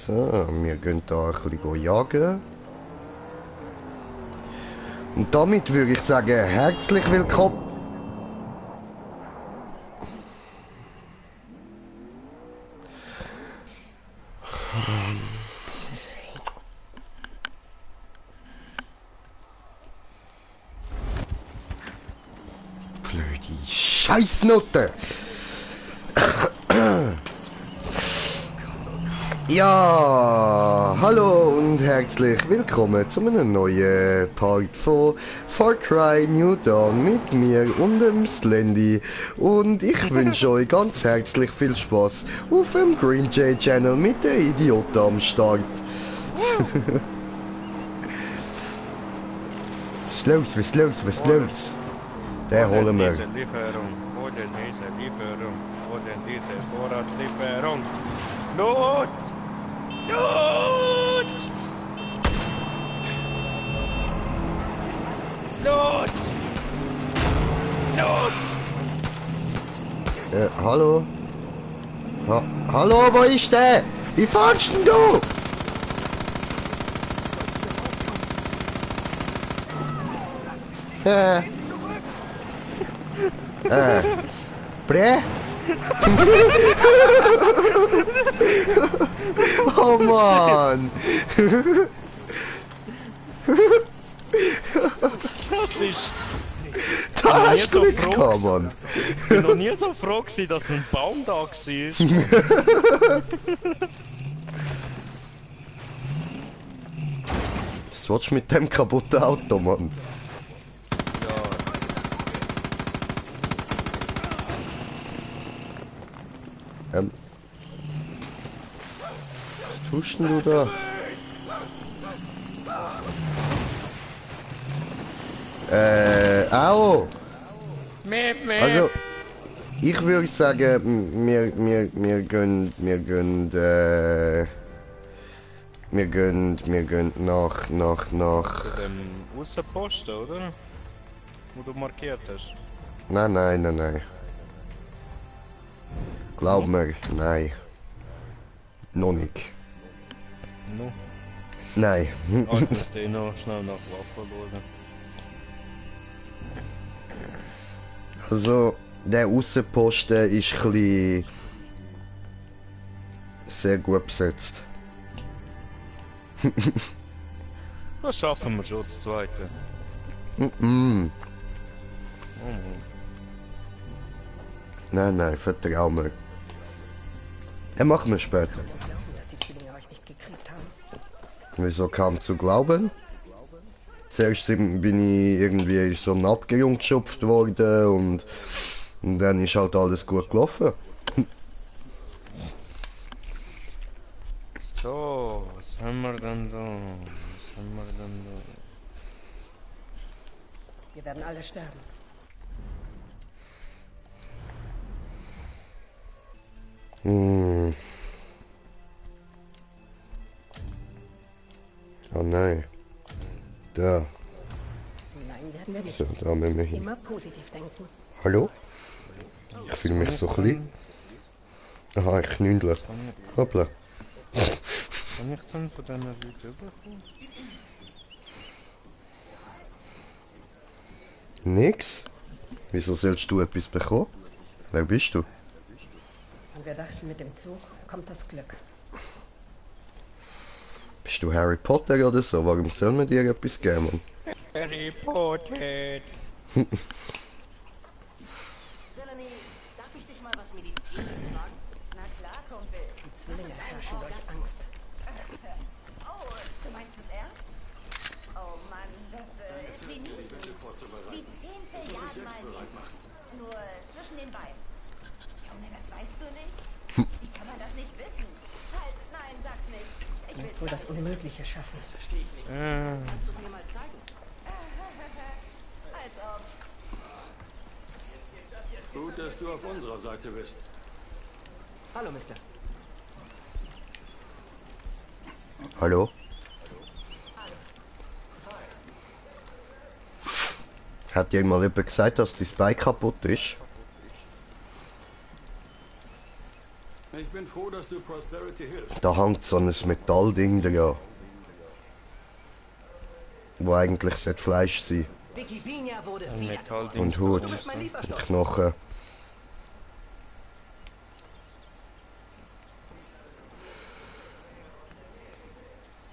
So, wir gehen da ein bisschen jagen. Und damit würde ich sagen, herzlich willkommen. Blöde Scheißnote. Ja, hallo und herzlich willkommen zu einem neuen Part von Far Cry New Dawn mit mir und dem Slendy. Und ich wünsche euch ganz herzlich viel Spaß auf dem Green Jay Channel mit der Idioten am Start. Was ist los, was ist los? Den holen wir. Diese Lieferung, wo denn diese Lieferung, wo denn diese Vorratslieferung? Not! Not! Not! Not! Hallo? Hallo, wo ist der? Wie fahrst denn du? Bre? Oh Mann! Das ist... Da nie hast du so Glück froh gehabt, gewesen. Mann! Ich bin noch nie so froh gewesen, dass ein Baum da war. Was willst du mit dem kaputten Auto, Mann? Was tust denn du da? Au! Mep, mep. Also, ich würde sagen, wir gehen nach. Zu dem Aussenposten, oder? Wo du markiert hast. Nein. Glaub mir, nein. Noch nicht. No. Nein. Ich muss dir noch schnell nach Waffen schauen. Also, der Aussenposten ist ein bisschen sehr gut besetzt. Das schaffen wir schon, das zweite. Mm. Oh Mann. Nein, vertrau mir. Machen wir später. Zu glauben, dass die Zwillinge euch nicht gekriegt haben. Wieso kam zu glauben? Zuerst bin ich irgendwie in so einen Abgrund geschupft worden und dann ist halt alles gut gelaufen. So, was haben wir denn da? Wir werden alle sterben. Hm. Oh nein. Da. Nein, werden wir nicht. So, da müssen wir hin. Immer positiv denken. Hallo? Ich fühle mich so klein. Aha, ich knündle. Hoppla. Kann ich dann von diesen Leuten überkommen? Nix? Wieso sollst du etwas bekommen? Wer bist du? Und wir dachten, mit dem Zug kommt das Glück. Bist du Harry Potter oder so? Warum soll man dir etwas geben, Mann? Harry Potter. Selene, darf ich dich mal was Medizinisches fragen? Na klar, Kumpel. Die Zwillinge herrschen durch Angst. Oh, du meinst es ernst? Oh Mann, das ist wie Niesen. Wie 10 Zilliarden Mal Niesen. Nur zwischen den Beinen. Junge, das weißt du nicht? Wie kann man das nicht wissen? Halt, nein, sag's nicht. Ich Du will musst wohl das Unmögliche schaffen. Kannst du es mir mal zeigen? Als ob. Gut, dass du auf unserer Seite bist. Hallo, Mister. Hallo? Hat dir mal jemand gesagt, dass dein Bike kaputt ist? Ich bin froh, dass du Prosperity hilfst. Da hängt so ein Metallding dran. Wo eigentlich sollte Fleisch sein. Wikipedia wurde Ein wieder. Metallding. Und Hut. Du bist mein Und Lieferstoff. Knochen.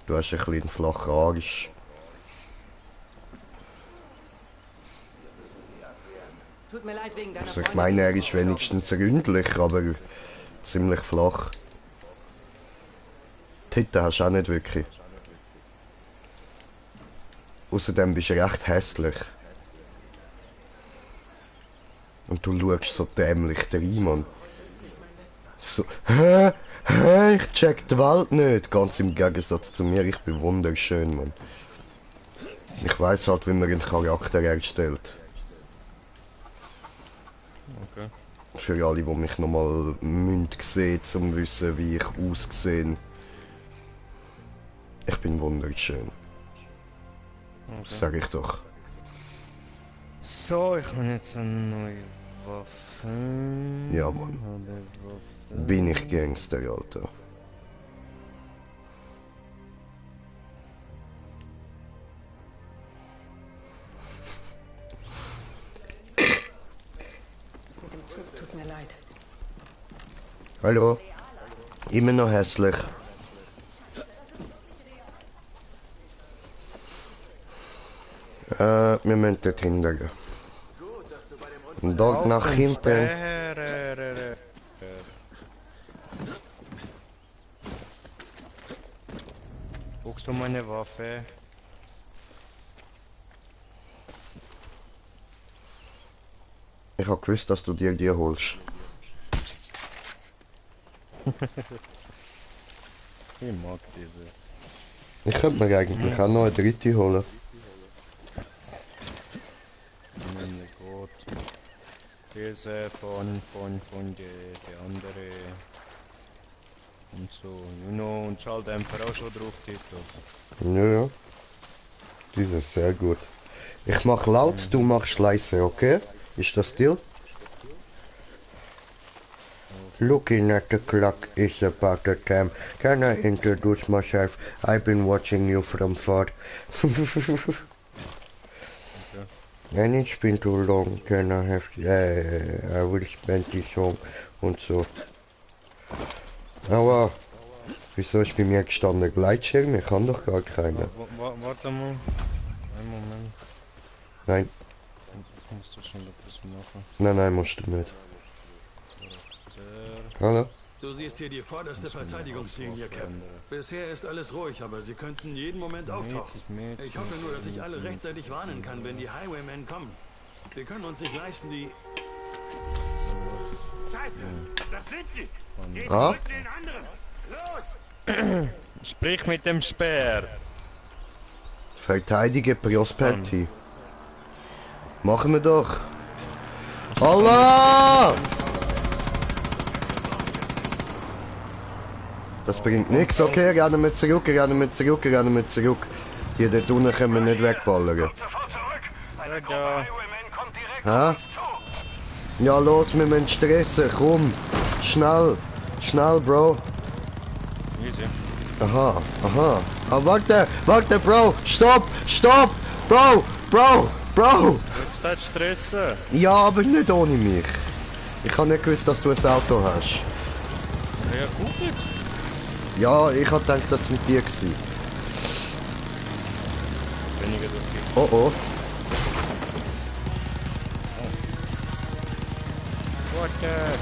Du hast ein bisschen flachen Arsch. Tut mir leid wegen deiner Also ich Freundin. meine, er ist wenigstens ründlich, aber ziemlich flach. Die Titten hast du auch nicht wirklich. Außerdem bist du recht hässlich. Und du schaust so dämlich rein, Mann. So, hä? Hä? Ich check die Welt nicht. Ganz im Gegensatz zu mir, ich bin wunderschön, Mann. Ich weiß halt, wie man einen Charakter erstellt. Okay. Für alle, die mich nochmal sehen, um zu wissen, wie ich aussehe. Ich bin wunderschön. Das sag ich doch. So, ich habe jetzt eine neue Waffe. Ja, Mann. Habe Waffe. Bin ich Gangster, Alter. Das mit dem Zug tut mir leid. Hallo? Immer noch hässlich. Wir müssen dort hingehen. Und dort nach hinten. Guckst du meine Waffe? Ich hab gewusst, dass du dir die holst. Ich mag diese. Ich könnte mir eigentlich auch noch eine dritte holen. Meine Gott. Diese von der andere. Und so, you know, und Schalldämpfer auch schon drauf dort. Ja, ja. Diese ist sehr gut. Ich mach laut, du machst leise, okay? Ist das Deal? Looking at the clock is about the time. Can I introduce myself? I've been watching you from far. And it's been too long. Can I have... I will spend this home und so. Aua. Wieso ist bei mir gestanden Gleitschirm? Ich kann doch gar keinen. Warte mal. Einen Moment. Nein, Ich muss da schon etwas machen. nein, musst du nicht. Hallo? Du siehst hier die vorderste Verteidigungslinie, Cap. Bisher ist alles ruhig, aber sie könnten jeden Moment auftauchen. Ich hoffe nur, dass ich alle rechtzeitig warnen kann, wenn die Highwaymen kommen. Wir können uns nicht leisten, die... Scheiße, das sind sie! Geht Ah? zurück den anderen! Los! Sprich mit dem Speer. Verteidige Prosperity. Machen wir doch. Allah! Das bringt nichts. Okay, rennen wir zurück. Die dort unten können wir nicht wegballern. Sofort zurück! Eine Gruppe Ja. Highwaymen kommt direkt Hä? Ja, los, wir müssen stressen. Komm. Schnell. Schnell, Bro. Easy. Aha. Ah, warte, Bro. Stopp. Bro. Du hast gesagt stressen. Ja, aber nicht ohne mich. Ich habe nicht gewusst, dass du ein Auto hast. Ja, gut nicht. Ja, ich habe gedacht, das sind die gewesen. Weniger, dass die... Oh. Water.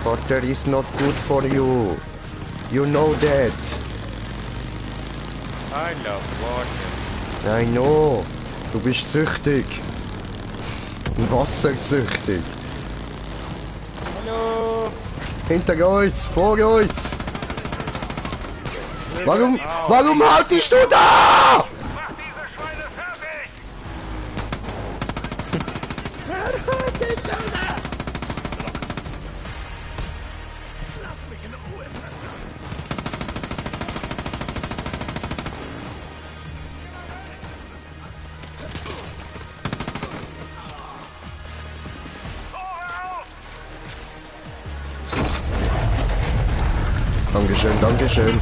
Butter is not good for you. You know that. I love water. I know. Du bist süchtig. Wassersüchtig. Hallo. Hinter uns, vor uns. Warum haltest du da? Mach diese Schweine fertig! Tore auf! Dankeschön, Dankeschön.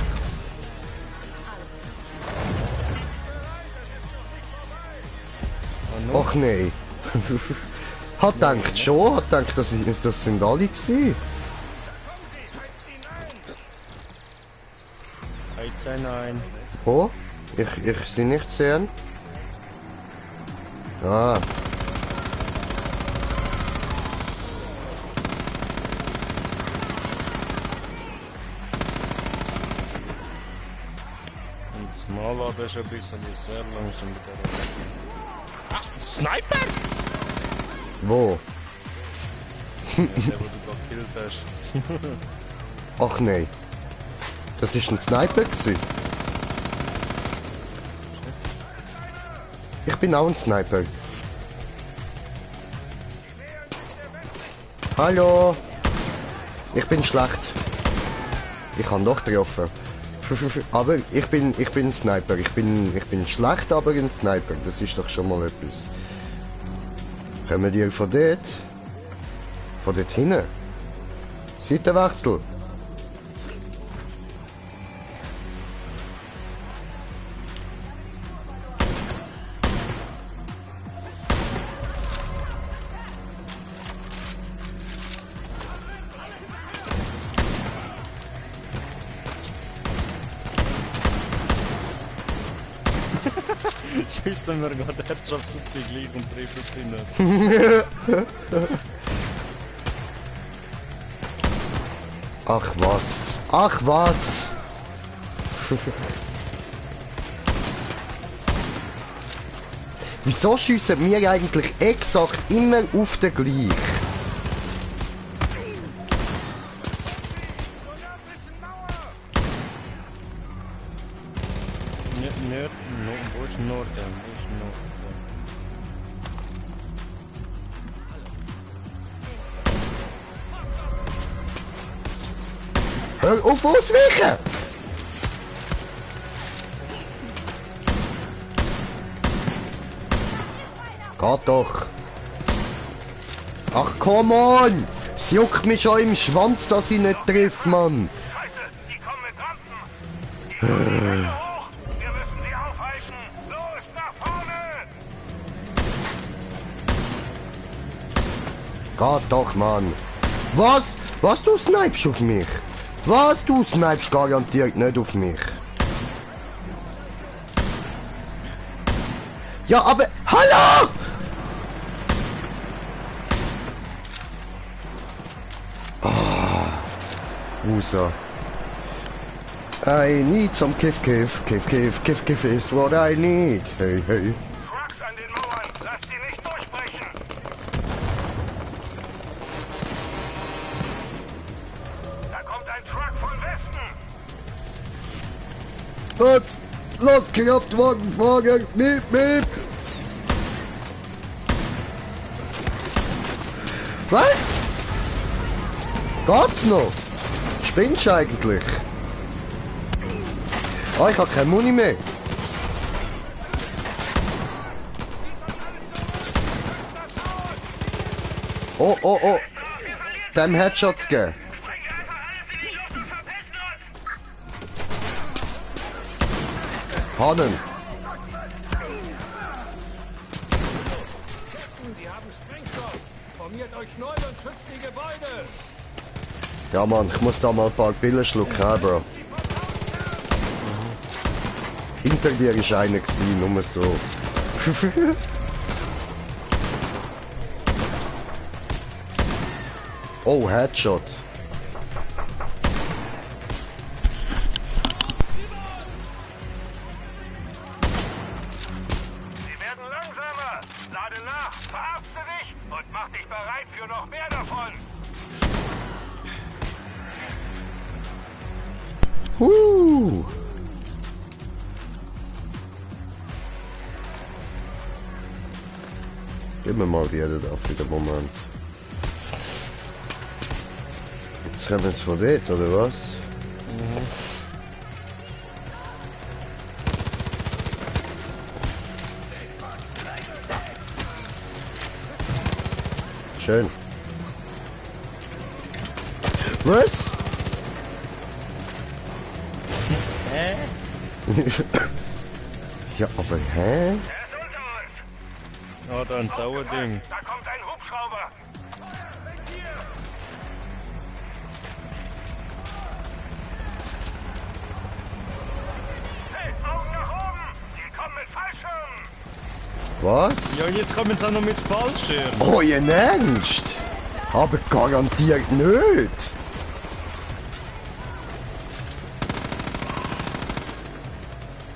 Ach nee. Hat gedacht schon, hat gedacht, das sind alle gewesen. Nein. Oh, ich sie nicht sehen. Ah. Und das Nachladen ist ein bisschen sehr langsam mit der Rolle. Ah, Sniper! Wo? Ja, der, wo du gerade gekillt hast. Ach nee. Das ist ein Sniper gewesen. Ich bin auch ein Sniper. Hallo. Ich bin schlecht. Ich kann doch treffen. Aber ich bin ein Sniper. Ich bin schlecht, aber ein Sniper. Das ist doch schon mal etwas. Kommen die von dort? Von dort hinten? Seitenwechsel. Schießen wir gerade Herzschaft auf die gleichen Triple sind. Ach was. Ach was. Wieso schiessen wir eigentlich exakt immer auf den gleich? Wo ist Norden? Hör auf ausweichen! Geht doch! Ach come on! Es juckt mich schon im Schwanz, dass ich nicht treffe, Mann! Scheiße, die kommen mit Rampen. Die kommen die Wände hoch. Wir müssen sie aufhalten. Los, nach vorne. Geht doch, Mann! Was? Was, du snipest auf mich? Was, du snipest garantiert nicht auf mich? Ja, aber... Hallo! User. I need some kiff kiff. Kiff kiff. Kiff kiff is what I need. Hey, hey. Trucks an den Mauern. Lass sie nicht durchbrechen. Da kommt ein Truck von Westen. Los, Kraftwagen fahren. Miep, miep. Was? Geht's noch? Spinnst du eigentlich? Oh, ich hab keine Muni mehr. Oh, oh, oh. Dem Headshots geben. Sprengt einfach alles in die Luft und verpissen uns. Hannen. Die haben Sprengstoff. Formiert euch neu und schützt die Gebäude. Ja, Mann, ich muss da mal ein paar Pillen schlucken, ja, Bro. Hinter dir ist einer gewesen, nur so. Oh, Headshot. Sie werden langsamer. Lade nach, verarzte dich und mach dich bereit für noch mehr davon. Gib mir mal wieder da für den Moment. Jetzt kommen wir jetzt von dort, oder was? Schön. Was? Hä? Ja, aber hä? Er ist unter uns. Oh, da ein Sauerding. Da kommt ein Hubschrauber. Hier. Hey, Augen nach oben. Die kommen mit Fallschirmen. Was? Ja, jetzt kommen sie auch noch mit Fallschirm. Oh, ihr Ernst? Aber garantiert nicht.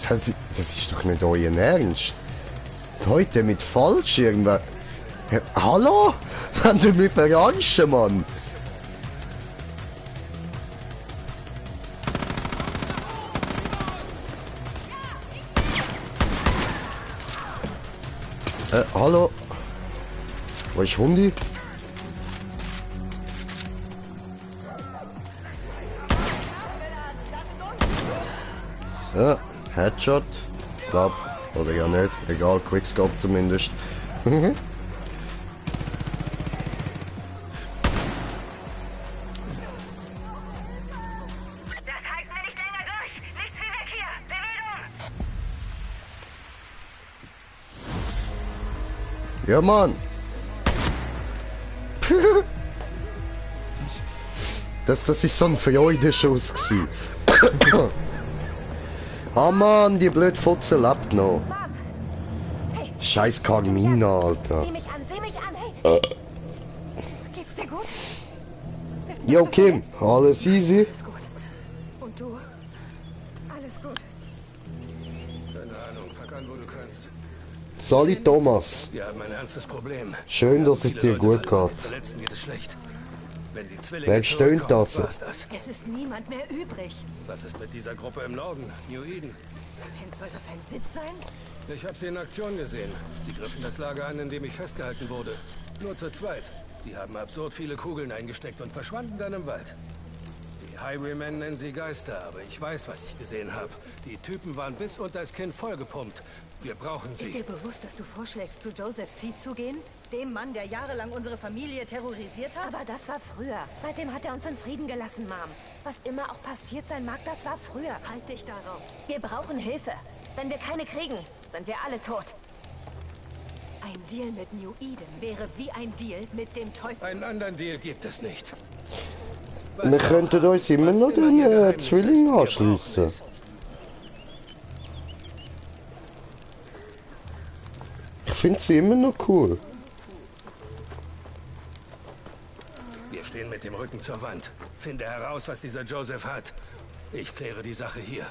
Das ist doch nicht euer Ernst. Heute mit Fallschirm. Hallo? Wenn du mich verarschen, Mann. Hallo? Wo ist Hundi? So, Headshot. Glaub. Oder ja nicht. Egal, Quickscope zumindest. Das halten wir nicht länger durch. Nichts wie weg hier. Bewegung. Ja, Mann. Das ist so ein Freudenschuss gsi. Ah Mann, die blöd Fotze lebt noch. Hey, Scheiß Carmina, Alter. sieh mich an, hey. Geht's dir gut? Bist Jo, du Kim, verletzt? alles easy? Alles gut. Und du? Alles gut. Keine Ahnung, pack an, wo du kannst. Sali Thomas. Wir haben ein ernstes Problem. Schön, dass es Viele dir Leute gut verloren. geht. Verletzten geht es schlecht. Wenn die Zwillinge Wer stöhnt zurückkommen, das? war's das. Es ist niemand mehr übrig. Was ist mit dieser Gruppe im Norden? New Eden. Soll das ein Witz sein? Ich habe sie in Aktion gesehen. Sie griffen das Lager an, in dem ich festgehalten wurde. Nur zu zweit. Die haben absurd viele Kugeln eingesteckt und verschwanden dann im Wald. Die Highwaymen nennen sie Geister, aber ich weiß, was ich gesehen habe. Die Typen waren bis unter das Kinn vollgepumpt. Wir brauchen Ist dir sie. bewusst, dass du vorschlägst, zu Joseph Seed zu gehen? Dem Mann, der jahrelang unsere Familie terrorisiert hat? Aber das war früher. Seitdem hat er uns in Frieden gelassen, Mom. Was immer auch passiert sein mag, das war früher. Halt dich da raus. Wir brauchen Hilfe. Wenn wir keine kriegen, sind wir alle tot. Ein Deal mit New Eden wäre wie ein Deal mit dem Teufel. Einen anderen Deal gibt es nicht. Wir könnten uns immer noch den Zwilling anschliessen. Ich finde sie immer noch cool. Wir stehen mit dem Rücken zur Wand. Finde heraus, was dieser Joseph hat. Ich kläre die Sache hier.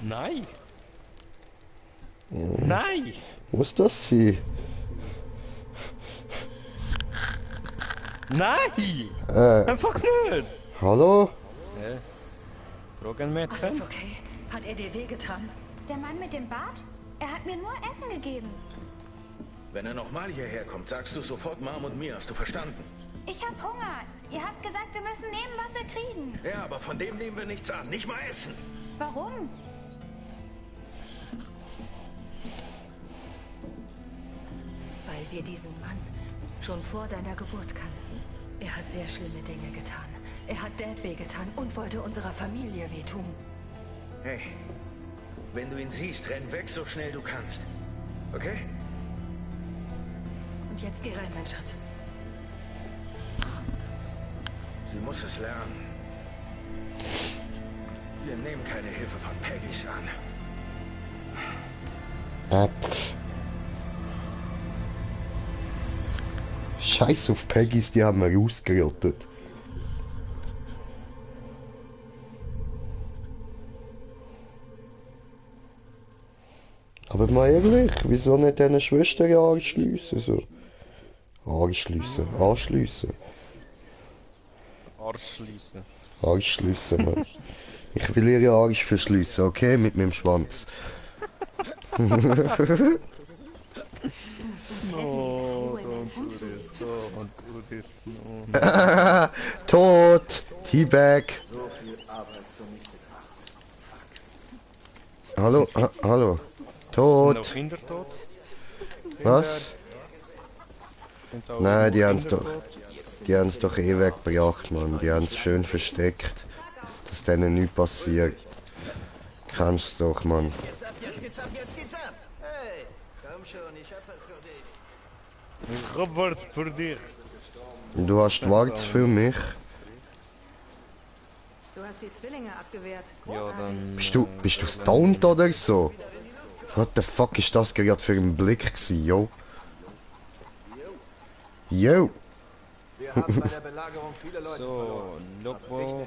Nein. Nein. Muss das sein? Nein. Einfach nicht. Hallo? Drogenmädchen? Alles okay? Hat er dir wehgetan? Der Mann mit dem Bart? Er hat mir nur Essen gegeben. Wenn er nochmal hierher kommt, sagst du sofort Mom und mir. Hast du verstanden? Ich hab Hunger. Ihr habt gesagt, wir müssen nehmen, was wir kriegen. Ja, aber von dem nehmen wir nichts an. Nicht mal essen. Warum? Weil wir diesen Mann schon vor deiner Geburt kannten. Er hat sehr schlimme Dinge getan. Er hat Dad wehgetan und wollte unserer Familie wehtun. Hey, wenn du ihn siehst, renn weg so schnell du kannst. Okay? Und jetzt geh rein, mein Schatz. Sie muss es lernen. Wir nehmen keine Hilfe von Peggys an. Scheiß auf Peggys, die haben wir ausgerottet. Aber mal ehrlich, wieso nicht deine Schwester anschliessen? So. Anschliessen. Anschliessen, Mann. Ich will ihre Arsch verschliessen, okay? Mit meinem Schwanz. Tot! Teabag! Hallo, hallo. Tot! Noch Kinder tot? Was? Nein, die haben's doch eh weggebracht, Mann. Die haben's schön versteckt. dass denen nichts passiert. Kennst du doch, Mann. Jetzt geht's ab! Hey, komm schon, ich hab was für dich. Ich hab was für dich. Du hast Warts für mich. Du hast die Zwillinge abgewehrt. Ja, dann... Bist du stoned oder so? What the fuck ist das gerade für ein Blick gewesen, yo? Yo! Wir haben bei der Belagerung viele Leute So, Logbuch.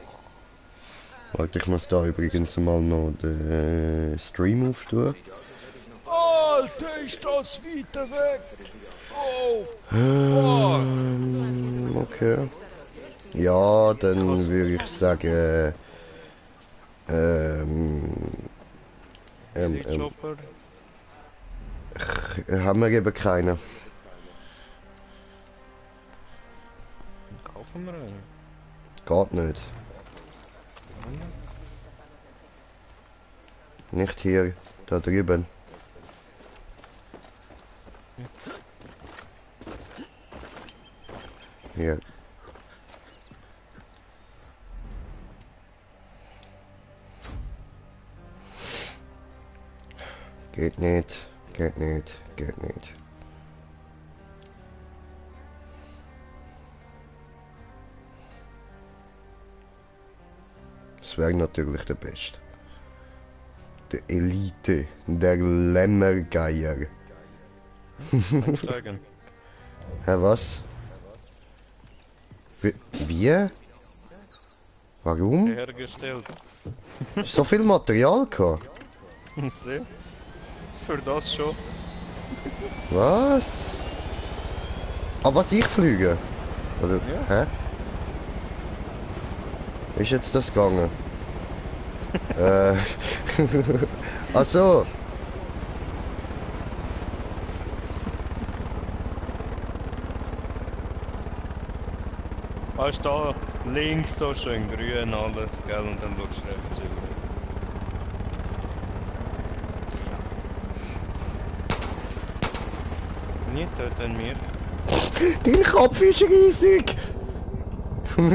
Warte, ich muss da übrigens mal noch den Stream auftun. Alter, ist das weiter weg! Oh! Okay. Ja, dann würde ich sagen... Chopper. Haben wir eben keine. Kaufen wir einen. Geht nicht. Nicht hier, da drüben. Hier. Geht nicht, geht nicht, geht nicht. Das wäre natürlich der Beste. Der Elite, der Lämmergeier. Steigen. Hä, was? Wie? Warum? Hergestellt. So viel Material gehabt? Sehr. Für das schon. Was? Ah, was ich fliege? Oder? Ja. Hä? Ist jetzt das gegangen? Ach so. Hast da links so schön grün alles, gell? Und dann schaust du rechts über. Nicht töten wir. Dein Kopf ist riesig! Das war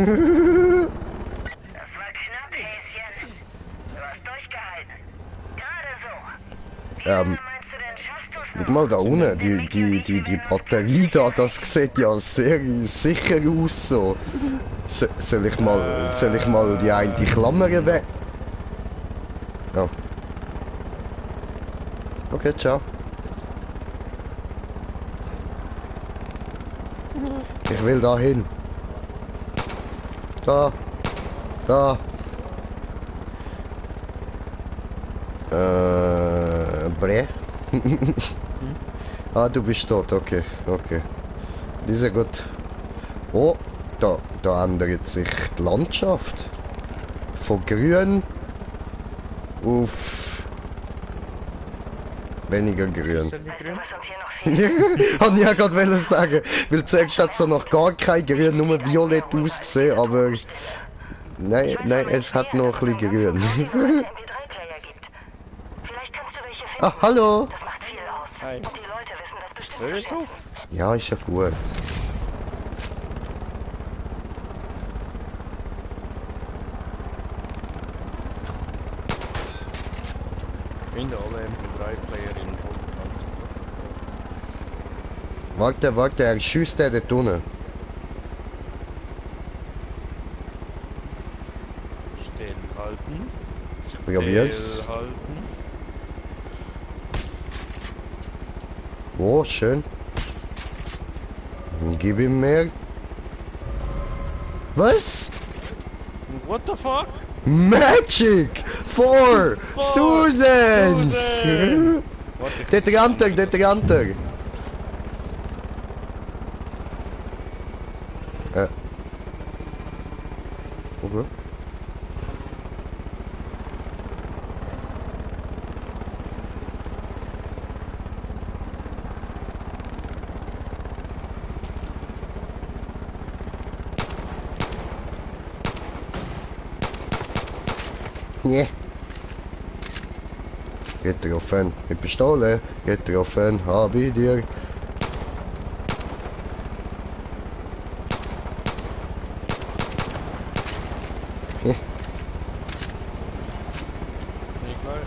knapp, Häschen. Du hast durchgehalten. Gerade so. Meinst du denn, schaffst du's noch? Guck mal da unten, die Batterie da, das sieht ja sehr sicher aus so. Soll ich mal die eine Klammer weg? Ja. Okay, ciao. Ich will da hin. Da. Da. Bre. Ah, du bist tot, okay, okay. Das ist ja gut. Oh, da ändert sich die Landschaft. Von grün auf weniger grün. Kann ich ja gerade sagen, weil zuerst hat es so noch gar kein Grün, nur violett ausgesehen, aber nein, es hat noch ein bisschen Grün. Ah, hallo! Hi. Hör jetzt auf! Ja, ist ja gut. Ich finde alle MP3-Player in Warte, er schießt der dort unten. Stillhalten. Probier's. Stillhalten. Oh, schön. Gib ihm mehr. Was? What the fuck? Magic! For Susans! Dort runter. Okay. Nee. Getroffen. Mit Pistole. Getroffen. Hab ich dir. gleich.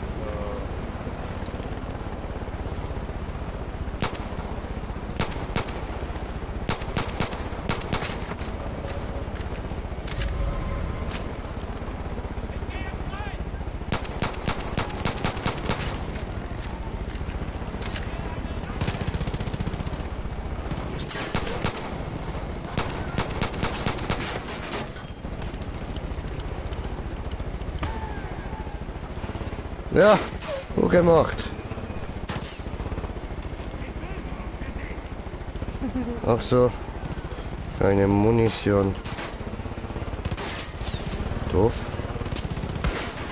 Ja, gut gemacht. Ach so, keine Munition. Doof.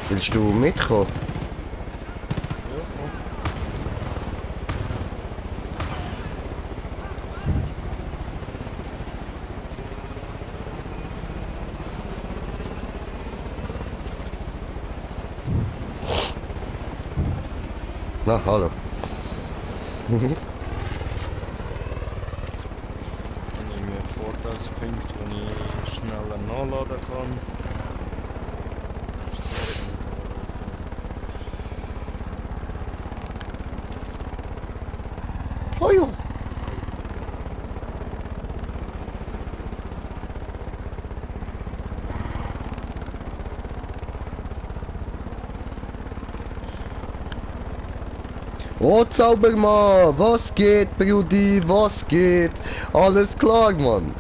Willst du mitkommen? Na, hallo. Ich nehme mir Vorteilspunkt, wenn ich schneller nachladen kann. Oh ja. Oh, Zaubermann, was geht, Brudi, was geht? Alles klar, Mann.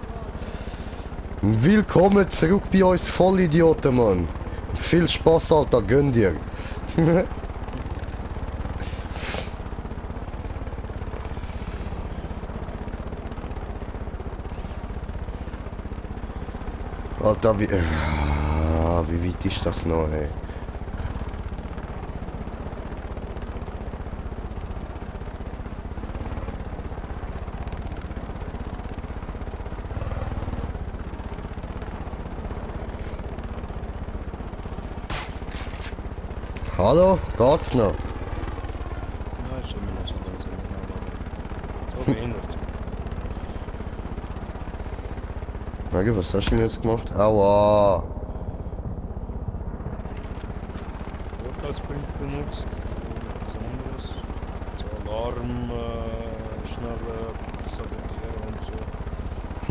Willkommen zurück bei uns Vollidioten, Mann. Viel Spaß, Alter, gönn dir. Alter, wie weit ist das noch, ey? Hallo, geht's noch? Ja, ist immer noch so langsam. So behindert. Maggie, was hast du denn jetzt gemacht? Aua! Vorteilspunkt benutzt. Was anderes. So Alarm, schneller sabotieren und so.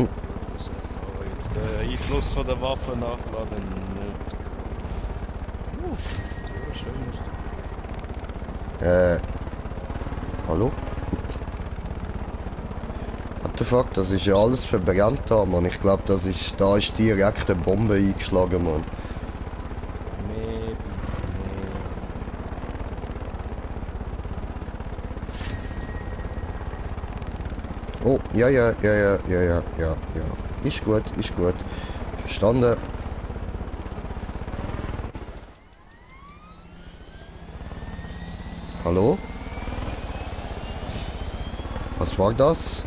Aber jetzt der Einfluss von der Waffe nachladen nicht. Schön ist. Hallo? What the fuck, das ist ja alles verbrannt da, Mann. Ich glaube, da ist direkt eine Bombe eingeschlagen, Mann. Oh, ja. Ist gut. Verstanden. Hallo? Was war das?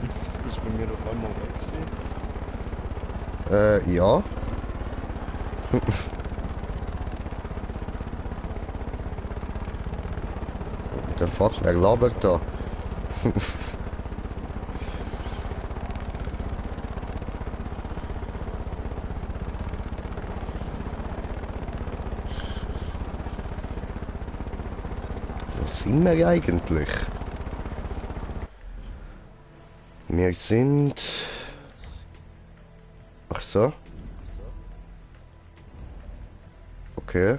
Du bist bei mir auf einmal weg gewesen. Ja. Der fuck, wer labert da? Wo sind wir eigentlich? Wir sind... Ach so. Okay.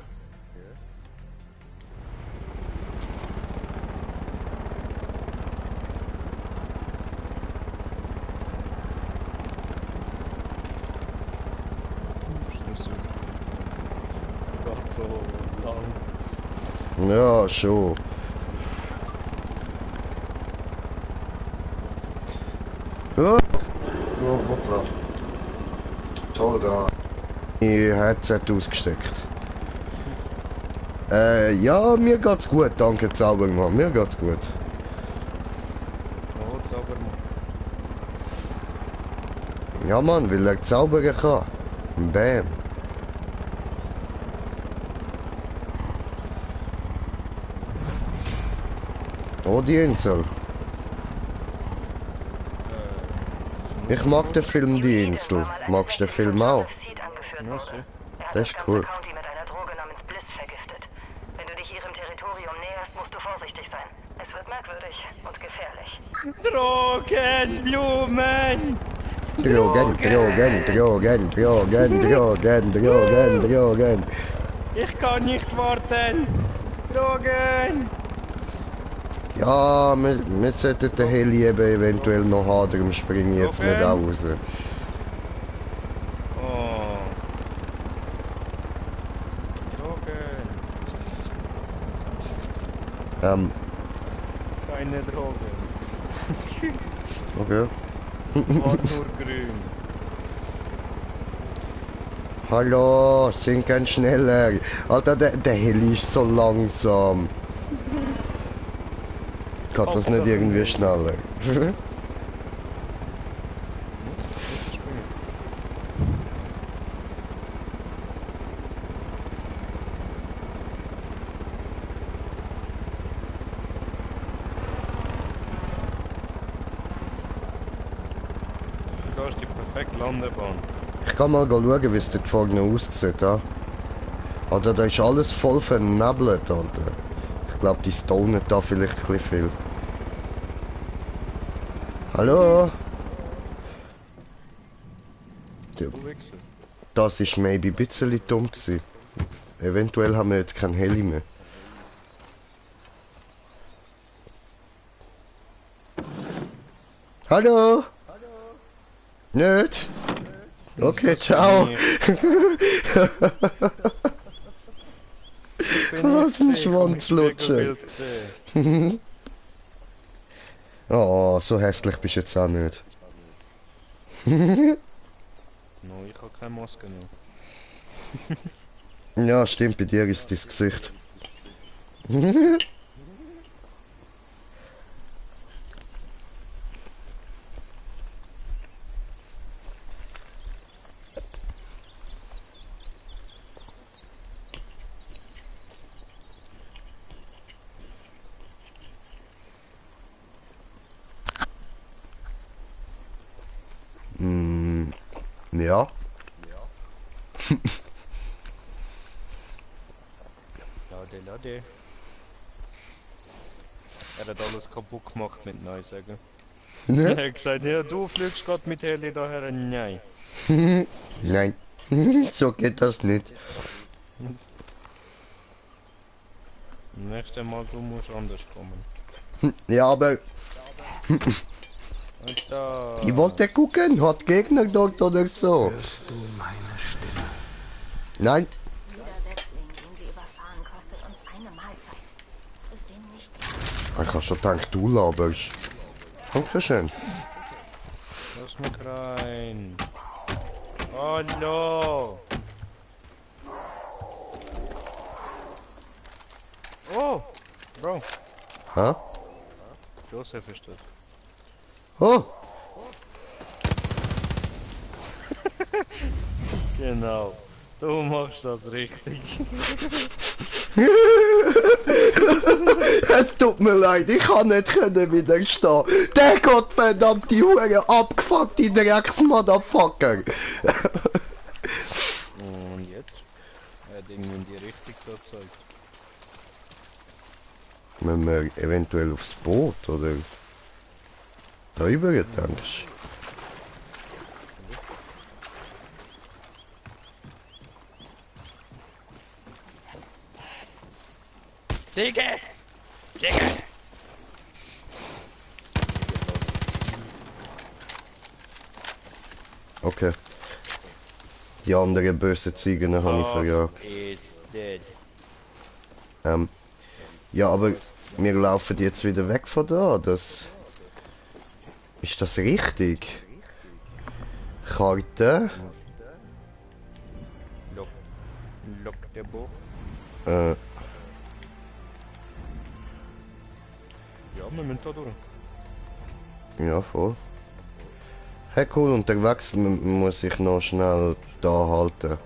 Das dauert so lang. Ja, schon. Ja. Oh, hoppla. Toll da. Ich Headset ausgesteckt. Ja, mir geht's gut, danke Zaubermann, mir geht's gut. Oh, Zaubermann. Ja Mann, weil er zaubern kann. Bam. Oh, die Insel. Ich mag den Film Die Insel. Magst du den Film auch? Ja, so. Das ist cool. County mit einer Droge namens Bliss vergiftet. Wenn du dich vorsichtig sein. Es wird merkwürdig und gefährlich. Drogen, Blumen! Drogen. Ich kann nicht warten! Drogen! Ja, wir sollten den Heli eben eventuell noch haben, darum springe ich jetzt nicht raus. Oh. Drogen. Keine Drogen. Okay. War nur grün. Hallo, sind ganz schneller. Alter, der Heli ist so langsam. Kann das nicht irgendwie schneller? Da ist die perfekte Landebahn. Ich kann mal schauen, wie es dort vorne aussieht. Ja? Alter, da ist alles voll vernebelt, Alter. Ich glaube, die stonen da vielleicht ein bisschen viel. Hallo? Das ist maybe ein bisschen dumm gewesen. Eventuell haben wir jetzt kein Heli mehr. Hallo? Nicht? Okay, ciao. Was ein Schwanzlutscher. Oh, so hässlich bist du jetzt auch nicht. No, ich habe keine Maske mehr. Ja, stimmt, bei dir ist dein Gesicht. Ja. Lade. Er hat alles kaputt gemacht mit Nein sagen. Ne? Er hat gesagt, ja, du fliegst gerade mit Heli daher. Nein. Nein, so geht das nicht. Nächstes Mal, du musst anders kommen. Ja, aber ich wollte gucken, hat Gegner dort oder so. Hörst du meine Stimme? Nein. Ich habe schon gedacht, du laberst. Dankeschön. Lass mich rein. Hallo. Oh, Bro. Hä? Joseph ist das. Oh! Genau. Du machst das richtig. Es tut mir leid, ich kann nicht widerstehen. Der gottverdammte Hure abgefuckte Drecks-Motherfucker. Und jetzt? Er hat irgendwie in die Richtung gezeigt. Wenn wir eventuell aufs Boot oder da rüber denkst. Ziege! Ziege! Okay. Die anderen bösen Ziegen habe ich verjagt. Ja, aber wir laufen jetzt wieder weg von da. Das... Ist das richtig? Karte? Lock der Buch. Ja, wir müssen da durch. Ja, voll. Hey, cool, unterwegs muss ich noch schnell da halten.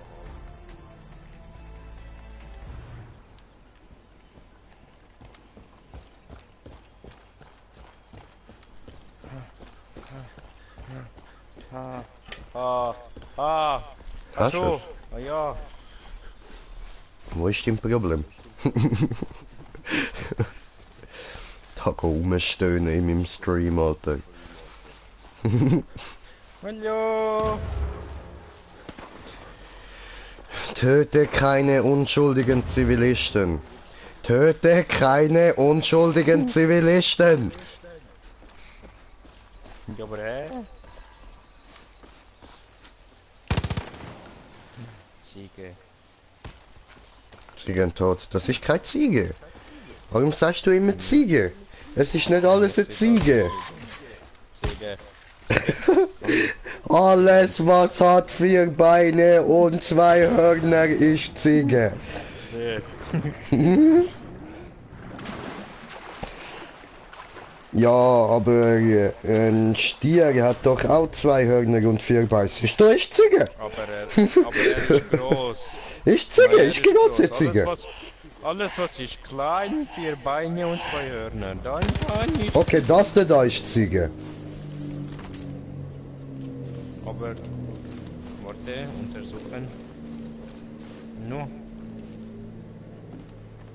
Achso, ja. Wo ist dein Problem? Hacke rumstöhnen in meinem Stream, Alter. Hallo! Töte keine unschuldigen Zivilisten. Töte keine unschuldigen Zivilisten. Ja, aber Ziege. Ziegentod. Das ist keine Ziege. Warum sagst du immer Ziege? Es ist nicht alles eine Ziege. Ziege. Alles, was hat 4 Beine und 2 Hörner, ist Ziege. Ja, aber ein Stier hat doch auch 2 Hörner und 4 Beine. Ist doch nicht Ziege. Aber er ist groß. Ist Ziege, ist genauso Ziege. Alles was ist klein, 4 Beine und 2 Hörner, dann ist... Okay, das da ist Ziege. Aber, warte, untersuchen. No.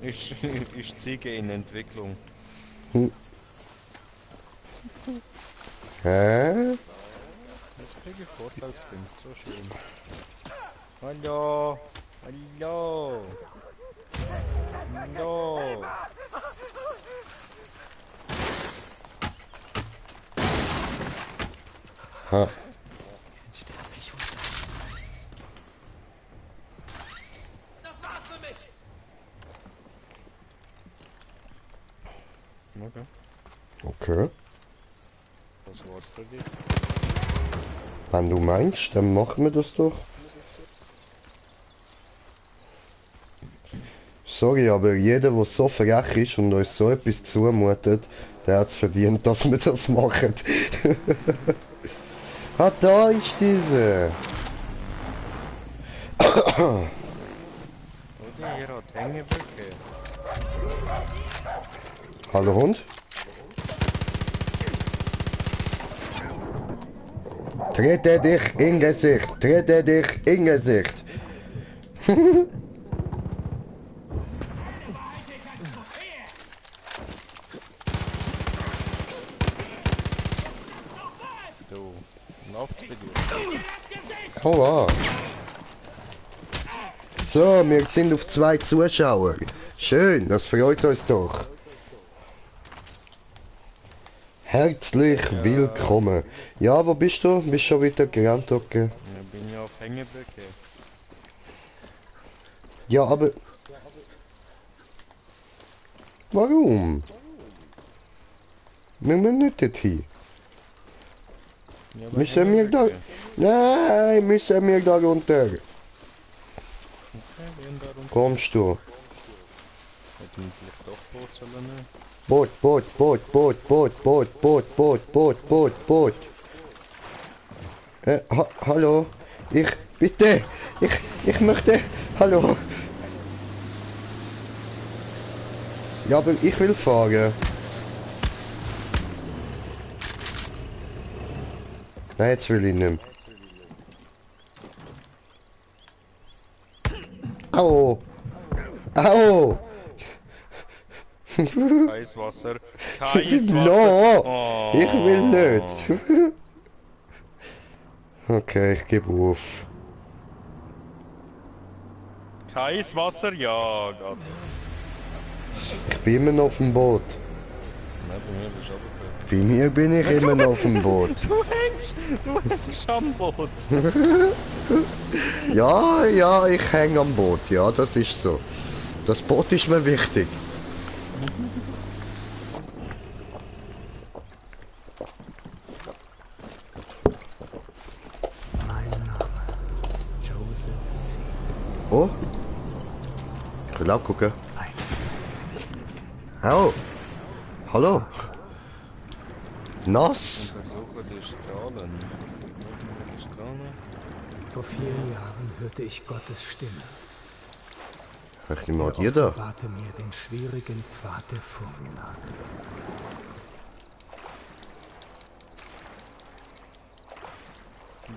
Ist Ziege in Entwicklung. Hä? Das kriege ich Vorteilspunkt, so schön. Hallo! Hallo! Hallo! Ha. Das war's für mich! Okay. Okay. Das war's für dich. Wenn du meinst, dann machen wir das doch. Sorry, aber jeder, der so frech ist und euch so etwas zumutet, der hat es verdient, dass wir das machen. Ah, da ist diese. Oder hier hat Hängebrücke. Hallo Hund? Trete dich in Gesicht, trete dich in Gesicht. Du, läuft's bei dir? Aua. So, wir sind auf 2 Zuschauer. Schön, das freut uns doch. Herzlich willkommen. Ja, wo bist du? Bist schon wieder gerannt, okay? Ja, bin ja auf Hängebrücke. Ja, aber... Warum? Wir müssen nicht dorthin. Ja, aber Müssen wir da... Nein, müssen wir da runter. Okay, wen da runter? Kommst du? Hätten wir vielleicht doch Boot sollen nehmen? Boot, Boot, Boot, Boot, Boot, Boot, Boot, Boot, Boot, Boot, Boot. Hallo? Bitte! Ich möchte... Hallo? Ja, aber ich will fahren. Nein, jetzt will ich nicht mehr. Au! Au! Eiswasser. Eiswasser. No! Oh. Ich will nicht. Okay, ich gebe auf. Eiswasser, ja. Gott. Ich bin immer noch auf dem Boot. Nein, bei mir bist du runtergekommen. Bei mir bin ich immer noch auf dem Boot. Du hängst am Boot. Ja, ich hänge am Boot. Ja, das ist so. Das Boot ist mir wichtig. Mein Name ist Joseph C. Oh? Ich will auch gucken. Oh. Hallo. Nass. Untersuche die Strahlen. Die Strahlen. Vor 4 Jahren hörte ich Gottes Stimme. Ich nehme mal dir da. Offenbarte mir den schwierigen Pfad der Furcht.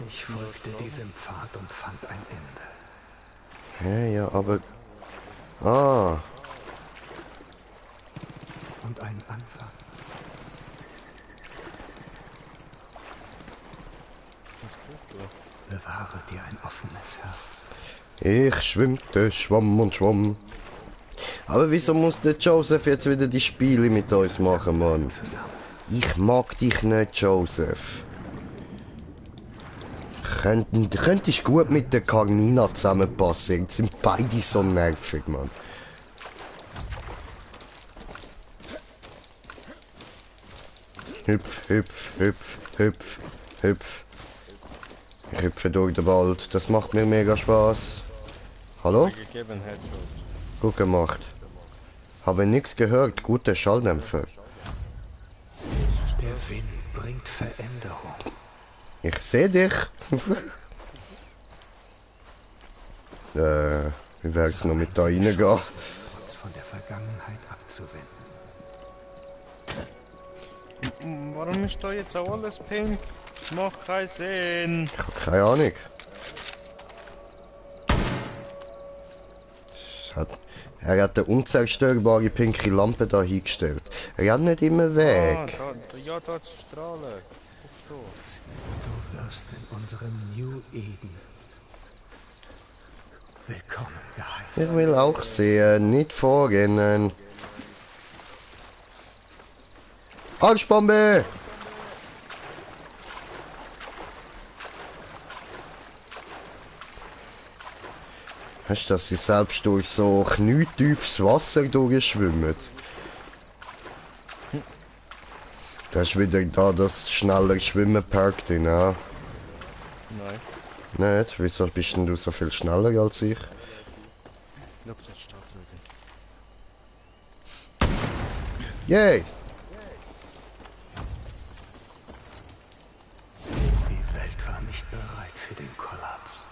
Ich folgte diesem Pfad und fand ein Ende. Hä, ja, aber... Ah. Und einen Anfang. Bewahre dir ein offenes Herz. Ich schwimmte, schwamm und schwamm. Aber wieso muss der Joseph jetzt wieder die Spiele mit uns machen, Mann? Ich mag dich nicht, Joseph. Könntest gut mit der Carmina zusammenpassen. Jetzt sind beide so nervig, Mann. Hüpf, hüpf, hüpf, hüpf, hüpf. Ich hüpfe durch den Wald. Das macht mir mega Spaß. Hallo? Gut gemacht. Habe nichts gehört. Guter Schalldämpfer. Der Wind bringt Veränderung. Ich sehe dich. Wie wär's noch mit da reingehen? Uns von der Vergangenheit abzuwenden. Warum ist da jetzt auch alles pink? Macht keinen Sinn. Ich habe keine Ahnung. Er hat eine unzerstörbare pinke Lampe da hingestellt. Er hat nicht immer weg. Ja, da ist Strahlen. Du wirst in unserem New Eden willkommen geheißen. Ich will auch sehen, nicht vorrennen. Arschbombe! Hast du, dass sie selbst durch so knietiefes Wasser durchschwimmen? Da ist wieder da das schneller Schwimmen perkt, ne? Nein. Nicht? Wieso bist denn du so viel schneller als ich? Schau, das steht wieder. Yay! Die Welt war nicht bereit für den Kollaps.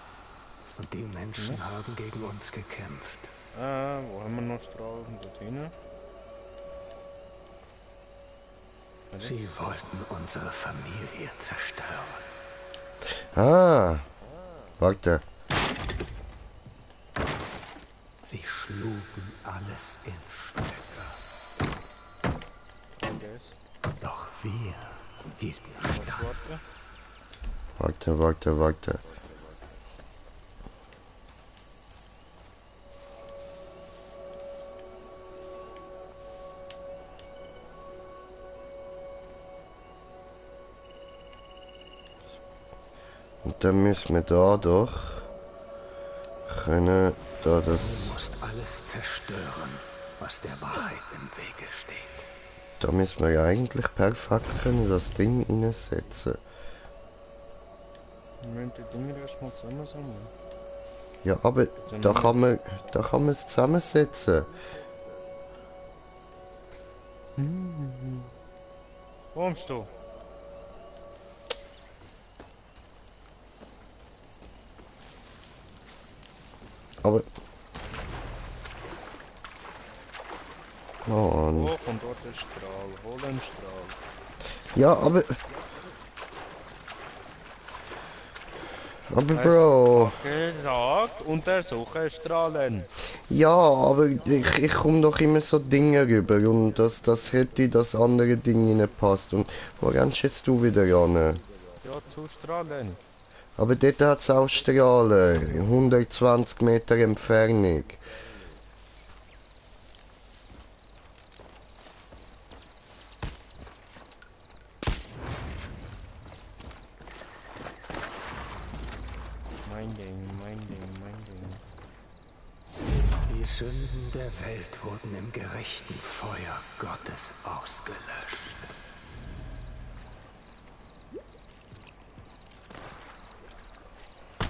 Und die Menschen haben gegen uns gekämpft. Wo haben wir noch Strahlen? Dort hinten? Sie wollten unsere Familie zerstören. Ah! Warte. Sie schlugen alles in Stücke. Doch wir hielten stand. Warte. Und dann müssen wir da doch können da das. Du musst alles zerstören, was der Wahrheit im Wege steht. Da müssen wir ja eigentlich perfekt können das Ding reinsetzen. Wir müssen die Dinger erstmal zusammensammeln. Ja, aber da kann man es zusammensetzen. Wo kommst du? Aber... Mann. Hoch und dort ist Strahl. Hol einen Strahl. Ja, aber... Aber Bro... Gesagt, untersuche Strahlen. Ja, aber ich komme doch immer so Dinge rüber und das hätte das andere Ding reinpasst. Und wo rennst jetzt du wieder ran? Ja, zu Strahlen. Aber dort hat es auch Strahlen. 120 Meter Entfernung. Mein Ding. Die Sünden der Welt wurden im gerechten Feuer Gottes ausgelöscht.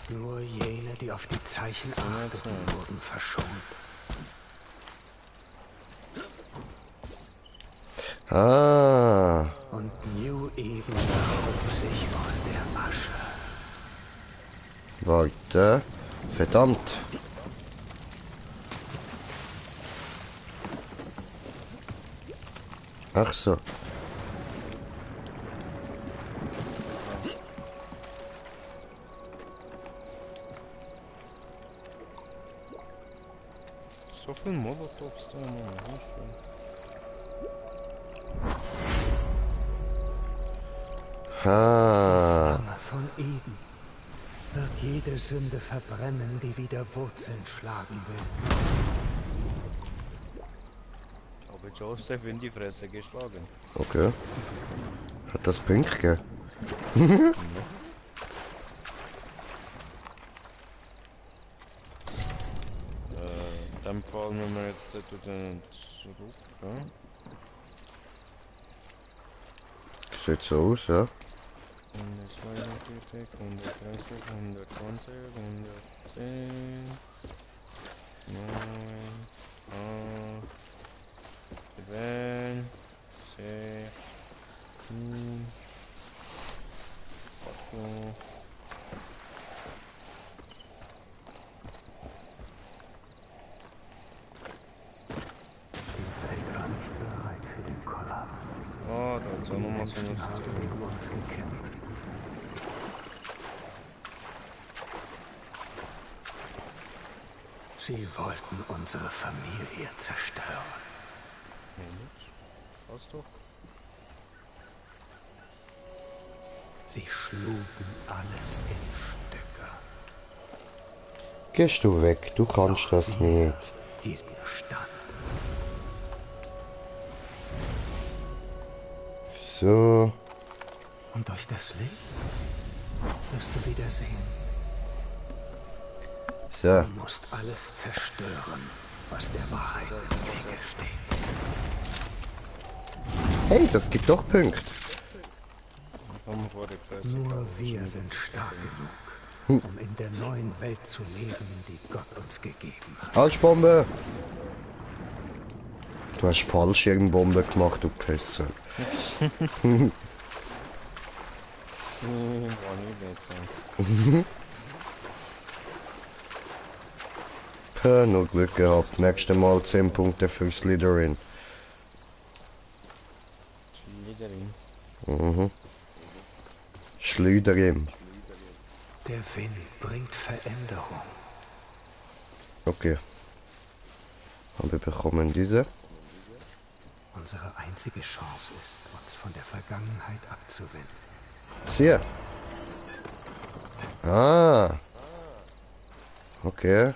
Nur jene, die auf die Zeichen achteten, wurden verschont. Ah. Und New Eden erhob sich aus der Asche. Warte. Verdammt. Ach so. So viel Molotovs da, Mann. Ha. von Eden wird jede Sünde verbrennen, die wieder Wurzeln schlagen will. Aber Joseph in die Fresse geschlagen. Okay. Hat das Pink gegeben? Dann fahren wir jetzt dann zurück. Ja? Sieht so aus, ja. 142, 130, 120, 110, 9, 8, 7, 6, 7, 8, oh, da ist auch nochmal so eine Sie wollten unsere Familie zerstören. Was doch? Sie schlugen alles in Stücke. Gehst du weg, du kannst das nicht. Hielten stand. So. Und durch das Licht wirst du wieder sehen. So. Du musst alles zerstören, was der Wahrheit im Wege steht. Hey, das gibt doch Punkte. Nur wir sind stark genug, um in der neuen Welt zu leben, die Gott uns gegeben hat. Falschbombe! Du hast Fallschirmbombe gemacht, du Pisser. War nie besser. Nur Glück gehabt. Nächstes Mal 10 Punkte für Slytherin. Slytherin? Mhm. Slytherin. Der Wind bringt Veränderung. Okay. Und wir bekommen diese. Unsere einzige Chance ist, uns von der Vergangenheit abzuwenden. Hier. Ah. Okay.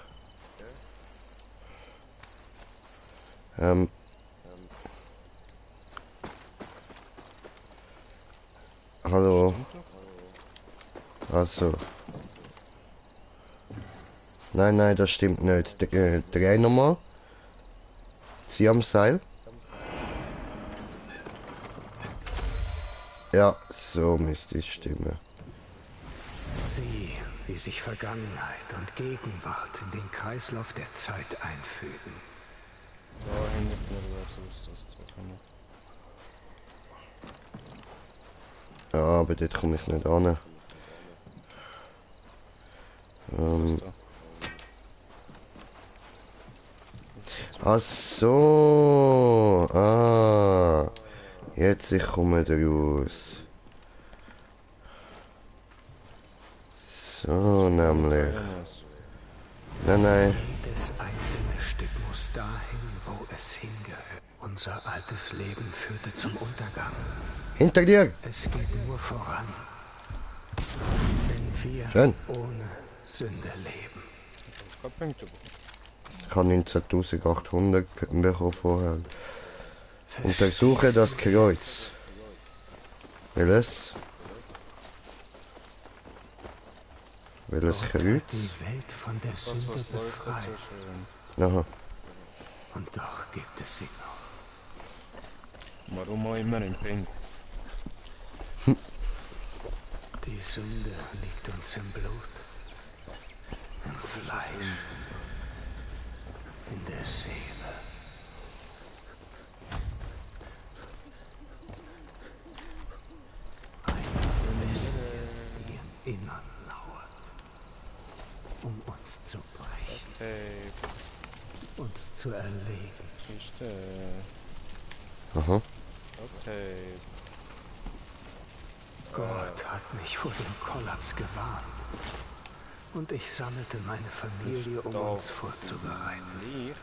Hallo. Also. Nein, nein, das stimmt nicht. Drei nochmal. Zieh am Seil. Ja, so müsste es stimmen. Sieh, wie sich Vergangenheit und Gegenwart in den Kreislauf der Zeit einfügen. Da hängt mir so ist das Zeug noch. Ja, aber dort komme ich nicht an. Ach so. Ah. Jetzt ich komme raus. So nämlich. Nein, nein. Jedes einzelne Stück muss dahin, wo es hingehört. Unser altes Leben führte zum Untergang. Hinter dir! Es geht nur voran. Wenn wir Schön. ohne Sünde leben. Ich habe 19.800 bekommen vorher. Untersuche das Kreuz. Welches? Welches Gott Kreuz? hat die Welt von der Sünde befreit. Aha. Und doch gibt es sie noch. Warum auch immer in Pink? Die Sünde liegt uns im Blut, im Fleisch, in der Seele. Eine Bestie, die im Innern lauert, um uns zu brechen, uns zu erlegen. Aha. Okay. Gott hat mich vor dem Kollaps gewarnt. Und ich sammelte meine Familie, um uns vorzubereiten.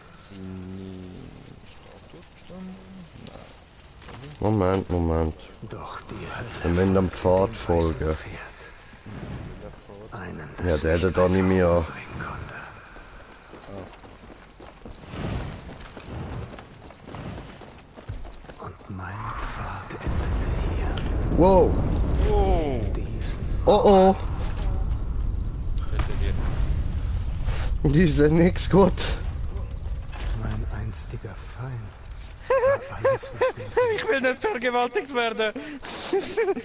Moment. Doch die Hölle Wir müssen am Pfad folgen. Einen, Ja, der hätte da nicht mehr. Und mein Pfad endete hier. Wow! Oh! Oh oh! Bitte dir. Die sind nix gut. Mein einstiger Feind. War alles, was mir Ich will nicht vergewaltigt werden.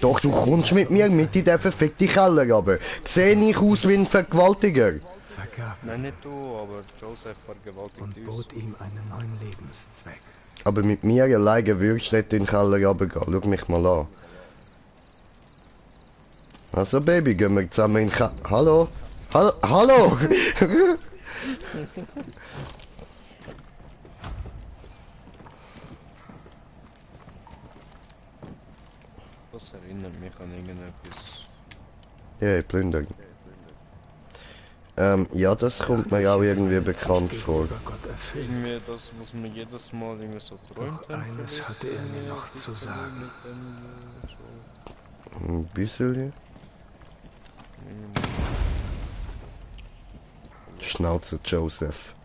Doch, du kommst mit mir mit in den verfickten Keller, aber sehe ich aus wie ein Vergewaltiger? vergab Nein, nicht du, aber Joseph vergewaltigt und uns. bot ihm einen neuen Lebenszweck. Aber mit mir alleine würdest du nicht in den Keller runtergehen. Schau mich mal an. Also Baby, gehen wir zusammen in den Keller. Hallo? Hallo? Das erinnert mich an irgendetwas. Ja, plündern. Ja, das kommt mir auch irgendwie bekannt vor. Irgendwie, das muss man jedes Mal irgendwie so träumen. Doch eines hatte er mir noch zu sagen. Ein bisschen. Schnauze Joseph.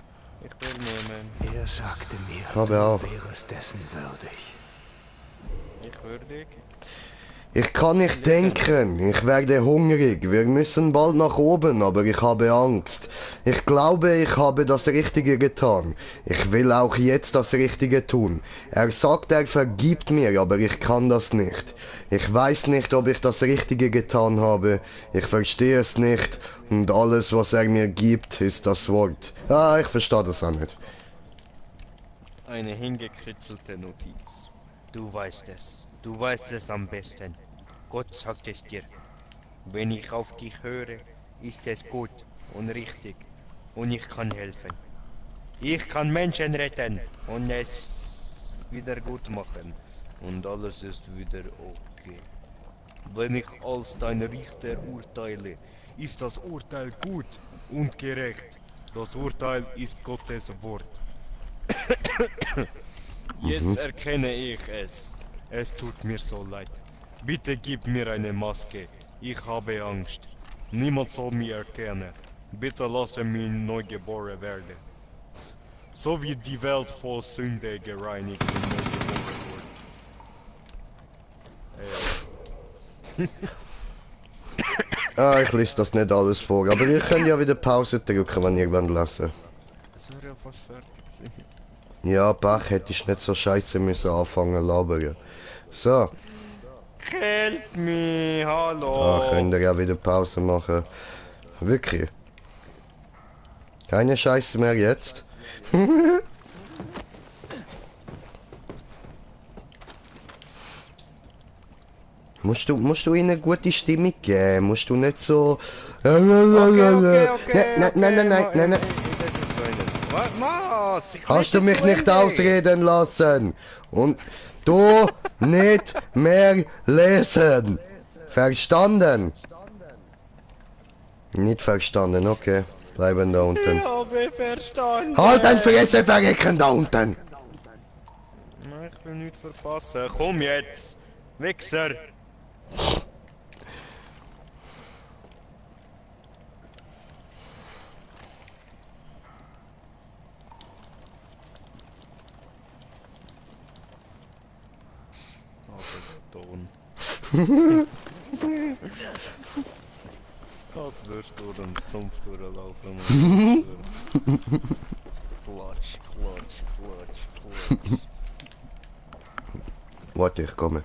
Ich will nehmen. Er sagte mir, Habe auch. du wärest dessen würdig. Ich würdig. Ich kann nicht denken, ich werde hungrig, wir müssen bald nach oben, aber ich habe Angst. Ich glaube, ich habe das Richtige getan. Ich will auch jetzt das Richtige tun. Er sagt, er vergibt mir, aber ich kann das nicht. Ich weiß nicht, ob ich das Richtige getan habe. Ich verstehe es nicht und alles, was er mir gibt, ist das Wort. Ah, ich verstehe das auch nicht. Eine hingekritzelte Notiz. Du weißt es. Du weißt es am besten. Gott sagt es dir. Wenn ich auf dich höre, ist es gut und richtig. Und ich kann helfen. Ich kann Menschen retten und es wieder gut machen. Und alles ist wieder okay. Wenn ich als dein Richter urteile, ist das Urteil gut und gerecht. Das Urteil ist Gottes Wort. Jetzt erkenne ich es. Es tut mir so leid. Bitte gib mir eine Maske. Ich habe Angst. Niemand soll mich erkennen. Bitte lasse mich neu geboren werden. So wie die Welt vor Sünde gereinigt und neu geboren wurde. Ah, ich lese das nicht alles vor, aber ihr könnt ja wieder Pause drücken, wenn ihr wollt lesen. Es wäre ja fast fertig gewesen. Ja, Bach, hättest nicht so scheiße müssen anfangen labern. So. Help me, hallo. Ah, könnt ihr ja wieder Pause machen. Wirklich. Keine Scheiße mehr jetzt. musst du ihnen eine gute Stimmung geben? Musst du nicht so... Nein. Hast du mich nicht ausreden lassen? Und du nicht mehr lesen. Verstanden? Nicht verstanden, okay. Bleiben da unten. Ich habe verstanden. Halt dein Fresse, verrecken da unten! Nein, ich will nichts verpassen. Komm jetzt, Wichser. Als würdest du den Sumpf durchlaufen. Klatsch. Warte, ich komme.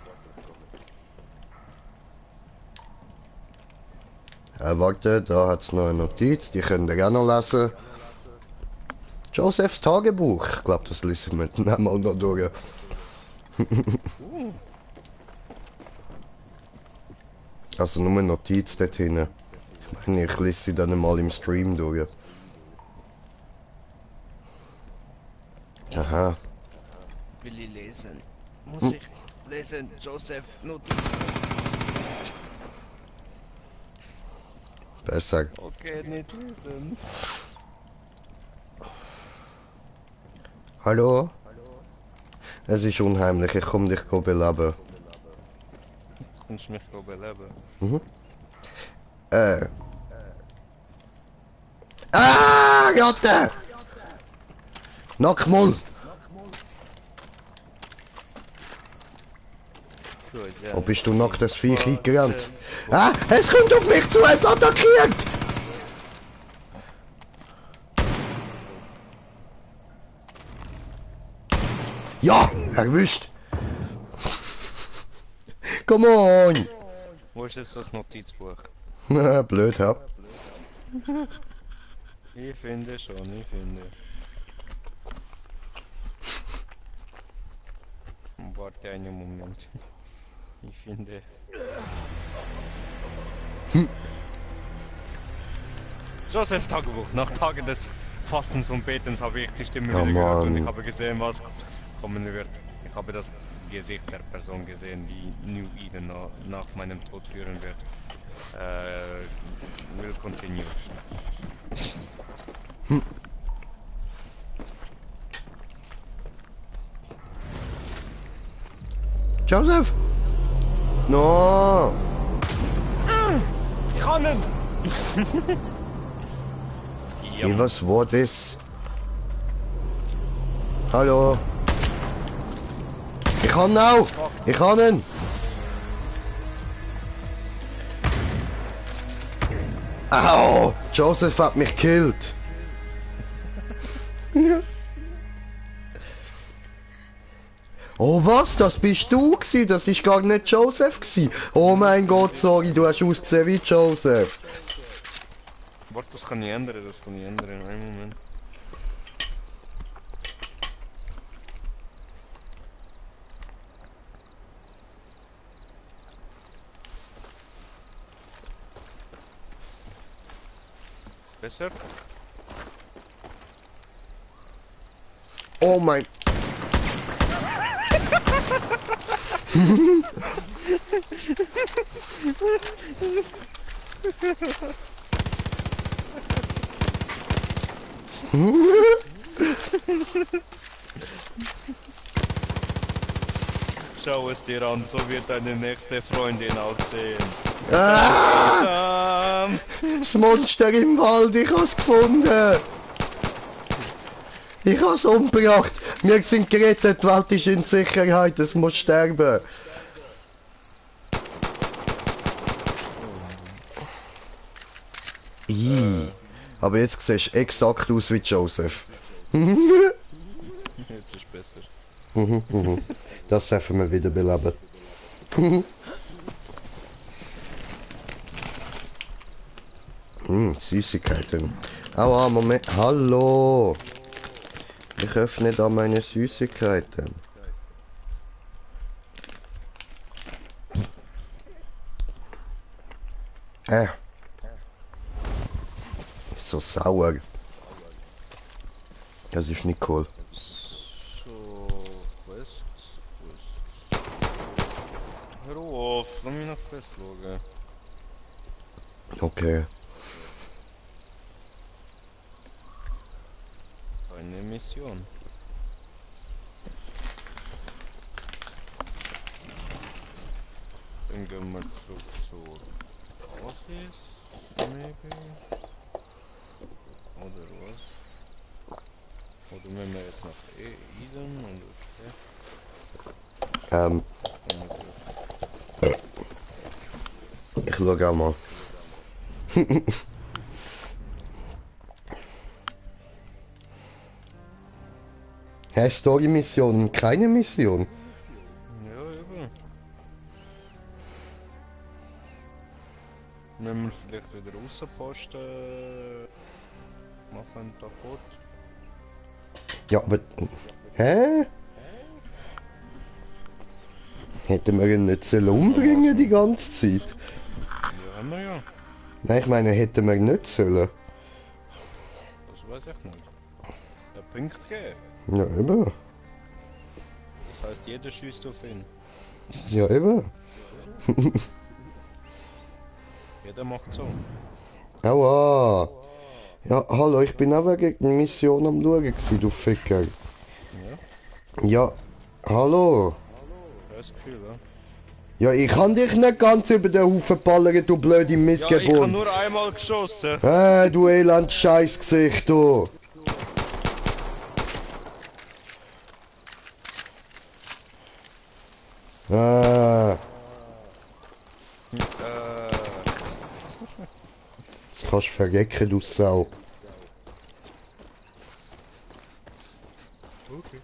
Warte, da hat's noch eine Notiz, die könnt ihr auch noch lesen. Josephs Tagebuch. Ich glaube, das lesen wir dann mal noch durch. Also nur eine Notiz dort hinten. Ich meine, ich lese sie dann mal im Stream durch. Aha. Will ich lesen? Muss ich lesen? Joseph, Notiz. Besser. Okay, nicht lesen. Hallo? Es ist unheimlich, ich komme dich beleben. Kommst du mich beleben? Mhm. Ah, Ratte! Nackmoll! Wo bist du nackt das Viech eingerannt? Ah, es kommt auf mich zu, es attackiert! Ja, erwischt! Come on! Wo ist jetzt das Notizbuch? Blöd, ja. Ich finde schon, ich finde. Warte einen Moment. Ich finde. Josephs Tagebuch. Nach Tagen des Fastens und Betens habe ich die Stimme wieder gehört und ich habe gesehen, was kommen wird. Ich habe das Gesicht der Person gesehen, die New Eden nach meinem Tod führen wird. Will continue. Joseph! No! Ich kann ihn! Hey, was war das? Hallo? Ich kann ihn auch! Ich kann ihn! Au! Joseph hat mich gekillt! Oh was? Das bist du gsi? Das ist gar nicht Joseph gsi. Oh mein Gott, sorry, du hast ausgesehen wie Joseph. Warte, das kann ich ändern, das kann ich ändern. Einen Moment. Besser? Oh mein... Schau es dir an, so wird deine nächste Freundin aussehen. Ah! Das Monster im Wald, ich hab's gefunden! Ich hab's umgebracht! Wir sind gerettet, die Welt ist in Sicherheit, es muss sterben! Aber jetzt siehst du exakt aus wie Joseph. Jetzt ist besser. Das dürfen wir wieder beleben. Süßigkeiten. Aua, Moment. Hallo. Ich öffne da meine Süßigkeiten. So sauer. Das ist nicht cool. So, Quests. Hör auf, lass mich nach Quest schauen. Okay. Eine Mission. Dann gehen wir zurück zur Basis, maybe. Oder was? Oder müssen wir jetzt nach Eden und Ich schaue auch mal. Hä, Story-Mission, keine Mission? Ja, eben. Müssen wir vielleicht wieder rausposten, machen da gut. Ja, aber... Hä? Hätten wir ihn nicht sollen umbringen die ganze Zeit? Ja, haben wir ja. Nein, ich meine, hätten wir nicht sollen. Das weiß ich nicht. Der Punkt gegeben. Ja, eben. Das heißt, jeder schießt auf ihn. Ja, eben. Jeder macht so. Aua. Ja, hallo, ich bin auch wegen der Mission am Schauen gewesen, du Ficker. Ja? Ja, hallo. Das Gefühl, ja? Ja, ich kann dich nicht ganz über den Haufen ballern, du blöde Ja, ich Missgeburt. habe nur einmal geschossen. Du elend Scheißgesicht, du. Das kannst du verrecken, du Sau. Okay.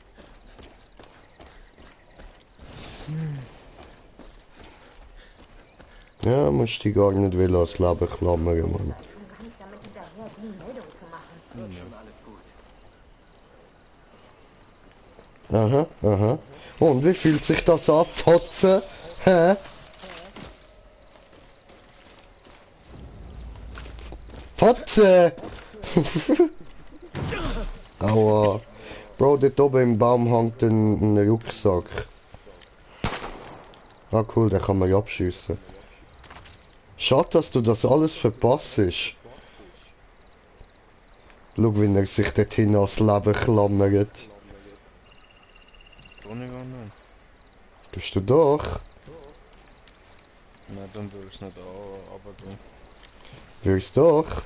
Ja, musst dich gar nicht will ans Leben klammern, Mann. Aha, aha. Und wie fühlt sich das an, Fotze? Hä? Fotze! Aua. Bro, dort oben im Baum hängt ein Rucksack. Ah cool, den kann man ja abschiessen. Schade, dass du das alles verpasst. Schau, wie er sich dorthin ans Leben klammert. Tue ich gar nicht. Tust du doch? Nein, dann will ich es nicht aber du. Willst doch?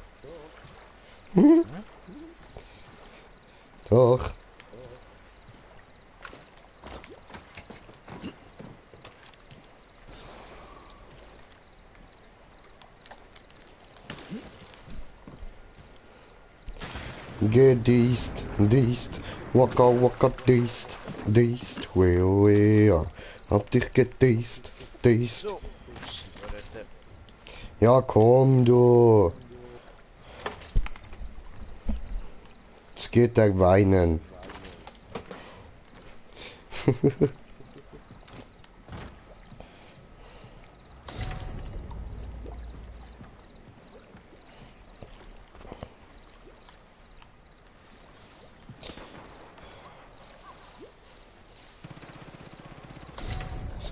Hm? Doch. Gedießt, diest, waka waka diest, diest, wea. Hab dich gedießt, diest. So. Ja, komm, du. Es geht der weinen.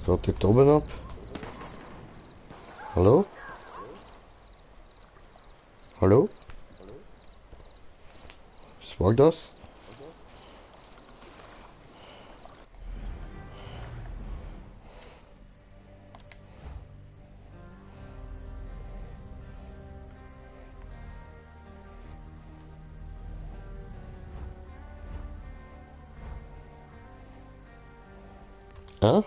Was geht dort oben ab? Hallo? Hallo? Was war das? Ah?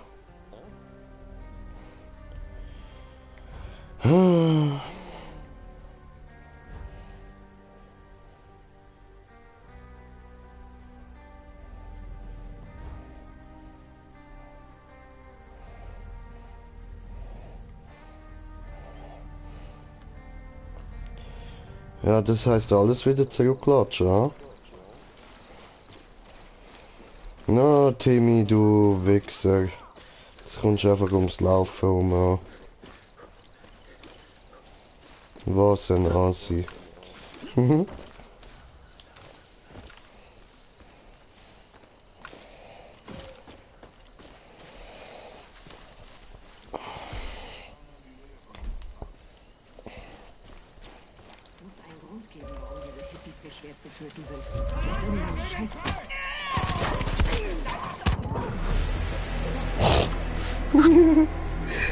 Ja, das heißt alles wieder zurücklatschen, ja? Na, Timmy, du Wichser. Jetzt kommst du einfach ums Laufen um, ja. Was ein Assi.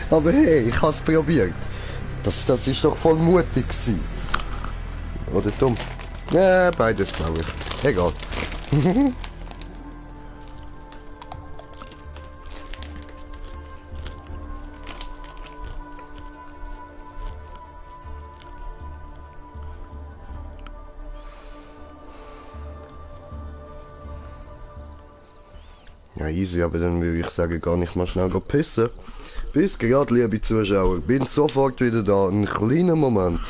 Aber hey, ich hab's probiert. Das ist doch voll mutig gewesen. Oder dumm? Ja, beides glaube ich. Egal. Ja, easy, aber dann würde ich sagen, gar nicht mal schnell pissen. Bis gerade, liebe Zuschauer. Bin sofort wieder da. Einen kleinen Moment.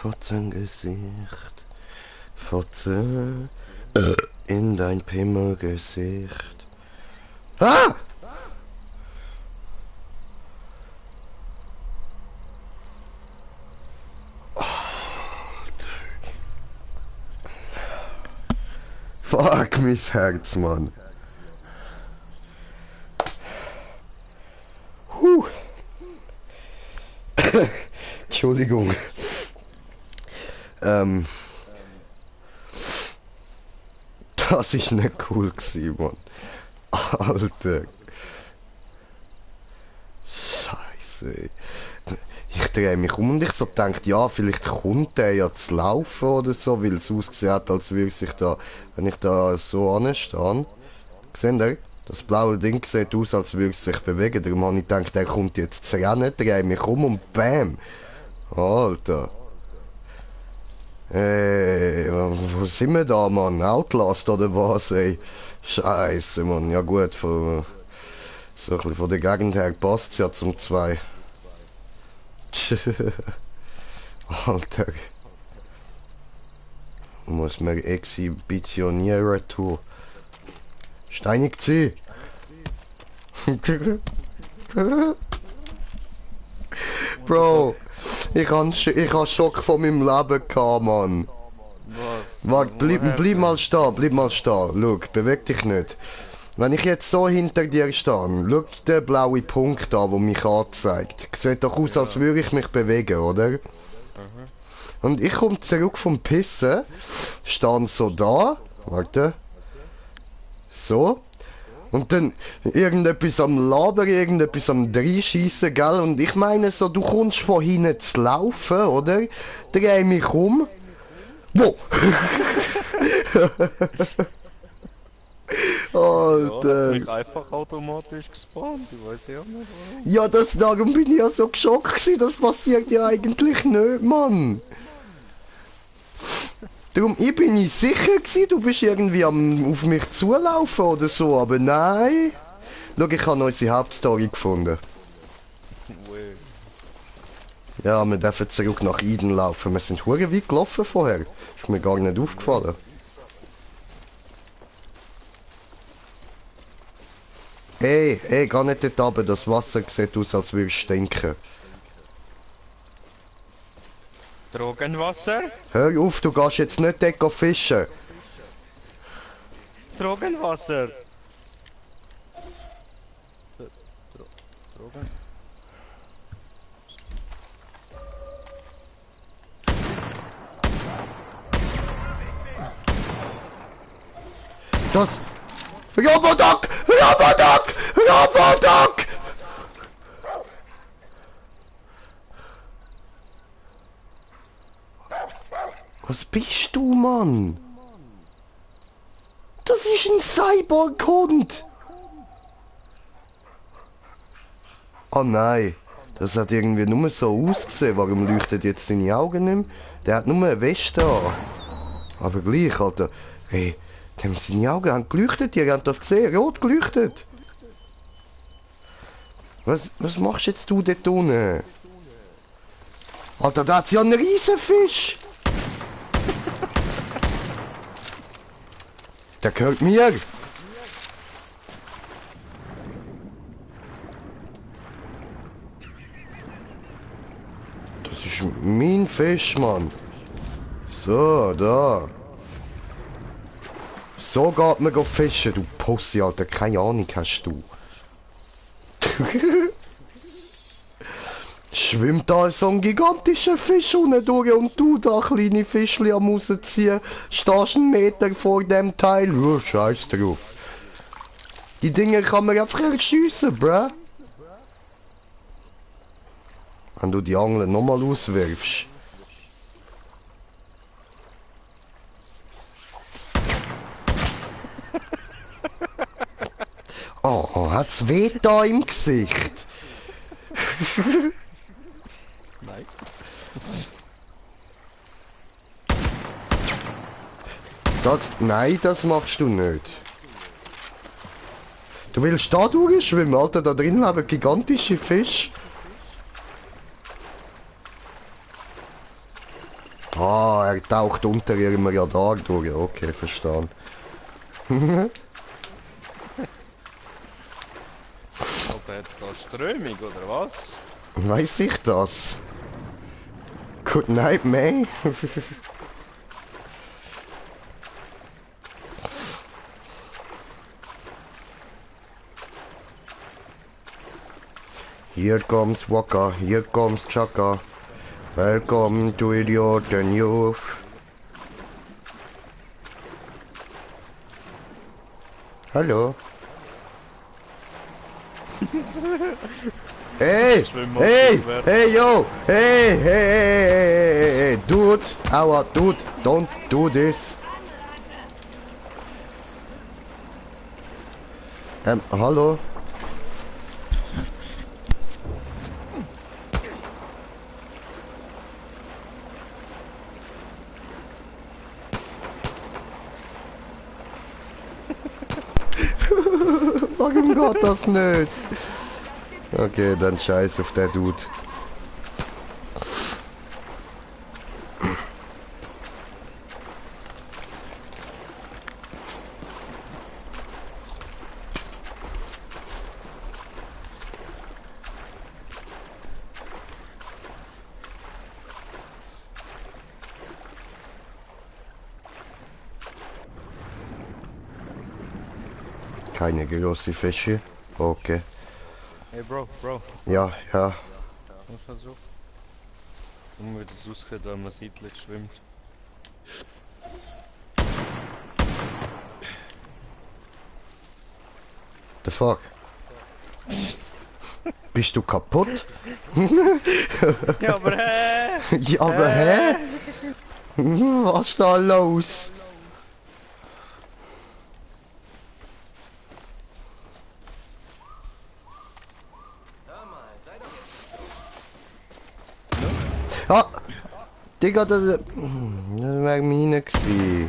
Fotzengesicht. Fotze in dein Pimmelgesicht. Ah! Fuck, mein Herz, Mann. Entschuldigung. Das ist nicht cool gewesen, Mann. Alter. Scheiße. Ich drehe mich um und ich so denke, ja, vielleicht kommt der ja zu laufen oder so, weil es ausgesehen hat, als würde sich da, wenn ich da so anstehe. Seht ihr? Das blaue Ding sieht aus, als würde es sich bewegen. Darum habe ich gedacht, der kommt jetzt zu rennen, drehe mich um und bam. Alter. Wo sind wir da, Mann? Outlast oder was, ey? Scheiße, Mann. Ja gut, von, so ein bisschen von der Gegend her passt es ja zum 2. Alter. Muss man exhibitionieren tun. Steinig zieh. Bro, ich hab Schock von meinem Leben gehabt, Mann. Was? Warte, bleib mal stehen, Schau, beweg dich nicht. Wenn ich jetzt so hinter dir stehe, schau den blauen Punkt an, der mich anzeigt. Sieht doch aus, als würde ich mich bewegen, oder? Und ich komme zurück vom Pissen, stehe so da, warte, so, und dann irgendetwas am Labern, irgendetwas am Dreinschiessen, gell? Und ich meine so, du kommst von hinten zu laufen, oder? Dreh mich um. Wo? Alter. Ja, mich einfach automatisch gespawnt, ich weiß ja nicht warum. Ja, darum bin ich ja so geschockt gewesen, das passiert ja eigentlich nicht, Mann. Darum, ich bin nicht sicher gewesen, du bist irgendwie auf mich zulaufen oder so, aber nein. Schau, ich habe unsere Hauptstory gefunden. Ja, wir dürfen zurück nach Eden laufen. Wir sind hure weit gelaufen vorher. Ist mir gar nicht aufgefallen. Ey, geh nicht dort runter. Das Wasser sieht aus, als würde es stinken. Drogenwasser? Hör auf, du gehst jetzt nicht dort fischen. Drogenwasser! Drogen? Das... Robodoc! Robodoc! Robodoc! Was bist du, Mann? Das ist ein Cyborg-Hund! Oh nein, das hat irgendwie nur so ausgesehen. Warum leuchtet jetzt seine Augen nicht mehr? Der hat nur eine Weste an. Aber gleich, Alter. Hey, seine Augen haben geleuchtet, ihr habt das gesehen, rot geleuchtet. Was machst jetzt du dort unten? Alter, da hat's ja einen Riesenfisch! Der gehört mir! Das ist mein Fisch, Mann. So, da. So geht man fischen, du Pussy, Alter. Keine Ahnung hast du. Schwimmt da so ein gigantischer Fisch unten durch und du da kleine Fischli am rausziehen. Stehst einen Meter vor dem Teil. Scheiß drauf. Die Dinger kann man einfach erschiessen, bruh. Wenn du die Angel nochmal auswirfst. Oh, hat's weh da im Gesicht? Nein. Nein, das machst du nicht. Du willst da durchschwimmen, Alter, da drin leben gigantische Fische. Ah, er taucht unter ihrem Radar durch. Okay, verstanden. Alter, jetzt da Strömung, oder was? Weiß ich das? Good night, May. Here comes Waka, here comes Chaka. Welcome to Idiot and Youth. Hallo. Hey! Hey! Hey, yo! Hey! Dude! Aua, dude! Don't do this! Hallo? Warum geht das nicht? Okay, dann scheiß auf der Dude. Keine große Fische. Okay. Hey Bro. Ja. Was so? Wie das aussieht, wenn man seitlich schwimmt. The fuck? Bist du kaputt? Ja, aber hä? Ja, aber hä? Was ist da los? Ah! Digga, das wäre meine gewesen.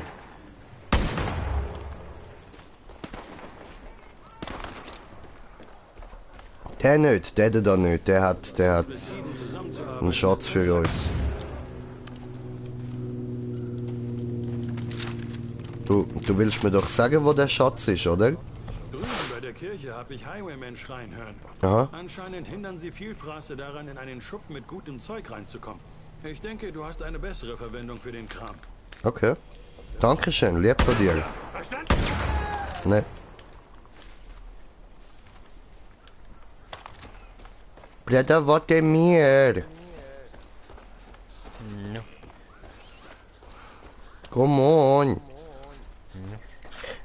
Der nicht, der da nicht, der hat einen Schatz für uns. Du willst mir doch sagen, wo der Schatz ist, oder? Drüben bei der Kirche habe ich Highwaymen schreien hören. Aha. Anscheinend hindern sie Vielfraße daran, in einen Schuppen mit gutem Zeug reinzukommen. Ich denke, du hast eine bessere Verwendung für den Kram. Okay. Dankeschön, lieb von dir. Ne. Blätter, warte mir. No. Come on.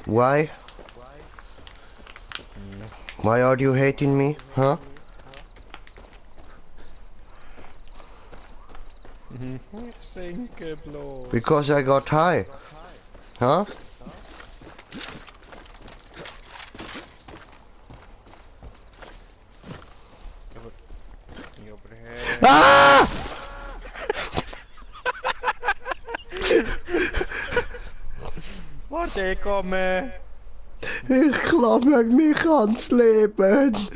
Why? Why are you hating me, huh? Ich sinke bloß. Because I got high. Huh? Ah! Warte, ich komme. Ich klammer mich ans Leben.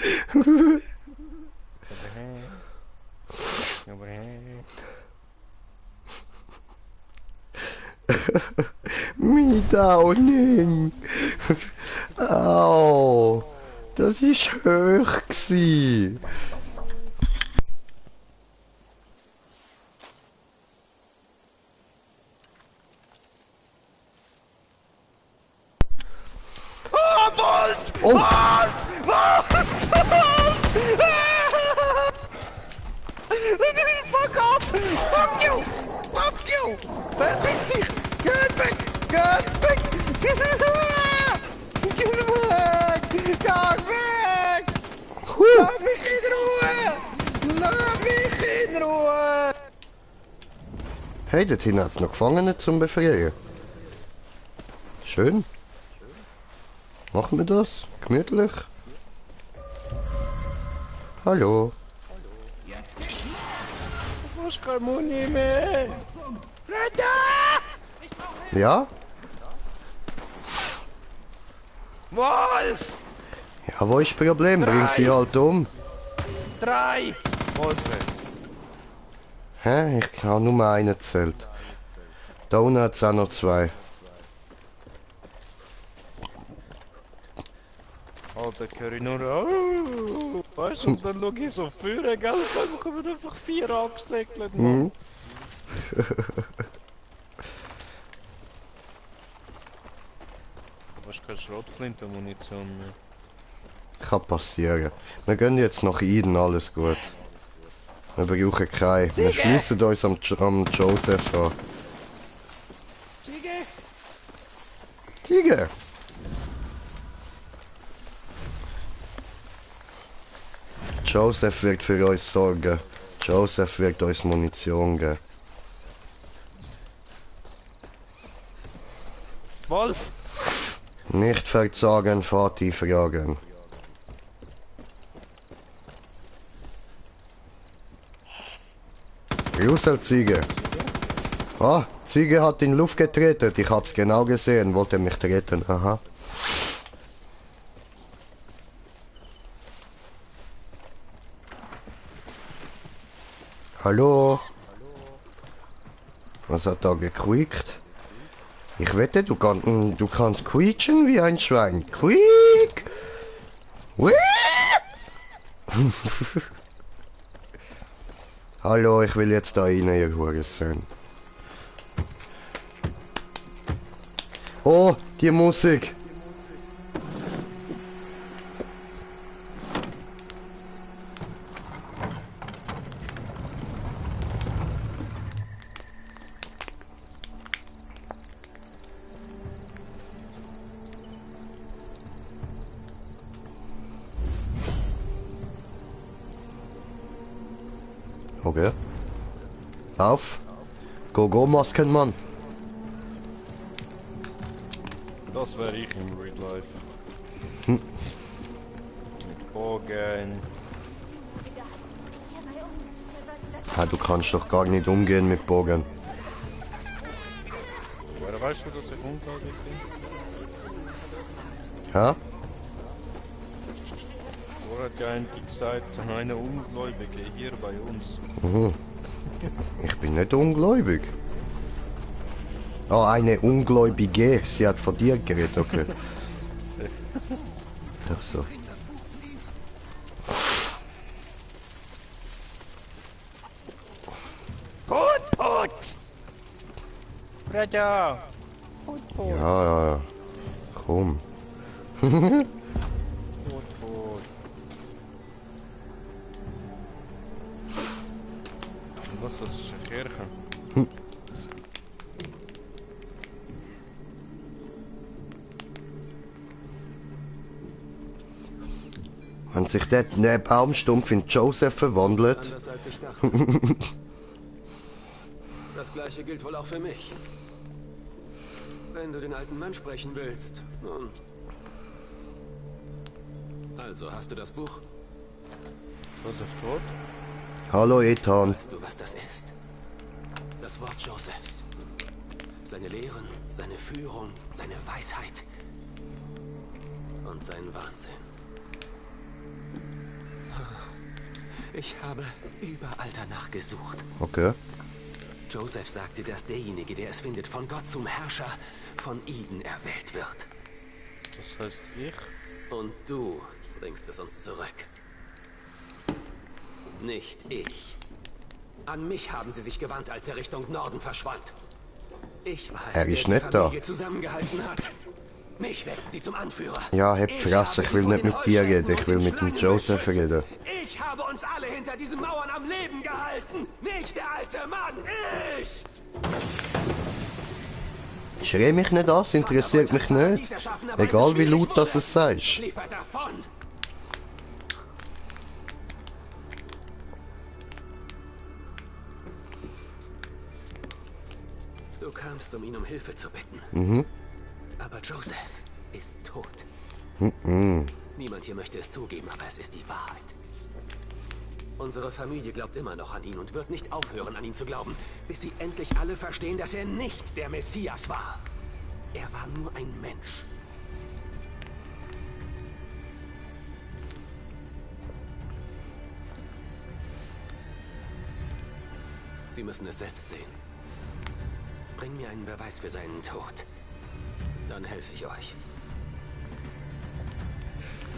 Me downing. Au. Das ist hoch gsi. Wolf! Oh! Fuck off! Fuck you! Fuck you! Verpiss dich! Geh weg! Geh weg! Geh weg! Geh weg! Lass mich in Ruhe! Lass mich in Ruhe! Hey, dorthin hat's noch Gefangene zum Befreien. Schön. Machen wir das? Gemütlich? Hallo? Was kann man nicht mehr? Ja? Wolf! Ja, wo ist das Problem? Bring sie halt um. 3! Wolf! Hä? Ich habe nur einen gezählt. Da unten hat es auch noch 2. Alter, höre ich nur. Oh, weißt du, und dann schau ich so vorne, gell? Dann kommen einfach 4 angesäckelt, Mann. Mhm. Du hast keine Schrotflintenmunition mehr. Kann passieren. Wir gehen jetzt nach Eden, alles gut. Wir brauchen keine. Wir schließen uns am Joseph an. Ziege! Ziege! Joseph wird für uns sorgen. Joseph wird uns Munition geben. Wolf! Nicht verzagen, Vati fragen. Grusel Ziege. Ah, Ziege hat in Luft getreten. Ich hab's genau gesehen. Wollte mich treten. Aha. Hallo? Was hat da gequiekt? Ich wette, du kannst quietschen wie ein Schwein. Quiek! Hallo, ich will jetzt da rein, ihr Hurensohn. Oh, die Musik. Okay. Auf. Go, go, Maskenmann. Das wäre ich im Real Life. Mit Bogen. Ja, du kannst doch gar nicht umgehen mit Bogen. Woher weißt du, dass ich ungläubig bin? Ja? Wo hat ja eigentlich gesagt, eine Ungläubige hier bei uns? Mhm. Ich bin nicht ungläubig. Oh, eine Ungläubige. Sie hat von dir geredet, okay. Ach so. Put! Bruder! Put! Ja. Komm. Put. Was, das ist eine Kirche? Wenn sich der Baumstumpf in Joseph verwandelt. Anders als ich dachte. Das gleiche gilt wohl auch für mich. Wenn du den alten Mann sprechen willst, nun. Also, hast du das Buch? Joseph tot? Hallo Ethan. Weißt du, was das ist? Das Wort Josephs. Seine Lehren, seine Führung, seine Weisheit. Und sein Wahnsinn. Ich habe überall danach gesucht. Okay. Joseph sagte, dass derjenige, der es findet, von Gott zum Herrscher von Eden erwählt wird. Das heißt ich? Und du bringst es uns zurück. Nicht ich. An mich haben sie sich gewandt, als er Richtung Norden verschwand. Ich war es, der die Familie zusammengehalten hat. Mich wählten sie zum Anführer. Ja, heb Fresse, ich will nicht mit dir reden, ich will mit dem Joseph reden. Ich habe uns alle hinter diesen Mauern am Leben gehalten. Nicht der alte Mann, ich! Schrei mich nicht an, es interessiert mich nicht. Egal wie laut das es sagst. Du kamst, um ihn um Hilfe zu bitten. Mhm. Aber Joseph ist tot. Mhm. Niemand hier möchte es zugeben, aber es ist die Wahrheit. Unsere Familie glaubt immer noch an ihn und wird nicht aufhören, an ihn zu glauben, bis sie endlich alle verstehen, dass er nicht der Messias war. Er war nur ein Mensch. Sie müssen es selbst sehen. Bring mir einen Beweis für seinen Tod. Dann helfe ich euch.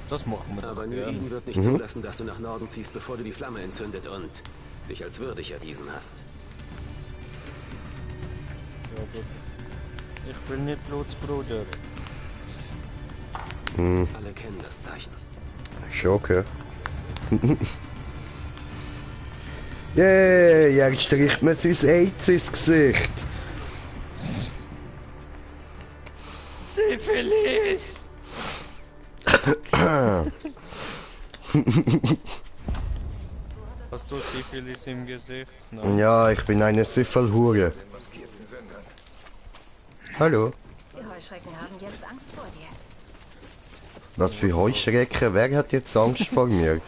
Das machen wir. Aber New Eden wird nicht zulassen, dass du nach Norden ziehst, bevor du die Flamme entzündet und dich als würdig erwiesen hast. Ja, gut. Ich will nicht Blutsbruder. Alle kennen das Zeichen. Schocke. Yeah, jetzt stricht mir sein AIDS ins Gesicht. Syphilis! Hast du Syphilis im Gesicht? Nein. Ja, ich bin eine Syphilhure. Hallo. Die Heuschrecken haben jetzt Angst vor dir. Was für Heuschrecken? Wer hat jetzt Angst vor mir?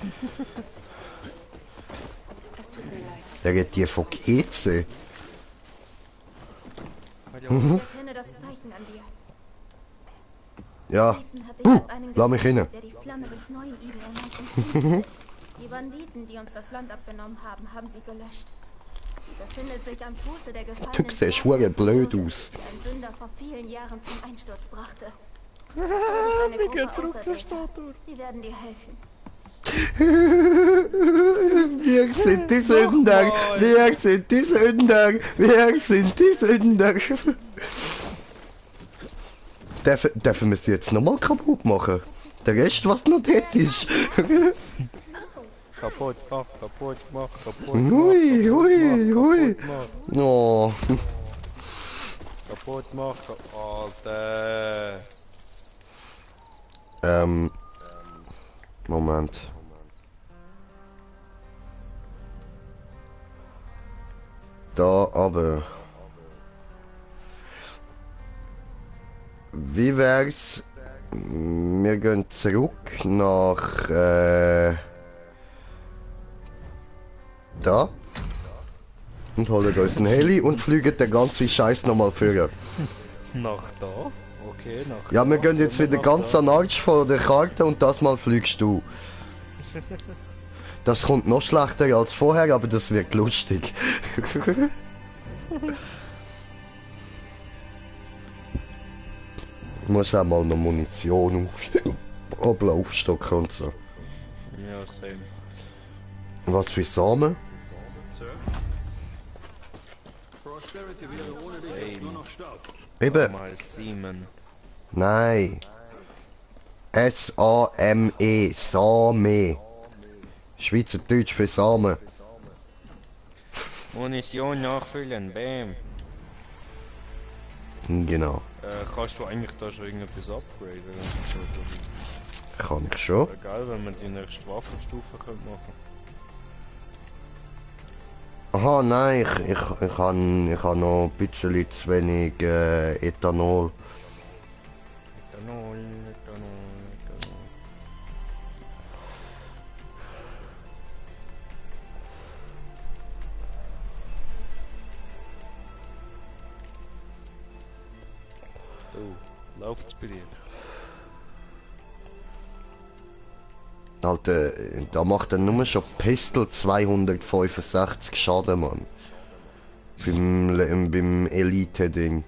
Es tut mir leid. Der hat die von GC. Ich erkenne das Zeichen an dir. Ja. Ethan hat dich als einen Lass mich rein. der die Flamme des neuen Edelement entzündet. Die Banditen, die uns das Land abgenommen haben, haben sie gelöscht. Sie befindet sich am Fuße der gefallenen Du siehst schwer blöd aus. die ein Sünder vor vielen Jahren zum Einsturz brachte. Wir gehen zurück zur Statue. Sie werden dir helfen. Wir sind die Sünder, wir sind die Sünder, wir sind die Sünder. Dürfen wir sie jetzt nochmal kaputt machen? Der Rest, was noch dort ist. Kaputt mach, kaputt mach, kaputt Hui, hui, hui. Oh. Kaputt mach, Alter. Moment. Da aber. Wie wär's? Wir gehen zurück nach da und holen uns einen Heli und fliegen den ganzen Scheiß nochmal führen. Nach da? Okay, nach Ja, da. wir gehen jetzt wieder ganz an Arsch von der Karte und das mal fliegst du. Das kommt noch schlechter als vorher, aber das wird lustig. Ich muss auch mal noch Munition aufstocken und so. Ja, same. Was für Samen? Prosperity wäre ohne dich jetzt nur noch Staub. Eben. Mal Siemen. Nein. S-A-M-E. Same. Schweizerdeutsch für Samen. Munition nachfüllen, bam. Genau. Kannst du eigentlich da schon irgendetwas upgraden? Kann ich schon. Wäre geil, wenn man die nächste Waffenstufe könnte machen. Aha, nein, ich habe noch ein bisschen zu wenig Ethanol. Ethanol. Du, läuft's bei dir? Alter, da macht er nur schon Pistol 265 Schaden, Mann. Beim Elite-Ding.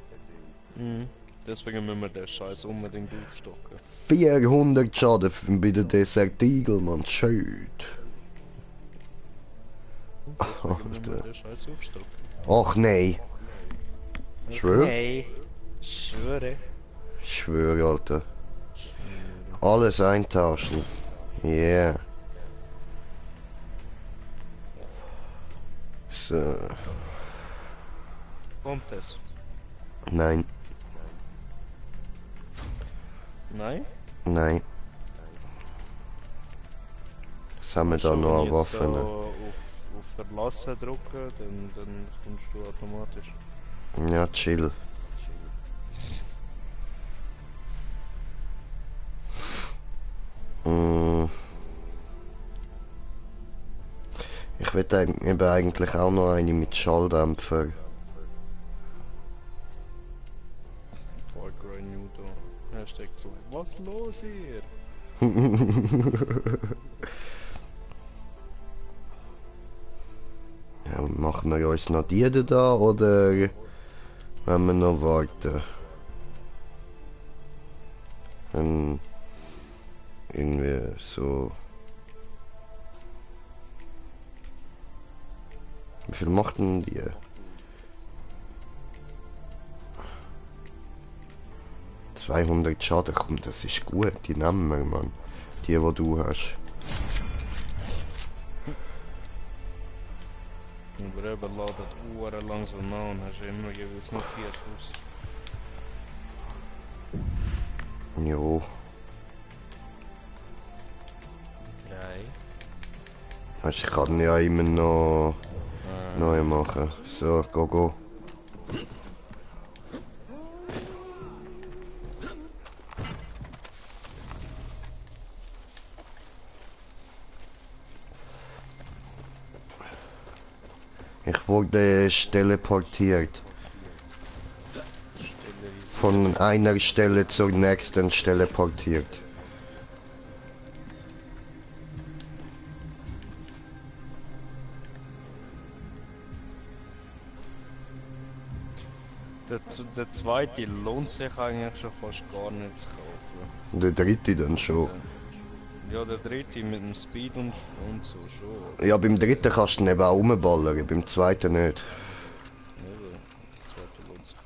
Mhm. Deswegen müssen wir den Scheiß unbedingt aufstocken. 400 Schaden bei der Desert Eagle, Mann. Schön. Deswegen müssen wir den Scheiß aufstocken. Ach nein. Schwör? Nein. Schwöre. Schwöre, Alter. Alles eintauschen. Yeah. So. Kommt es? Nein. Nein? Nein. Was haben wir da Schon, noch an wenn ich jetzt Waffen? da auf Verlassen drücken, dann kommst du automatisch. Ja, chill. Ich will eben eigentlich auch noch eine mit Schalldämpfer. Far Cry New Dawn. Hashtag 2. Was los hier? Ja, machen wir uns noch die da oder Wenn wir noch warten. Irgendwie so. Wie viel macht denn die? ...200 Schaden, komm, das ist gut, die nehmen wir, Mann. Die du hast. Aber eben ladet Uhren langsam nach und hast immer jeweils nur 4 Schuss. Jo. 3. Ich kann ja immer noch neu machen. So, go. Ich wurde teleportiert. Von einer Stelle zur nächsten Stelle portiert. Der zweite lohnt sich eigentlich schon fast gar nicht zu kaufen. Der dritte dann schon. Ja, der dritte mit dem Speed und so schon. Ja, beim dritten kannst du ihn eben auch rumballern, beim zweiten nicht. Ja, der zweite lohnt sich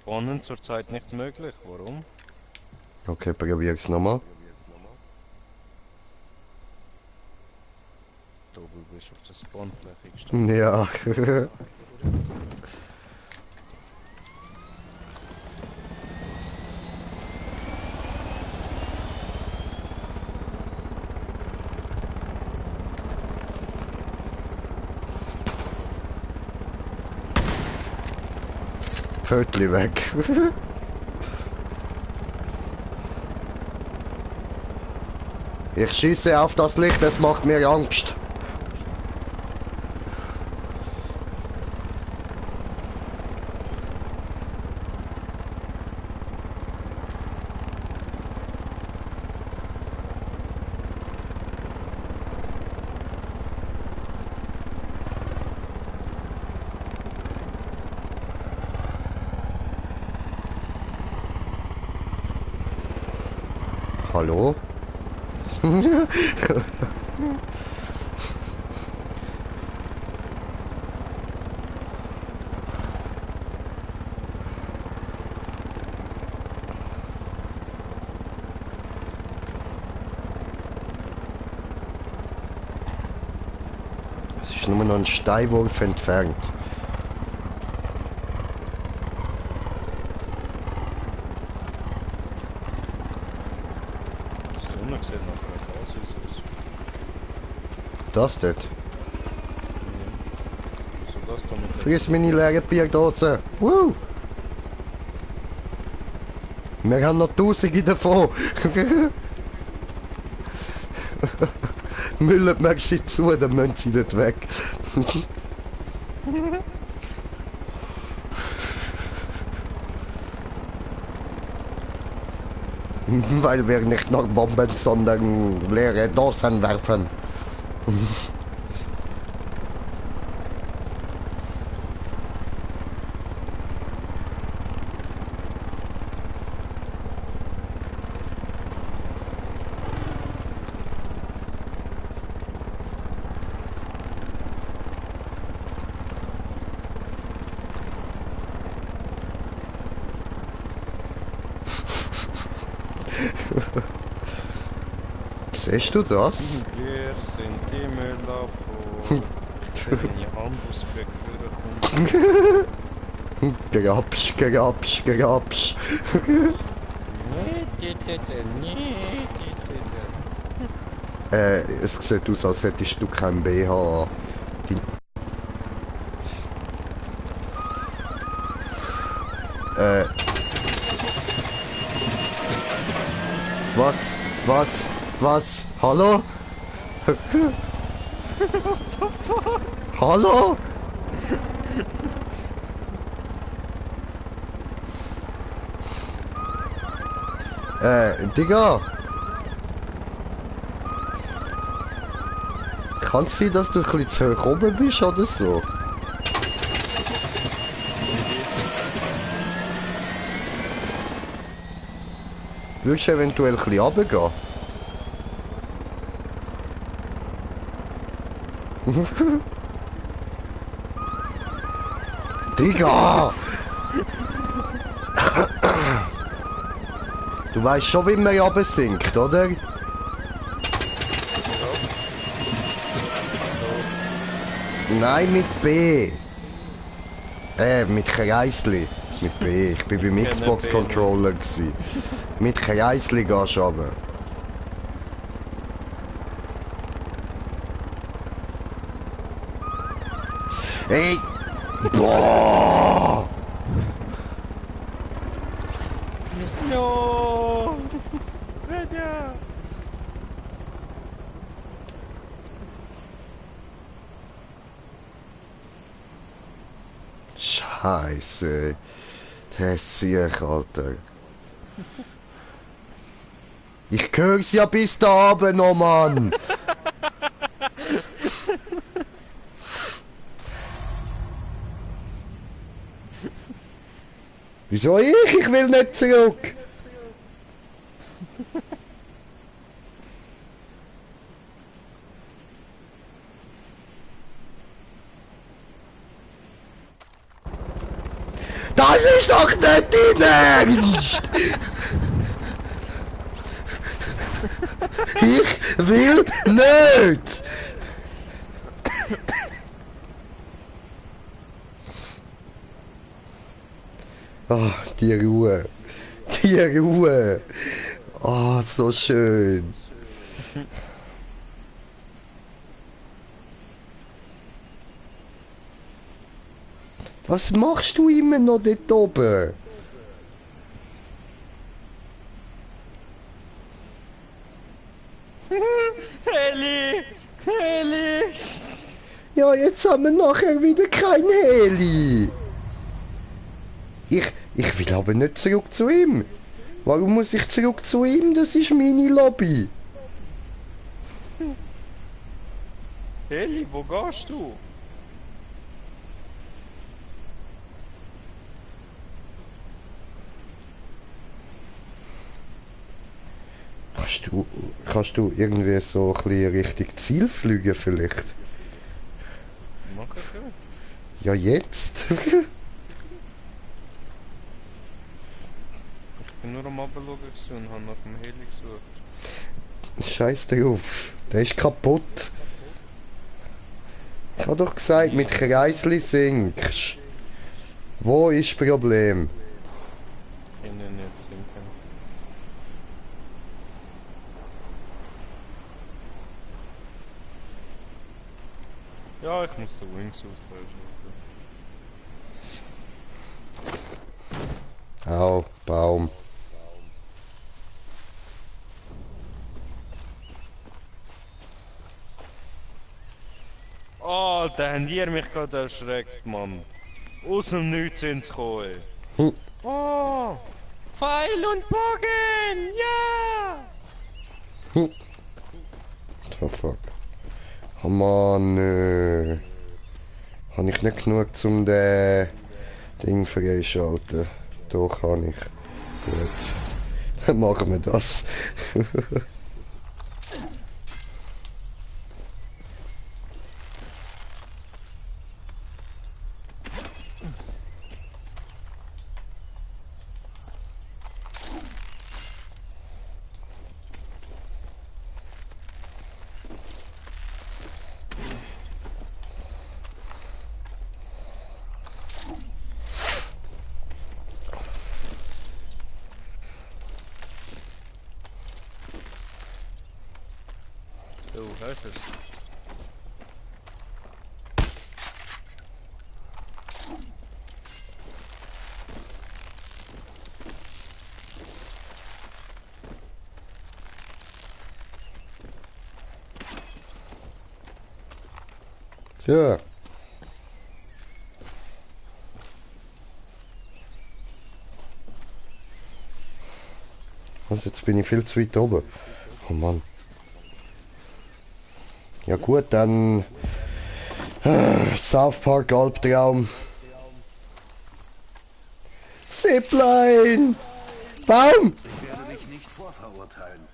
auch. Bahnen zurzeit nicht möglich, warum? Okay, probier's nochmal. Du bist auf der Spawnfläche gestanden. Ja. Viertel weg. Ich schieße auf das Licht, es macht mir Angst. Hallo? Es ist nur noch ein Steinwurf entfernt. Das dort? Friss meine leere Bierdose. Woo! Wir haben noch Tausende davon. Müllen merkst du zu, dann müssen sie nicht weg. Weil wir nicht noch Bomben, sondern leere Dosen werfen. Siehst du das? Wir sind die Müller vor Senior Ambusbekürer. Grapsch. Es sieht aus, als hättest du kein BH. Was? Hallo? Hallo? Digga. Kann es sein, dass du ein bisschen zu hoch oben bist oder so? Würdest du eventuell ein bisschen runtergehen? Digga! Du weißt schon, wie man runter sinkt, oder? Nein, mit B. Mit Kreisli. Mit B. Ich bin beim Xbox-Controller gsi. Mit Kreisli gehst du runter. Ey! Boah! No! Fredja! Scheiße. Das ist sicher, Alter. Ich hör's ja bis da oben noch, Mann! Wieso ich? Ich will nicht zurück! Das ist doch nicht dein Ernst! Ich will nicht! Ah, die Ruhe. Die Ruhe. Ah, so schön. Was machst du immer noch dort oben? Heli! Heli! Ja, jetzt haben wir nachher wieder kein Heli. Ich will aber nicht zurück zu ihm. Warum muss ich zurück zu ihm? Das ist meine Lobby. Heli, wo gehst du? Kannst du irgendwie so ein bisschen Richtung Ziel fliegen vielleicht? Mach ich ja. Ja, jetzt. Ich bin nur am Abschauen und habe nach dem Heli gesucht. Scheiß drauf. Der ist kaputt. Ich hab doch gesagt, mit Kreisli sinkst. Wo ist das Problem? Ich nenne jetzt sinken. Ja, ich muss den Wingsuit versuchen. Au, Baum. Alter, haben ihr mich gerade erschreckt, Mann. Aus dem Nichts sind sie gekommen, ey. Oh! Pfeil und Bogen! Ja! What the fuck? Oh Mann, habe ich nicht genug zum den Ding freischalten? Doch, kann ich. Gut. Dann machen wir das. Du hörst es. Tja. Also jetzt bin ich viel zu weit oben. Oh Mann. Ja gut, dann South Park Albtraum. Zipline! Baum! vorverurteilen.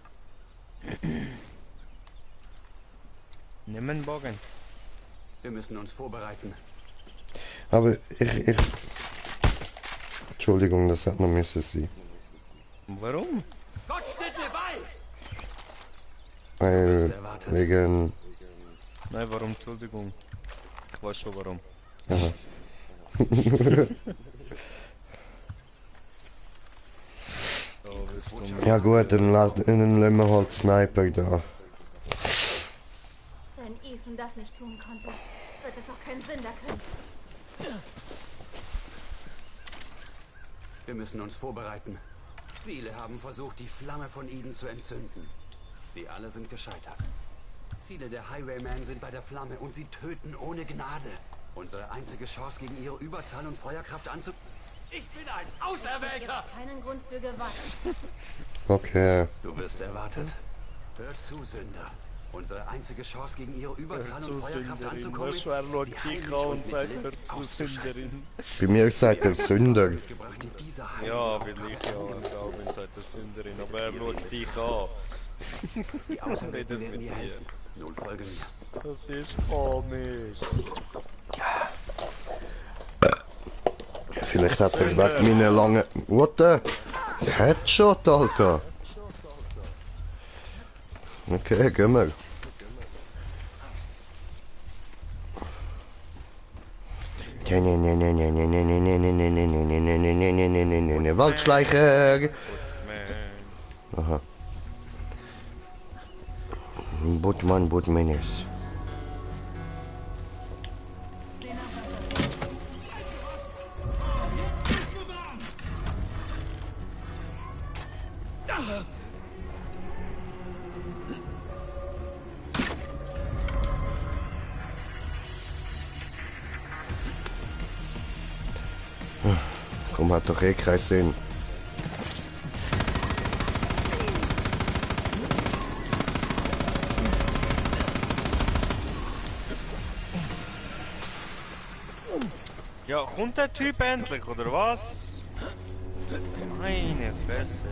Nimm einen Bogen. Wir müssen uns vorbereiten. Aber ich... Entschuldigung, das hat noch müssen sein. Warum? Gott steht mir bei! Weil... Wegen... Nein, warum? Entschuldigung. Ich weiß schon warum. Aha. Ja gut, dann lassen wir halt Sniper da. Wenn Ethan das nicht tun konnte, wird es auch keinen Sinn da können. Wir müssen uns vorbereiten. Viele haben versucht, die Flamme von Eden zu entzünden. Sie alle sind gescheitert. Viele der Highwaymen sind bei der Flamme und sie töten ohne Gnade. Unsere einzige Chance gegen ihre Überzahl und Feuerkraft anzu... Ich bin ein Auserwählter! Keinen Grund für Gewalt. Okay. Du wirst erwartet. Hör zu, Sünder. Unsere einzige Chance gegen ihre Überzahl und Feuerkraft anzukommen ist... Er schaut dich an und sagt, hör zu, Sünderin. Bei mir sagt er Sünder. Ja, will ich ja auch, wenn sagt er Sünderin, aber er schaut dich an. Die Auserwählten werden dir helfen. Nun folge mir. Das ist komisch. Vielleicht hat er wegen meiner langen... What the? Headshot, Alter! Okay, gehen wir. Waldschleicher! Aha. Bootman, Bootmanis. Komm, hat doch eh keinen Sinn. Ja, kommt der Typ endlich, oder was? Meine Fresse.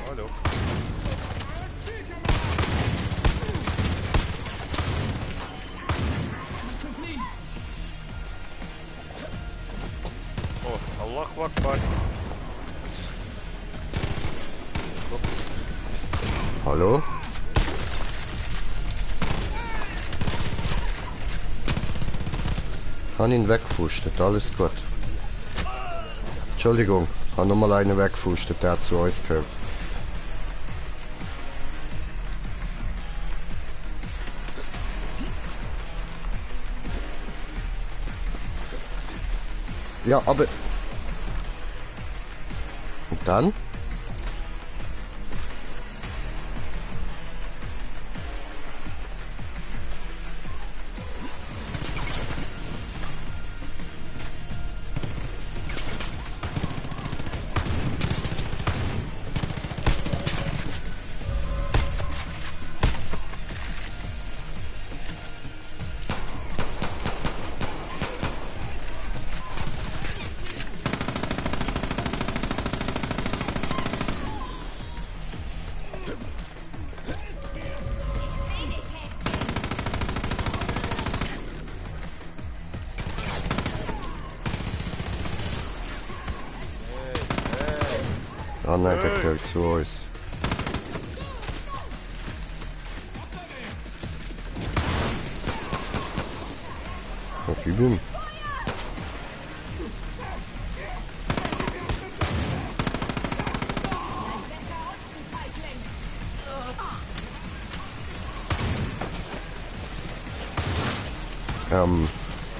Hallo. Oh, Allah Akbar. Hallo? Han ihn weggefustet, alles gut. Entschuldigung, han nochmal einen weggefustet, der zu uns gehört. Ja, aber... Und dann? Ah nein, der gehört zu uns. Was gib ihm?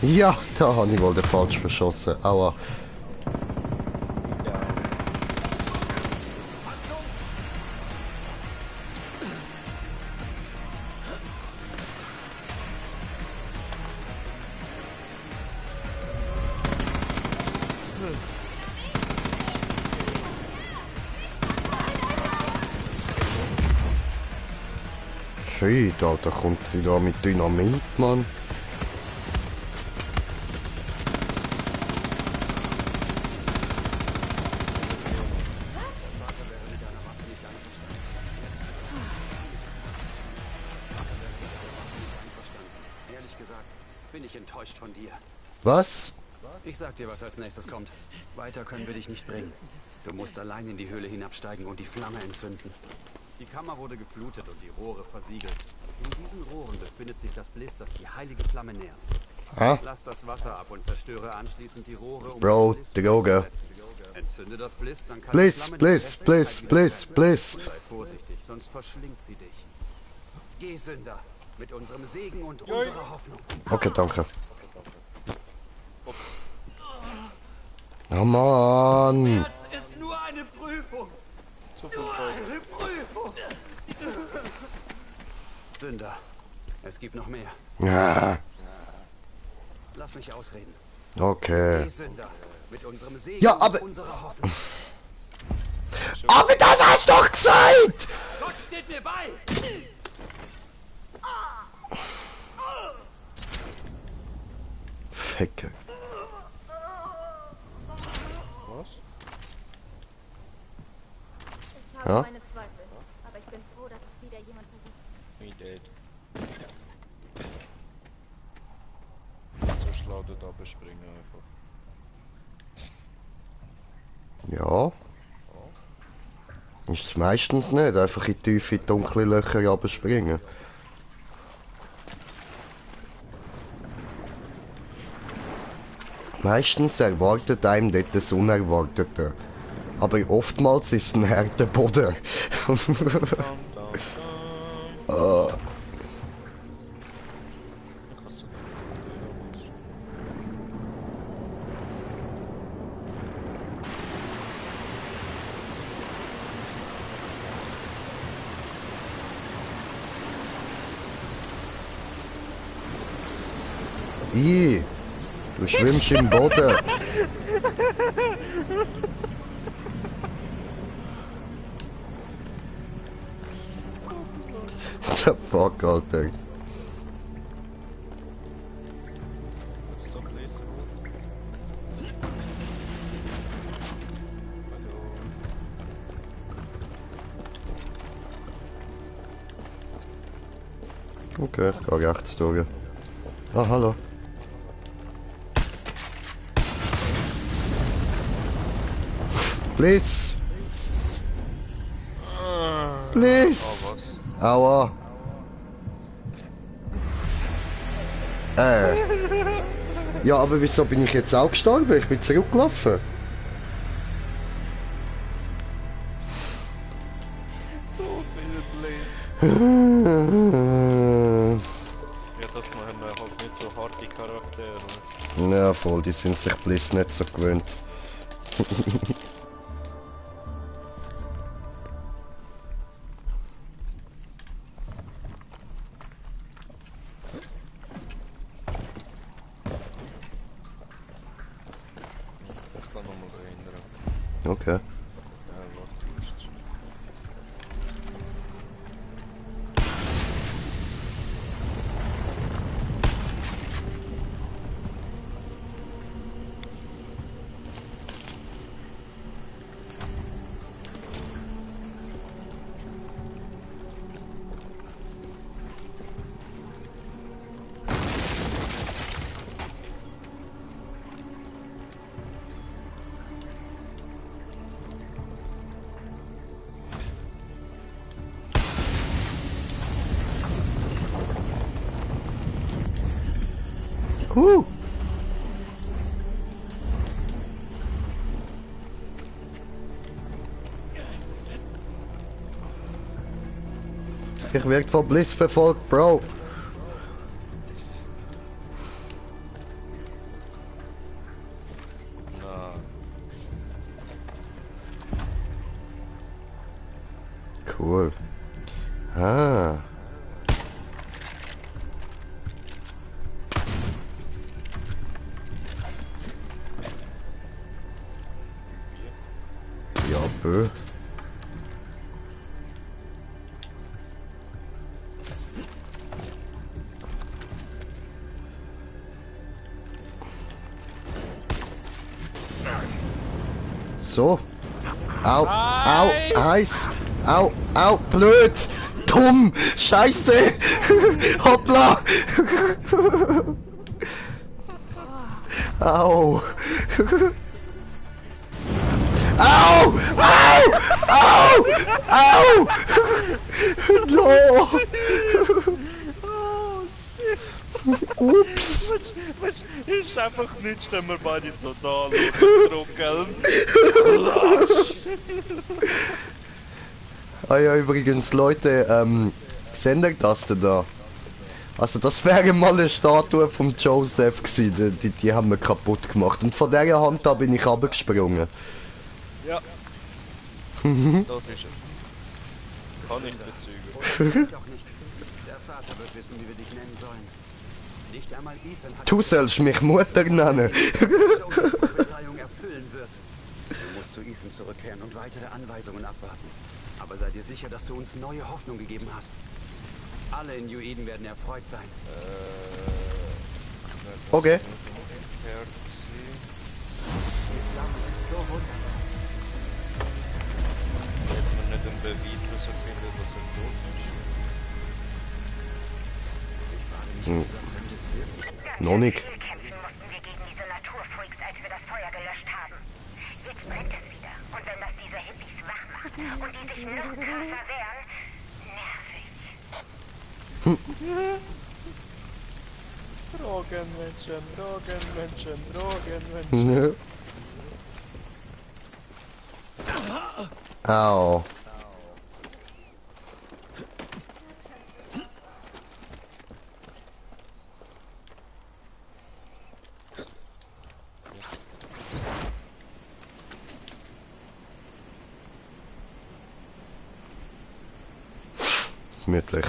Ja, da habe ich wohl den falsch verschossen. Aua. Shit, Alter, kommt sie da mit Dynamit, Mann. Ehrlich gesagt, bin ich enttäuscht von dir. Was? Ich sag dir, was als nächstes kommt. Weiter können wir dich nicht bringen. Du musst allein in die Höhle hinabsteigen und die Flamme entzünden. Die Kammer wurde geflutet und die Rohre versiegelt. In diesen Rohren befindet sich das Bliss, das die heilige Flamme nährt. Ah. Lass das Wasser ab und zerstöre anschließend die Rohre, um Bro, das the Yoga. Entzünde das Bliss, dann kann Bliss, die Flamme Bliss, die Bliss, Festigkeit Bliss, wieder Bliss. Sei vorsichtig, sonst verschlingt sie dich. Geh, Sünder, mit unserem Segen und unserer Hoffnung. Okay, danke. Oh Mann. Es ist nur eine Prüfung. Nur eine Prüfung. Sünder, es gibt noch mehr. Ja. Lass mich ausreden. Okay. Geh, Sünder, mit unserem Segen Ja, aber... und unserer Hoffnung. Aber das hat doch gesagt! Gott steht mir bei! Fecke. Was? Ich habe Ja? meine Zweifel, aber ich bin froh, dass es wieder jemand versucht. He dead. So schlau da bespringen einfach. Ja. Ist es meistens nicht, einfach in tiefe, dunkle Löcher runterspringen. Meistens erwartet einem dort das Unerwartete. Aber oftmals ist es ein harter Boden. Ah. Du schwimmst im Boden. The fuck, Alter. Stop lesen. Okay, ich gehe rechts durch. Ah, hallo. Please! Please! Aua! Ja, aber wieso bin ich jetzt auch gestorben? Ich bin zurückgelaufen. So viel Bliss. Ja, das machen wir halt nicht so harte Charaktere. Ja, voll, die sind sich Bliss nicht so gewöhnt. Ich kann nochmal erinnern. Okay. Ja, warte, ist Ich werde von Bliss verfolgt, Bro. Cool. Ah. Ja, bö. So. Au, au, heiß. Au, au, blöd. Dumm. Scheiße. Hoppla. Au. Au! Au! Au! Au! No! Oh, shit! Ups! Was ist einfach nichts, wenn wir beide so da schauen, zurückgehen. Ah ja, übrigens, Leute, seht ihr das denn da? Also das wäre mal eine Statue von Joseph gewesen, die haben wir kaputt gemacht. Und von dieser Hand da bin ich runtergesprungen. Ja. Das ist er. Kann ich bezeugen. Doch nicht. Der Vater wird wissen, wie wir dich nennen sollen. Nicht einmal Ethan hat... Du sollst mich Mutter nennen. Prophezeiung erfüllen wird. Du musst zu Ethan zurückkehren und weitere Anweisungen abwarten. Aber sei dir sicher, dass du uns neue Hoffnung gegeben hast. Alle in New Eden werden erfreut sein. Okay. Die Flamme ist so wunderbar. Hätte man nicht einen Beweis, dass er findet, dass er tot ist. Noch nicht. Kämpfen mussten wir gegen diese Naturfreaks, als wir das Feuer gelöscht haben. Jetzt brennt es wieder. Und wenn das diese Hippies wach macht und die sich noch krasser wehren, nervig. Drogenmenschen, Drogenmenschen, Drogenmenschen. Au. Gemütlich.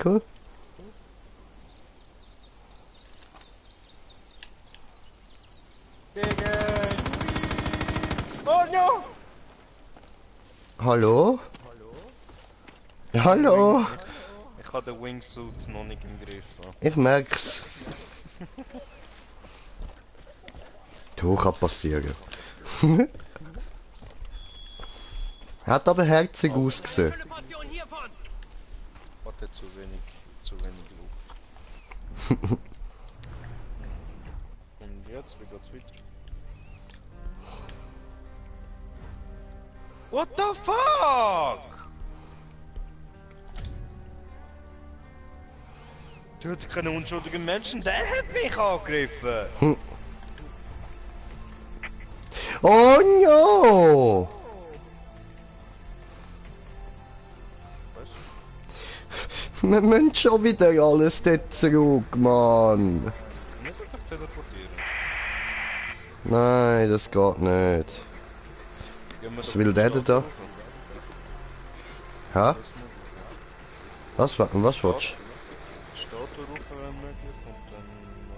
Cool. Hallo? Hallo? Ich habe den Wingsuit noch nicht im Griff. Ich merk's. Du, kann passieren. Hat aber herzig ausgesehen. Warte, zu wenig Luft. Und jetzt, wie geht's weiter? What the fuck? Töte keine unschuldigen Menschen, der hat mich angegriffen! Oh no! Wir müssen schon wieder alles dort zurück, Mann. Nicht einfach teleportieren. Nein, das geht nicht. Was will der denn da? Hä? Was willst du? Statue rufen, wenn möglich, und dann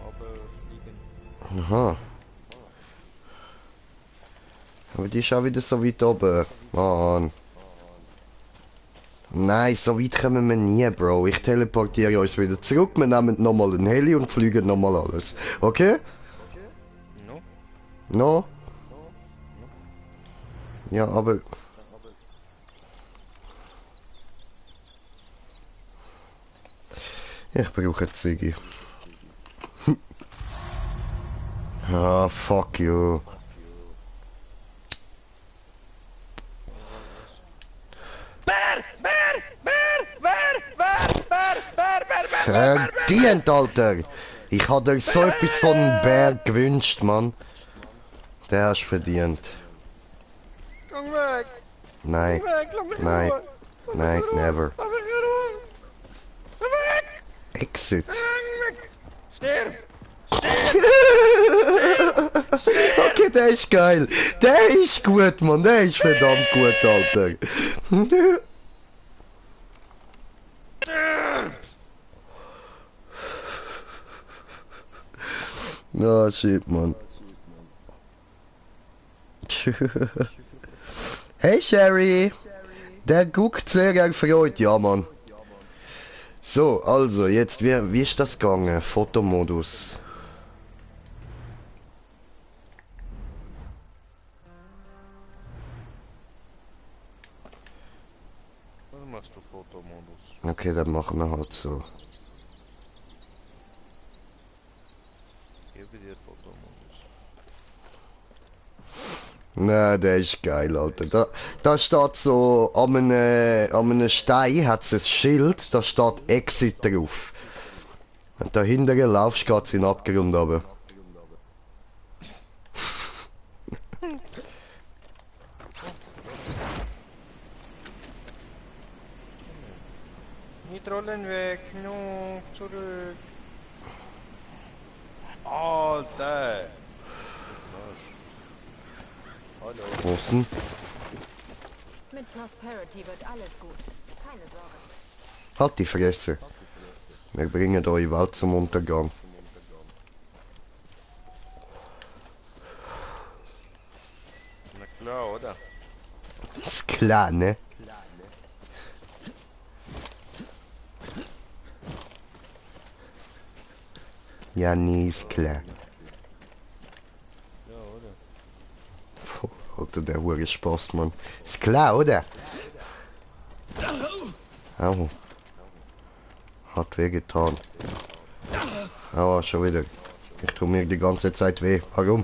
runterfliegen. Aha. Aber die ist auch wieder so weit oben. Mann. Nein, so weit kommen wir nie, Bro. Ich teleportiere uns wieder zurück. Wir nehmen nochmal einen Heli und fliegen nochmal alles. Okay? No? No? Ja, aber... Ich brauche Ziggy. Ah, fuck you. Verdient, Alter! Ich hatte euch so etwas von einem Bär gewünscht, Mann. Der hast verdient. Komm weg! Nein. Nein. Nein, never. Exit. Stirb! Okay, der ist geil. Der ist gut, Mann. Der ist verdammt gut, Alter. Oh shit, Mann. Hey Sherry! Der guckt sehr erfreut, ja Mann. So, also, jetzt, wie ist das gegangen? Fotomodus. Dann machst du Fotomodus. Okay, dann machen wir halt so. Gebe dir Fotomodus. Na, der ist geil, Alter. Da steht so, an einem Stein hat es ein Schild, da steht Exit drauf. Und dahinter laufst du, geht's in den Abgrund runter. Nicht rollen weg, no, zurück. Alter! Hallo. Großen. Mit Prosperity wird alles gut. Keine Sorge. Halt die Fresse. Wir bringen eure Welt zum Untergang. Na klar, oder? Ist klar, ne? Ja, nee, ist klar. Ja, oder? Puh, Alter, der Hure Spaß, Mann. Ist klar, oder? Au. Hat weh getan. Aua, schon wieder. Ich tue mir die ganze Zeit weh. Warum?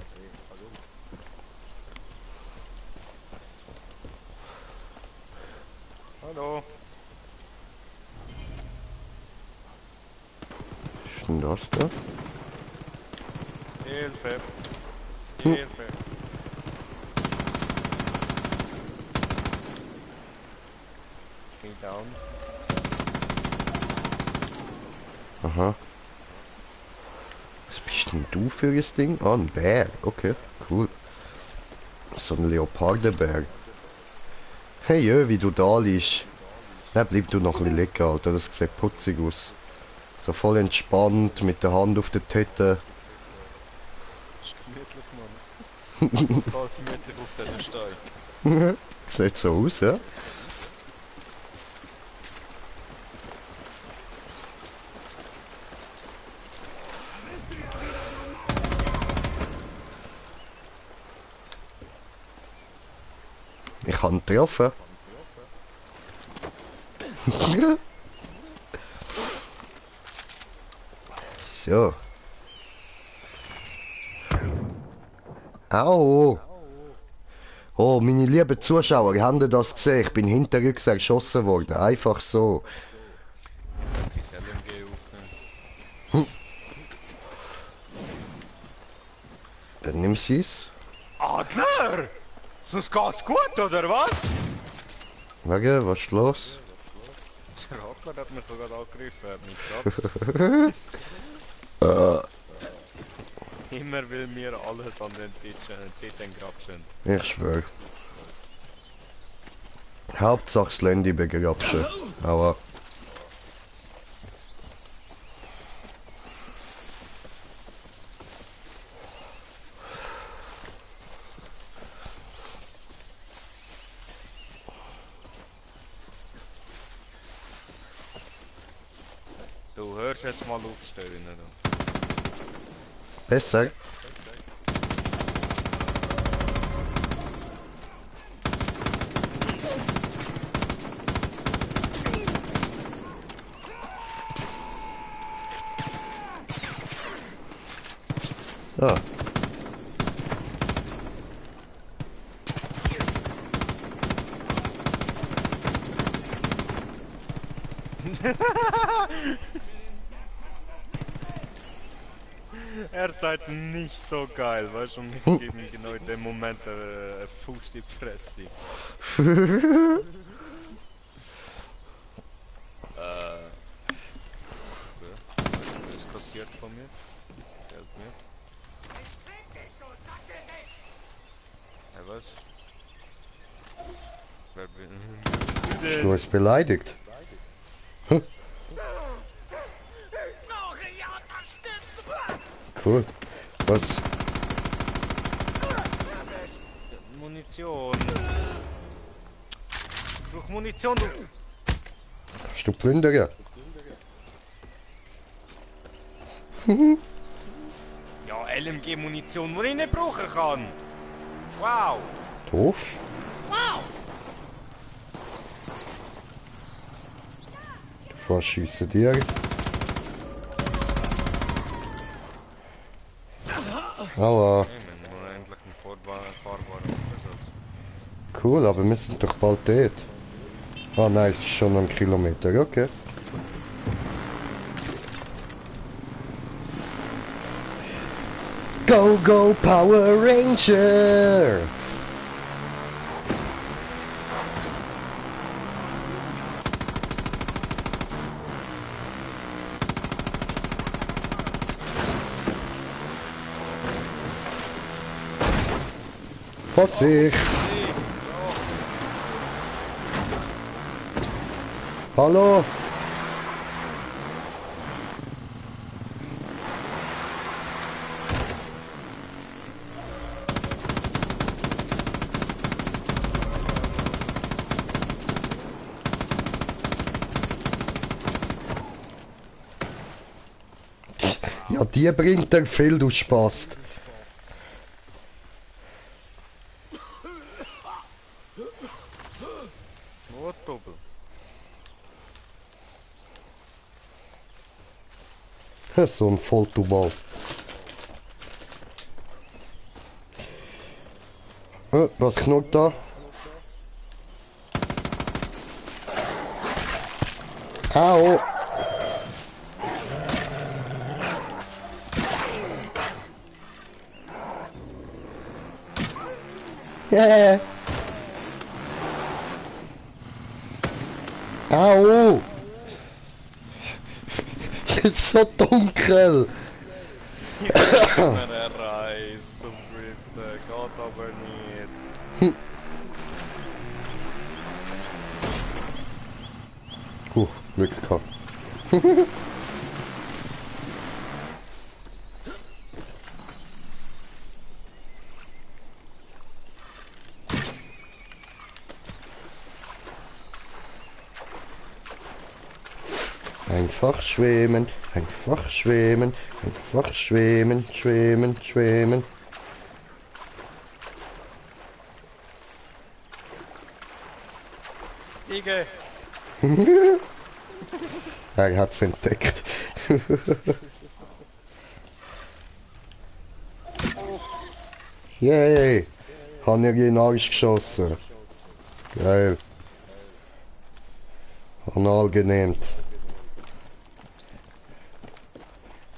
Hallo. Was ist denn das da? Hilfe. Hilfe. Geh down. Aha. Was bist denn du für das Ding? Ah, ein Bär. Okay, cool. So ein Leopardenbär. Hey, wie du da liegst. Da bleib du noch ein bisschen liegen, Alter. Das sieht putzig aus. So voll entspannt, mit der Hand auf der Tüte. Ist gemütlich, Mann. Total gemütlich auf der Stein. Sieht so aus, ja? Ich kann ihn treffen. So. Au. Oh, meine lieben Zuschauer, habt ihr das gesehen? Ich bin hinterrücks erschossen worden. Einfach so. Dann nimm sie's. Adler! Sonst geht's gut, oder was? Wege, was ist los? Der Adler hat mich gerade angegriffen, hat mich gehabt. Immer will mir alles an den Titten grapschen. Ich schwör. Hauptsache Slendy begrapschen. Aber. Du hörst jetzt mal auf stöhnen. Besser? Ah. Er seid nicht so geil, weißt du, und ich gebe ihm genau in dem Moment einen Fuß in die Fresse. Was ist passiert von mir? Helft mir. Was? Wer bin Bist du jetzt beleidigt? Hm? Cool. Was? Munition. Ich brauch Munition, du. Hast du Plünderer? Ja, LMG-Munition, die ich nicht brauchen kann. Wow. Doof. Wow. Verschieße dir. Aua. Cool, aber wir sind doch bald dort. Ah nein, es ist schon ein Kilometer, okay. Go, go, Power Ranger! Vorsicht! Hallo? Ja, die bringt er viel, du Spast. Notdoppel. So ein Volltubal. Was knurrt da? Au! Yeah. Au! Es ist so dunkel! Er reist zum Driften, geht aber nicht. Glück gehabt. Einfach schwimmen, einfach schwimmen, einfach schwimmen, schwimmen, schwimmen. Igel! Er hat's entdeckt. Yay! Haben wir in den Arsch geschossen. Geil. Anal genehmt.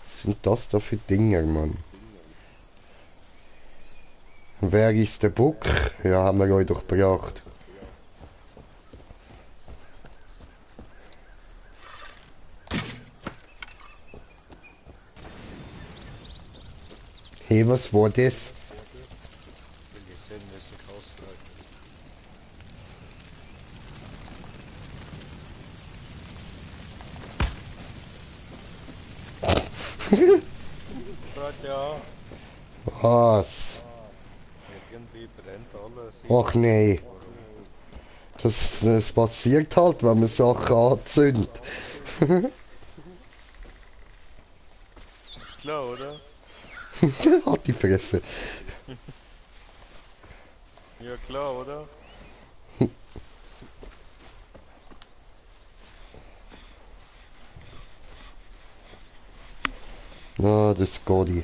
Was sind das da für Dinger, Mann? Wer ist der Buck? Ja, haben wir euch doch gebracht. Hey, was war das? Will ich sehen, wie sich ausbreitet. Ja. Was? Irgendwie brennt alles. Ach nee. Das passiert halt, wenn man Sachen anzündet. Ist klar, oder? Hat die Fresse. Ja klar, oder? Ah, das ist Gotti.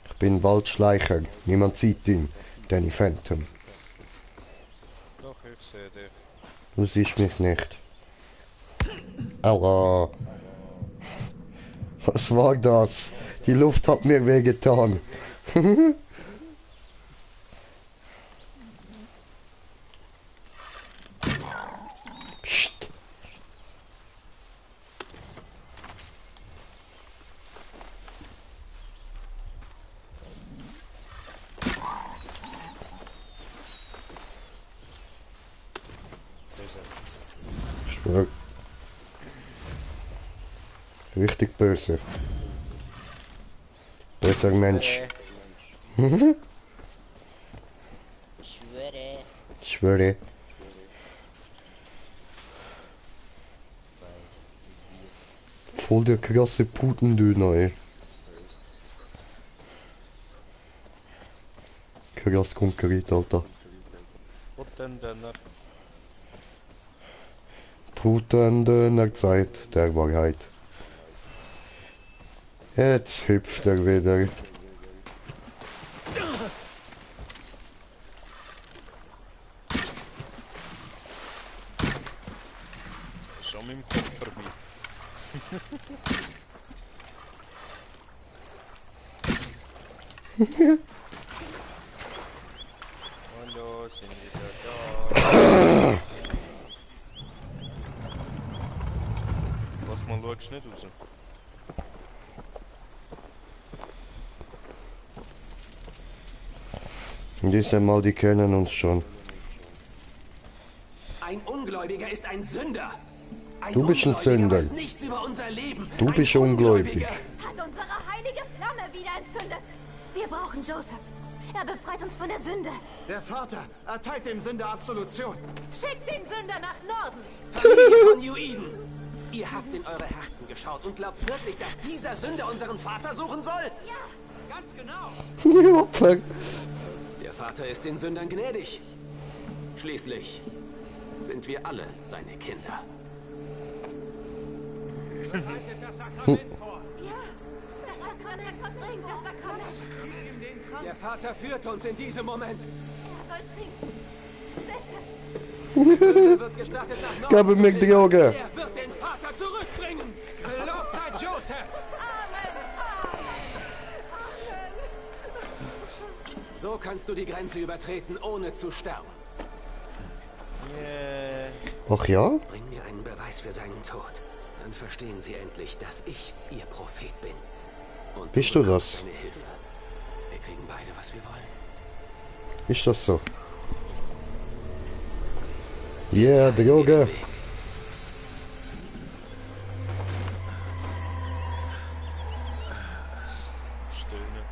Ich bin Waldschleicher. Niemand sieht ihn. Danny Phantom. Doch, ich sehe dich. Du siehst mich nicht. Aua. Was war das? Die Luft hat mir wehgetan. Psst. Schwör. Richtig böse. Böser Mensch. Schwöre. Ich schwöre. Voll der krasse Putendöner, ey. Krass konkret, Alter. Putendöner. Putendöner Zeit der Wahrheit. Jetzt hüpft er wieder. Schon mit dem Kopf vorbei. Hallo, sind wieder da. Was man schaut nicht raus. Diesmal, die kennen uns schon. Ein Ungläubiger ist ein Sünder. Du bist ein Sünder. Weiß nichts über unser Leben. Du bist ungläubig. Hat unsere heilige Flamme wieder entzündet. Wir brauchen Joseph. Er befreit uns von der Sünde. Der Vater erteilt dem Sünder Absolution. Schickt den Sünder nach Norden. Familie von New Eden. Ihr habt in eure Herzen geschaut und glaubt wirklich, dass dieser Sünder unseren Vater suchen soll? Ja. Ganz genau. Opfer. Der Vater ist den Sündern gnädig. Schließlich sind wir alle seine Kinder. Bereitet das Sakrament vor. Ja, das Sakrament bringt das Sakrament. Der Vater führt uns in diesem Moment. Er soll trinken. Bitte. Der Sünder wird gestattet nach Norden. Gib mir Droge. Er wird den Vater zurückbringen. Gelobt sei Joseph. So kannst du die Grenze übertreten, ohne zu sterben. Ach ja? Bring mir einen Beweis für seinen Tod. Dann verstehen sie endlich, dass ich ihr Prophet bin. Und Bist du das? Meine Hilfe. Wir kriegen beide, was wir wollen. Ist das so? Yeah, Droge. Stöhnen.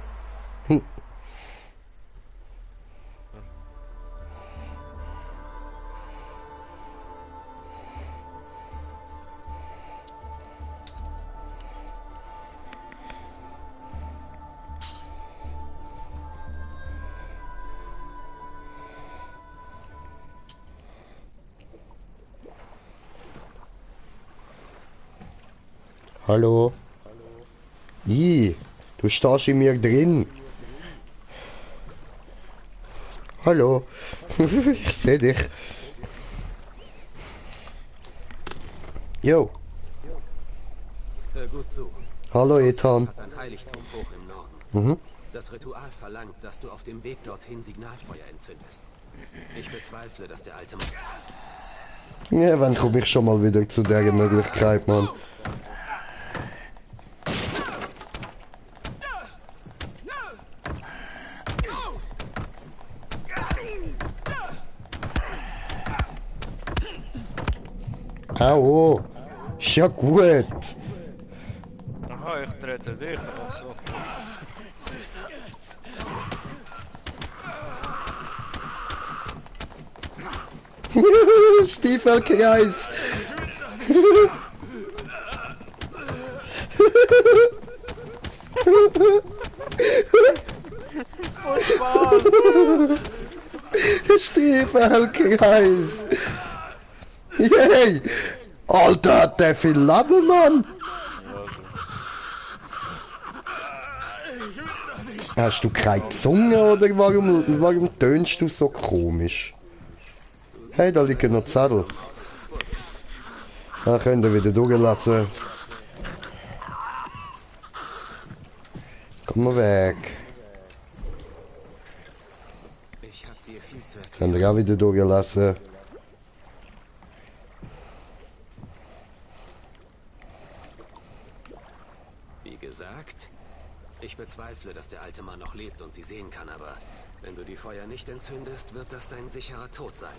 Hallo? Du stehst in mir drin. Hallo? Ich sehe dich. Jo. Hör gut zu. Hallo, Ethan. Hat ein Heiligtum hoch im Norden. Mhm. Das Ritual verlangt, dass du auf dem Weg dorthin Signalfeuer entzündest. Ich bezweifle, dass der alte Mann... Ja, wann komme ich schon mal wieder zu der Möglichkeit, Mann? Au, ist ja gut. Aha, ich trete dich. Also. Stiefelkreis. Voll Spaß. Stiefelkreis. Yay! Alter, hat der viel Leben, Mann! Hast du keine Zunge oder warum tönst du so komisch? Hey, da liegen noch Zettel. Da könnt ihr wieder durchlassen. Komm mal weg. Ich hab dir viel zu erklären. Könnt ihr auch wieder durchlassen. Wie gesagt, ich bezweifle, dass der alte Mann noch lebt und sie sehen kann, aber wenn du die Feuer nicht entzündest, wird das dein sicherer Tod sein.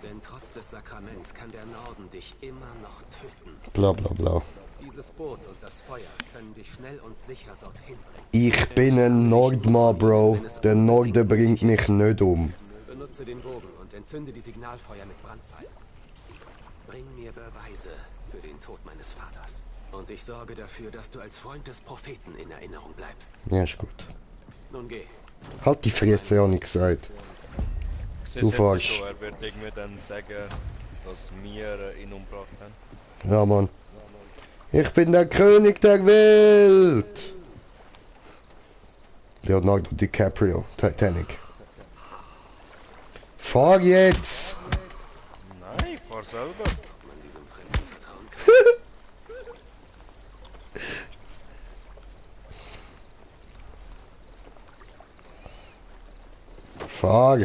Denn trotz des Sakraments kann der Norden dich immer noch töten. Bla bla bla. Dieses Boot und das Feuer können dich schnell und sicher dorthin bringen. Ich bin ein Nordmann, Bro. Der Norden bringt mich nicht um. Benutze den Bogen und entzünde die Signalfeuer mit Brandpfeilen. Bring mir Beweise für den Tod meines Vaters. Und ich sorge dafür, dass du als Freund des Propheten in Erinnerung bleibst. Ja, ist gut. Nun geh. Halt die Fresse, habe ich gesagt. Du falsch. Er wird irgendwie dann sagen, dass wir ihn umgebracht haben. Ja, Mann. Ich bin der König der Welt! Leonardo DiCaprio, Titanic. Fahr jetzt! Nein, fahr selber. Ob man diesem Fremden vertrauen kann. Fahr!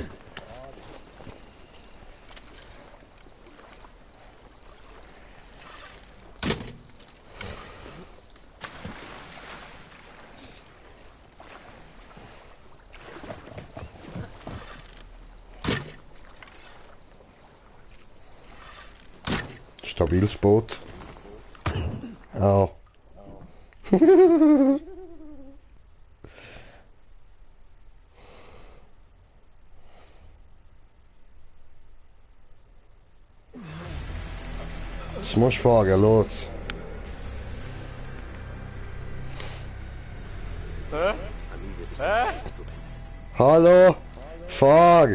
Stabiles Boot. Au. Jetzt musst du fahren, los. Hallo, fahr!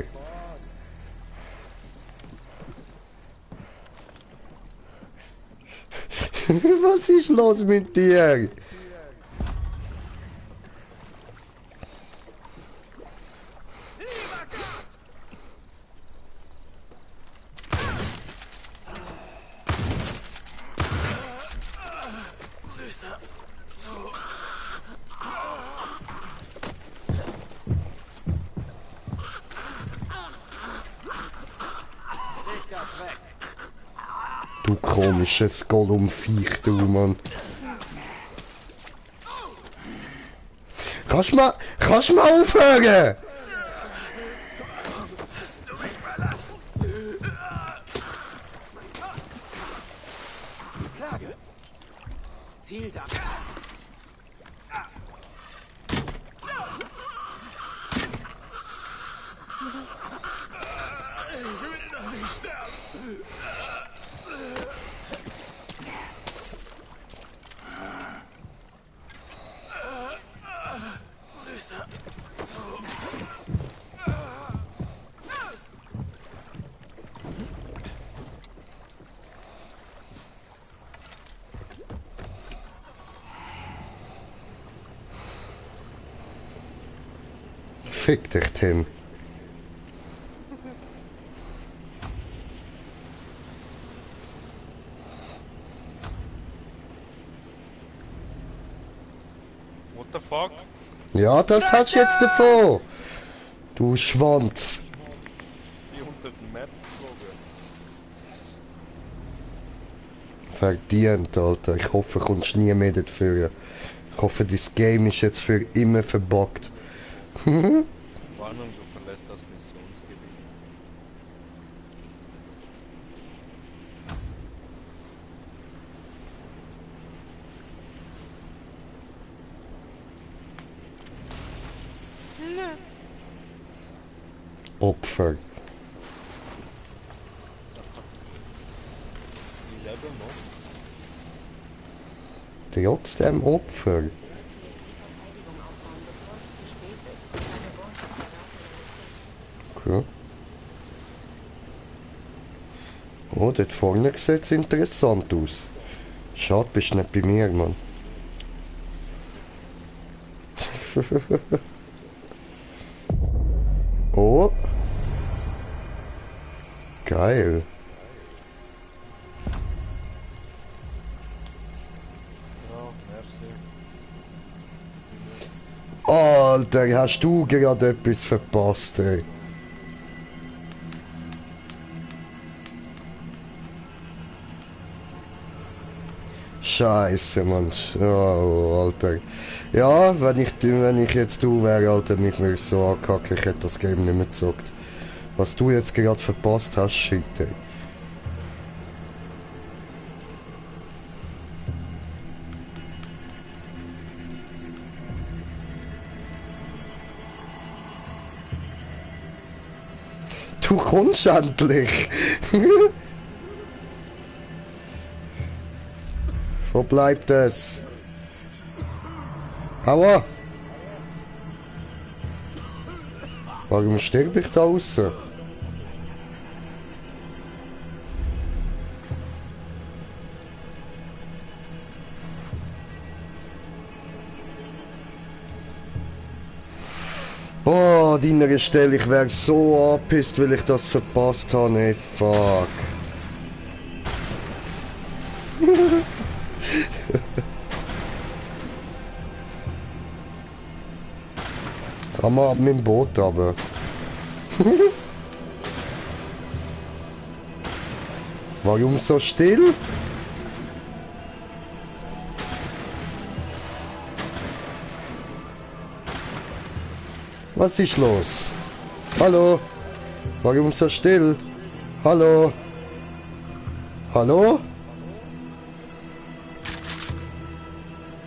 Was ist los mit dir? Süßer. So. Leg das weg. Du komisches Gollum-Viech, du Mann. Kannst du mal aufhören? Hast du mich verlassen? Die Plage. Ziel da. Ich will doch nicht sterben. Süßer. So. Fick dich, Tim. What the fuck? Ja, das hast du jetzt davon. Du Schwanz. Wie unter den Map geflogen. Verdient, Alter. Ich hoffe, du kommst nie mehr dafür. Ich hoffe, das Game ist jetzt für immer verbuggt. Warnung, du verlässt das Missionsgebiet. Opfer. Die leben noch. Trotzdem Opfer. Okay. Oh, dort vorne sieht es interessant aus. Schade, bist du nicht bei mir, Mann. Oh. Geil. Alter, hast du gerade etwas verpasst, ey. Scheiße, Mann. Oh, Alter. Ja, wenn ich jetzt du wäre, Alter, mich würde so ankacken, ich hätte das Game nicht mehr gezockt. Was du jetzt gerade verpasst hast, shit, ey. Du kommst endlich! Von bleibt es? Aua! Warum sterbe ich da außen? Oh, an deiner Stelle, ich wäre so angepisst, weil ich das verpasst habe. Nee, fuck. Kann man ab mit dem Boot aber. Warum so still? Was ist los? Hallo? Warum so still? Hallo? Hallo?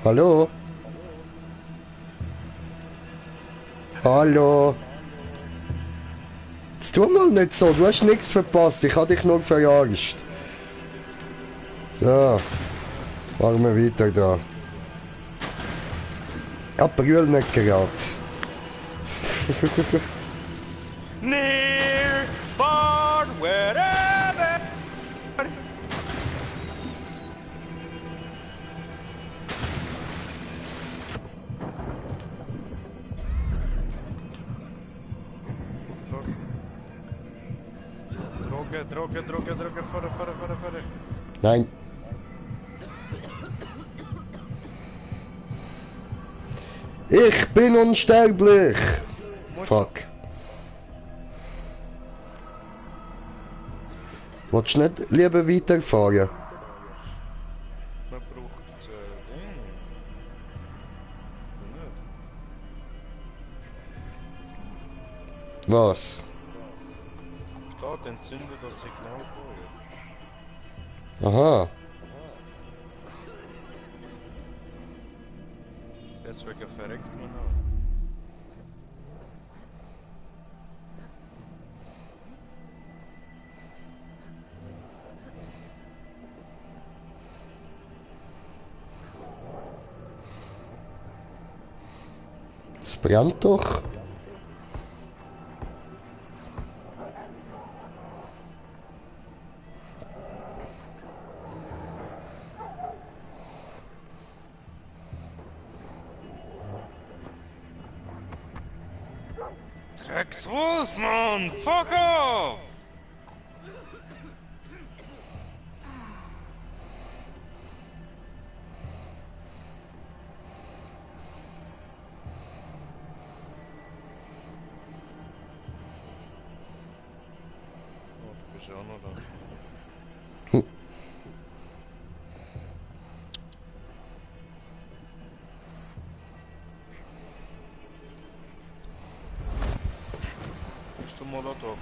Hallo? Hallo? Jetzt tu mal nicht so, du hast nichts verpasst, ich habe dich nur verarscht. So, machen wir weiter da. Ja, brüll nicht gerade. Near, far, wherever. Droge, vorne. Nein. Ich bin unsterblich. Fuck. Willst du nicht lieber weiterfahren? Man braucht Was? Steht entzündet das Signal vorher. Aha. Deswegen verreckt man auch. Es brennt doch. Dreckswolf, Mann! Fuck off! Oh, du bist auch noch da. Bist du Molotov?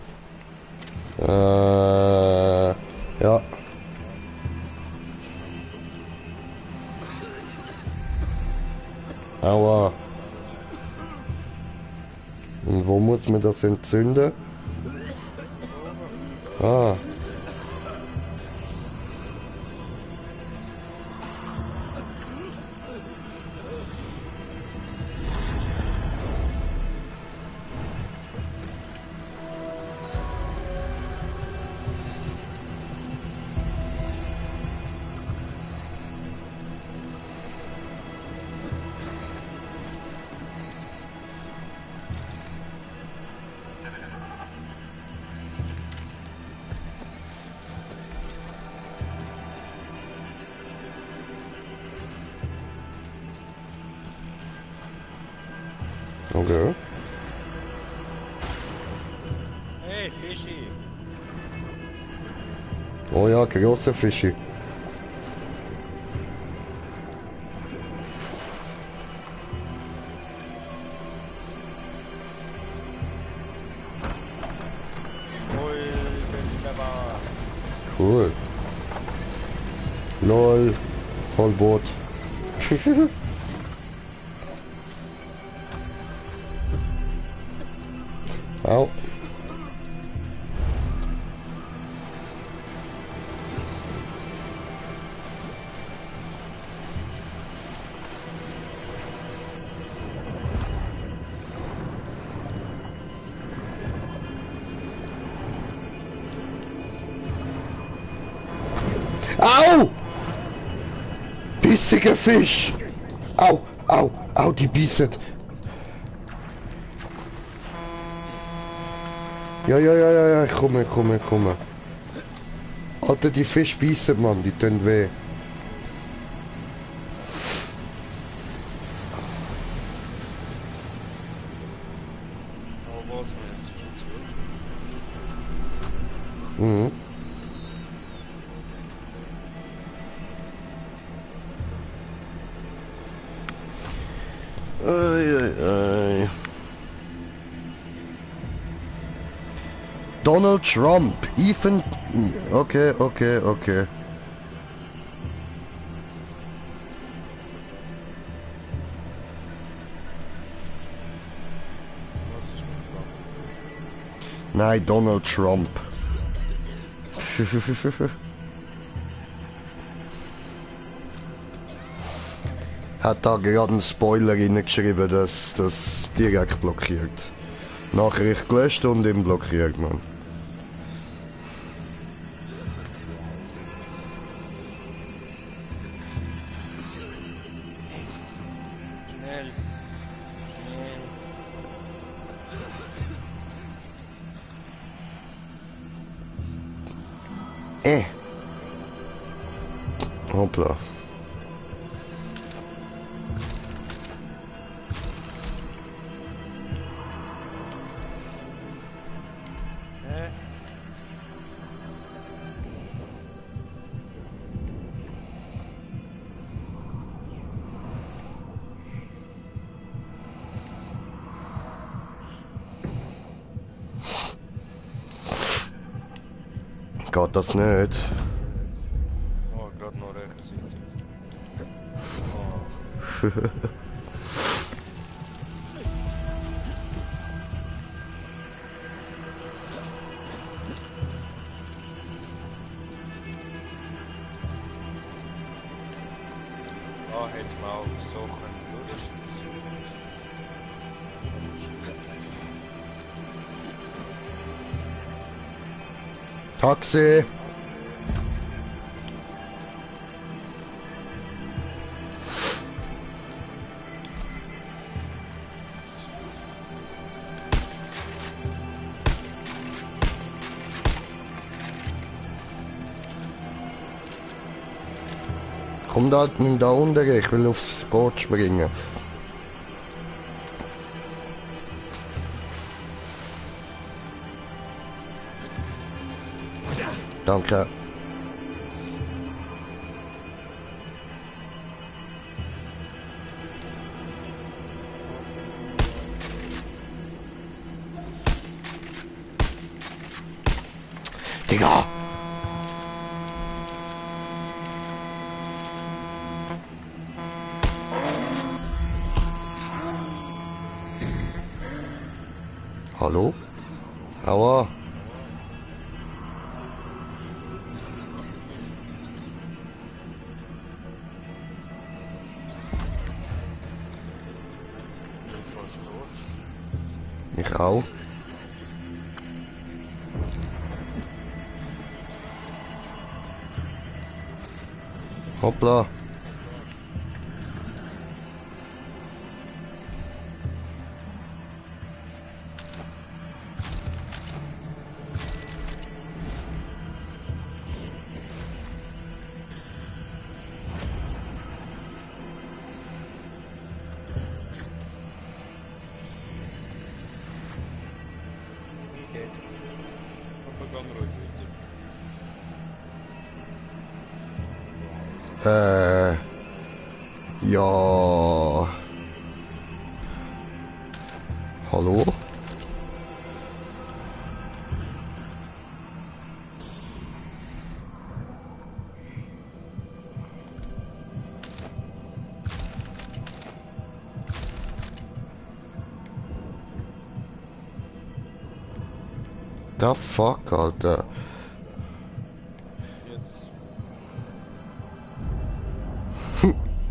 Ja. Aua. Und wo muss man das entzünden? Ah. Okay. Hey, Fischi! Oh ja, große Fische. Cool. Lol. Vollboot. Au. Au! Bissiger Fisch! Au, au, au, die beißen. Ja, ja, ja, ja, ja, ich komme, ich komme, ich komme. Alter, die Fische beißen, Mann, die tun weh. Aber was mir ist schon zu. Mhm. Ei, ei, ei. Donald Trump, Ethan... Okay, okay, okay. Was ist mit Trump? Nein, Donald Trump. Hat da gerade einen Spoiler reingeschrieben, dass das direkt blockiert. Nachricht gelöscht und ihn blockiert, man. Schnell. Schnell. Hoppla. Geht das nicht? Oh, gerade noch rechtzeitig. Da hätte man auch so können durchschießen. Taxi! Komm da, nimm da unten, ich will aufs Boot springen. Danke. Digga! Hallo? Aua! Ich auch. Hoppla. Geht. Aber ganz ruhig bitte. Ja. Hallo? The fuck, Alter. Jetzt.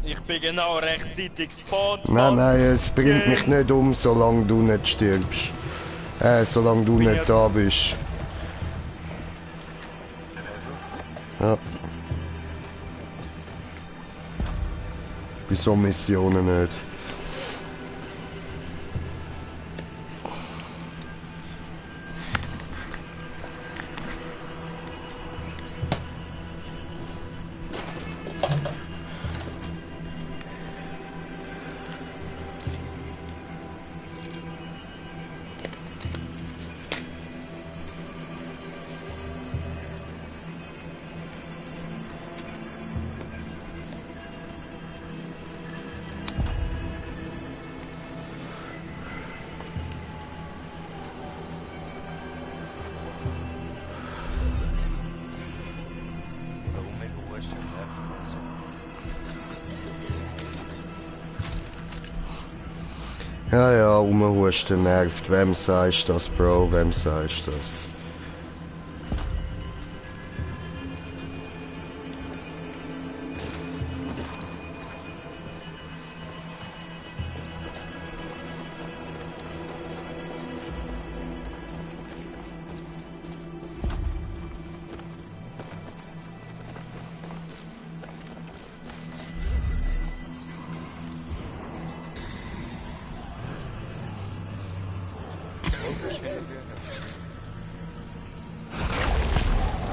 Ich bin genau rechtzeitig gespawnt. Nein, nein, es bringt mich nicht um, solange du nicht stirbst. Solange du nicht da bist. Ja. bei so Missionen nicht. Ja, ja, rumhusten nervt. Wem sagst du das, Bro? Wem sagst du das?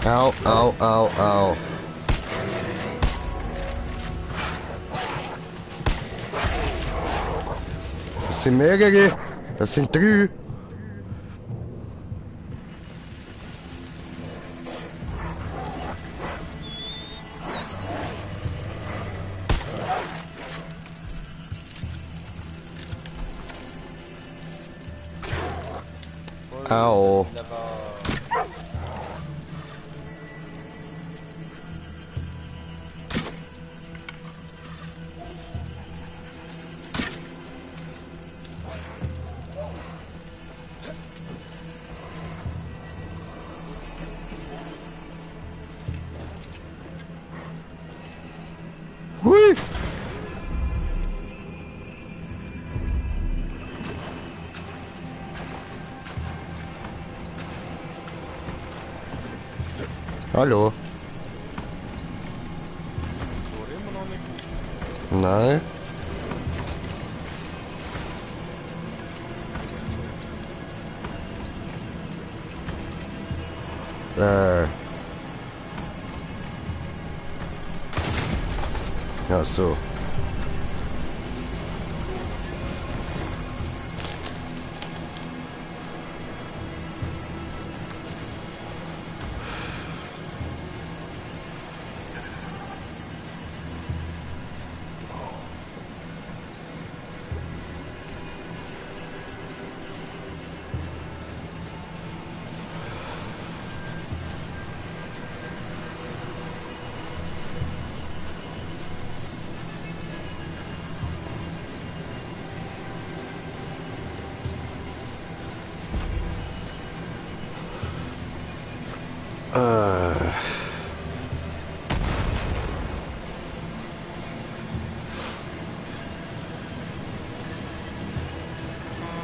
Au, au, au, au. Das sind mehrere. Das sind 3. Au. Hui. Hallo. Nein. Ja, so.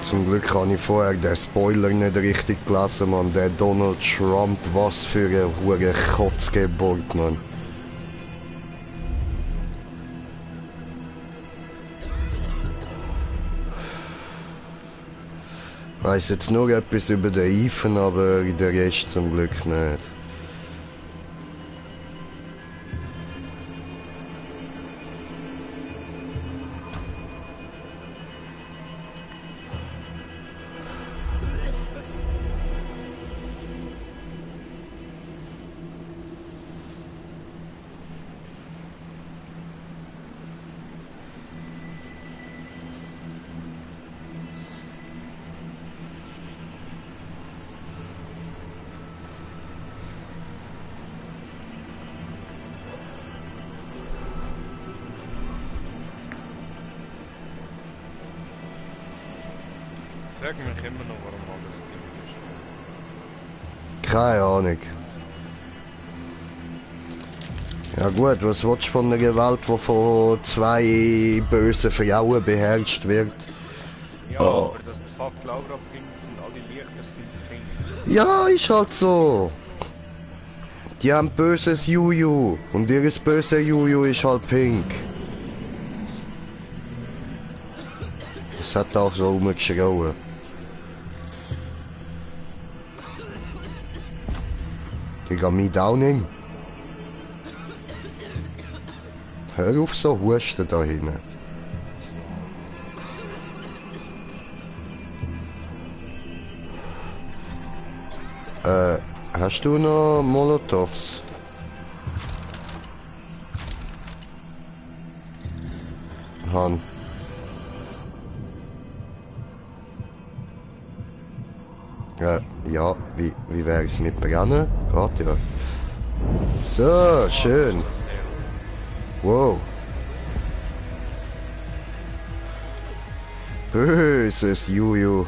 Zum Glück habe ich vorher den Spoiler nicht richtig gelesen, man. Der Donald Trump, was für eine hure Kotzgeburt, man. Ich weiss jetzt nur etwas über den Ethan, aber der Rest zum Glück nicht. Ich frage mich immer noch, warum alles gleich ist. Keine Ahnung. Ja gut, was willst du von einer Welt, die von 2 bösen Frauen beherrscht wird? Ja, aber dass die Fuck Laura pink sind, alle Lichter sind pink. Ja, ist halt so. Die haben böses Juju und ihres böse Juju ist halt pink. Es hat auch so rumgeschrauen. Digga, me Downing. Hör auf so husten da hinten. Hast du noch Molotovs? Han. Ja, wie wäre es mit Brennen? Geht ja. So, schön. Wow. Böses Juju.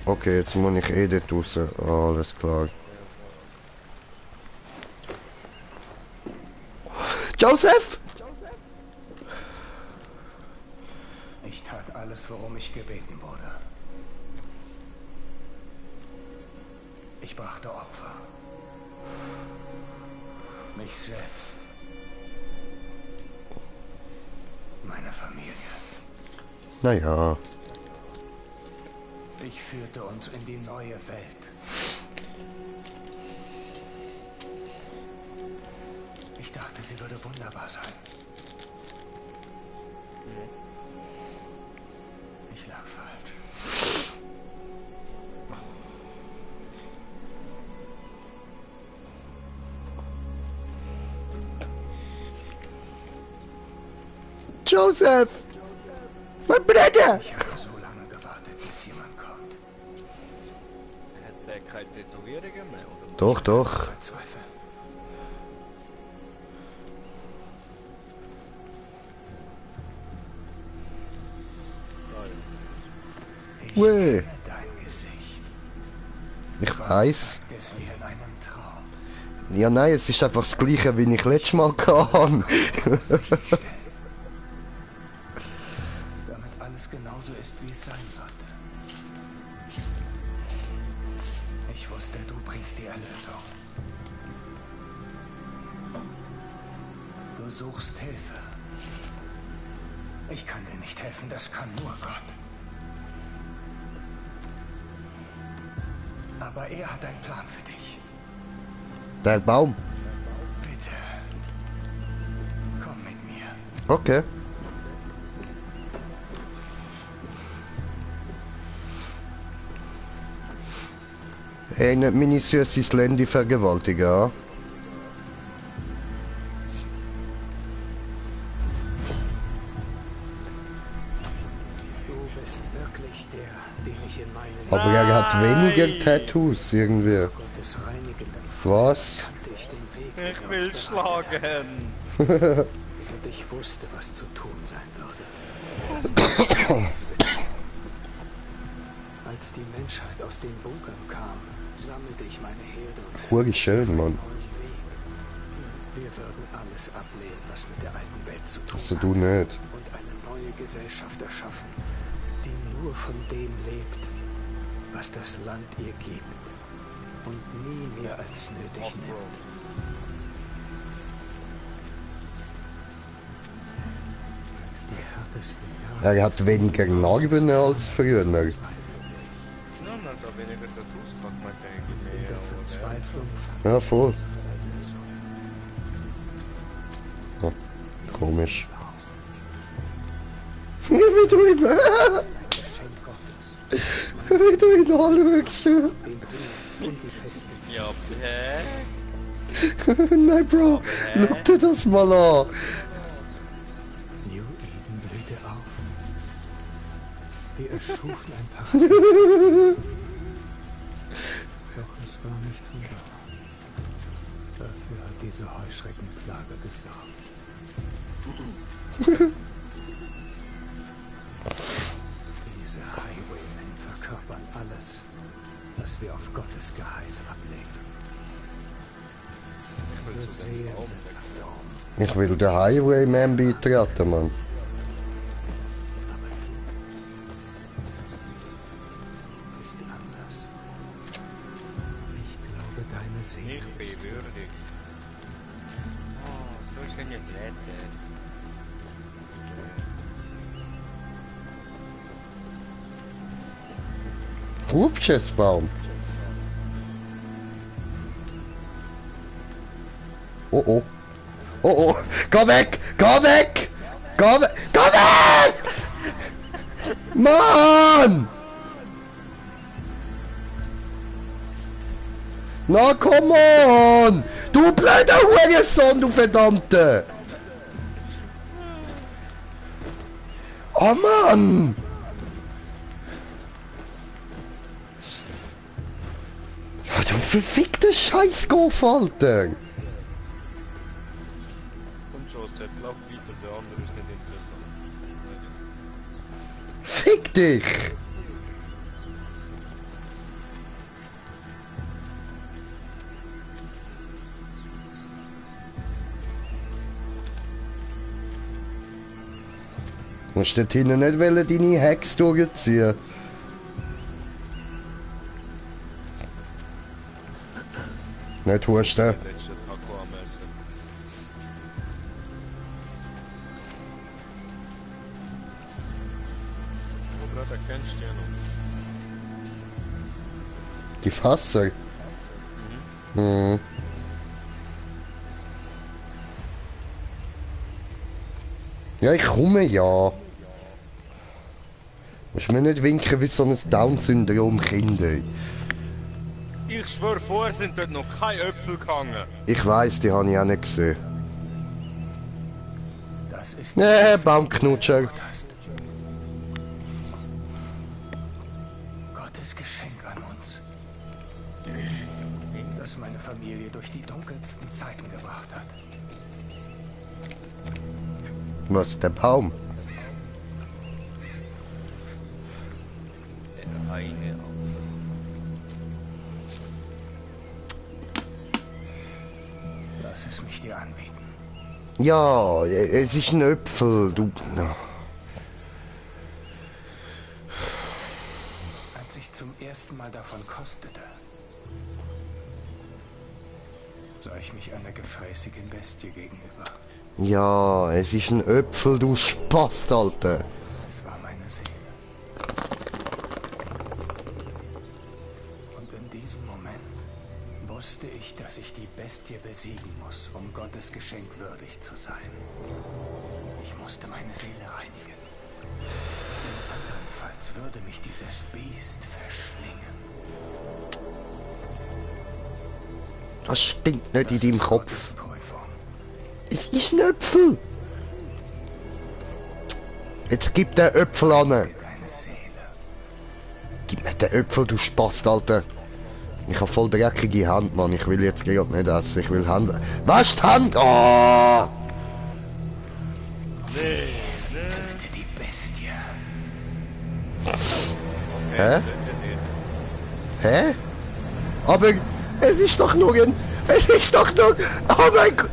Okay, jetzt muss ich eh dort raus. Alles klar. Joseph! Ich tat alles, worum ich gebeten wurde. Ich brachte Opfer. Mich selbst. Meine Familie. Naja. Ich führte uns in die neue Welt. Ich dachte, sie würde wunderbar sein. Ich lag falsch. Joseph! Mein Bruder! Ich habe so lange gewartet, bis jemand kommt. Hat der keine Tätowierungen mehr, oder? Doch, doch. Weh. Ich weiß. Ja, nein, es ist einfach das Gleiche, wie ich letztes Mal hatte. Damit alles genauso ist, wie es sein sollte. Ich wusste, du bringst die Erlösung. Du suchst Hilfe. Ich kann dir nicht helfen, das kann nur Gott. Aber er hat einen Plan für dich. Der Baum. Bitte. Komm mit mir. Okay. Eine meine süße Slendy vergewaltigen, ja? Du bist wirklich der, den ich in meinen... Aber er hat weniger Tattoos irgendwie. Was? Ich will schlagen. Und ich wusste, was zu tun sein würde. Als die Menschheit aus den Bunkern kam, sammelte ich meine Herde und Voll schön, Mann. wir würden alles ablehnen, was mit der alten Welt zu tun Also hat. du nicht. Und eine neue Gesellschaft erschaffen, die nur von dem lebt, was das Land ihr gibt und nie mehr als nötig nimmt. Als die härtesten Jahre Er hat weniger Narben als früher. Nein, da weniger Tattoos macht man denke mehr. Verzweiflung Ja, voll. Oh, komisch. Wie du ihn... Wie du ihn anschaust. Ja, hä? Nein, Bro. Schau dir das mal an. New Eden blühte auf. Wir erschufen ein Paradies. Doch es war nicht von Dauer. Dafür hat diese Heuschreckenplage gesorgt. Diese Highwaymen verkörpern alles, was wir auf Gottes Geheiß ablegen. Ich will den Highwayman beitreten, Mann. Ist anders. Ich glaube, deine Seele Ich bin würdig. Oh, so schöne Blätter. Hubschussbaum. Oh oh. Oh oh. Geh weg! Geh weg! Geh weg! Geh weg! Mann! Na come on! Du blöder Hurensohn, du verdammte! Oh Mann! Ja, du verfickter Scheißgolf, Alter! Komm schon, Sepp, lauf weiter, der andere ist nicht interessant. Fick dich! Musst dort hinten nicht wollen, deine Hex durchziehen. Nicht husten. Oh, Bruder, kennst du ja noch. Die Fasser? Mhm. Ja, ich komme ja. Musst mir nicht winken wie so ein Down-Syndrom-Kind, ey. Ich schwör, vorher sind dort noch keine Äpfel gehangen. Ich weiss, die habe ich auch nicht gesehen. Das ist Baumknutscher. Gottes Geschenk an uns. Das meine Familie durch die dunkelsten Zeiten gebracht hat. Was, der Baum? Der eine Lass es mich dir anbieten. Ja, es ist ein Äpfel, du... No. Als ich zum ersten Mal davon kostete, sah ich mich einer gefräßigen Bestie gegenüber. Ja, es ist ein Äpfel, du Spast, Alter. Es war meine Seele. Und in diesem Moment wusste ich, dass ich die Bestie besiegen muss, um Gottes Geschenk würdig zu sein. Ich musste meine Seele reinigen. Denn andernfalls würde mich dieses Biest verschlingen. Das stinkt nicht in deinem Kopf. Es ist ein Äpfel. Jetzt gib den Äpfel an. Gib mir den Äpfel, du Spast, Alter. Ich habe voll dreckige Hand, Mann. Ich will jetzt gerade nicht essen. Ich will Hand... Was die Hand? Oh! Nee, Töte die Bestie. Hä? Hä? Aber es ist doch nur ein... Es ist doch nur... Oh mein Gott!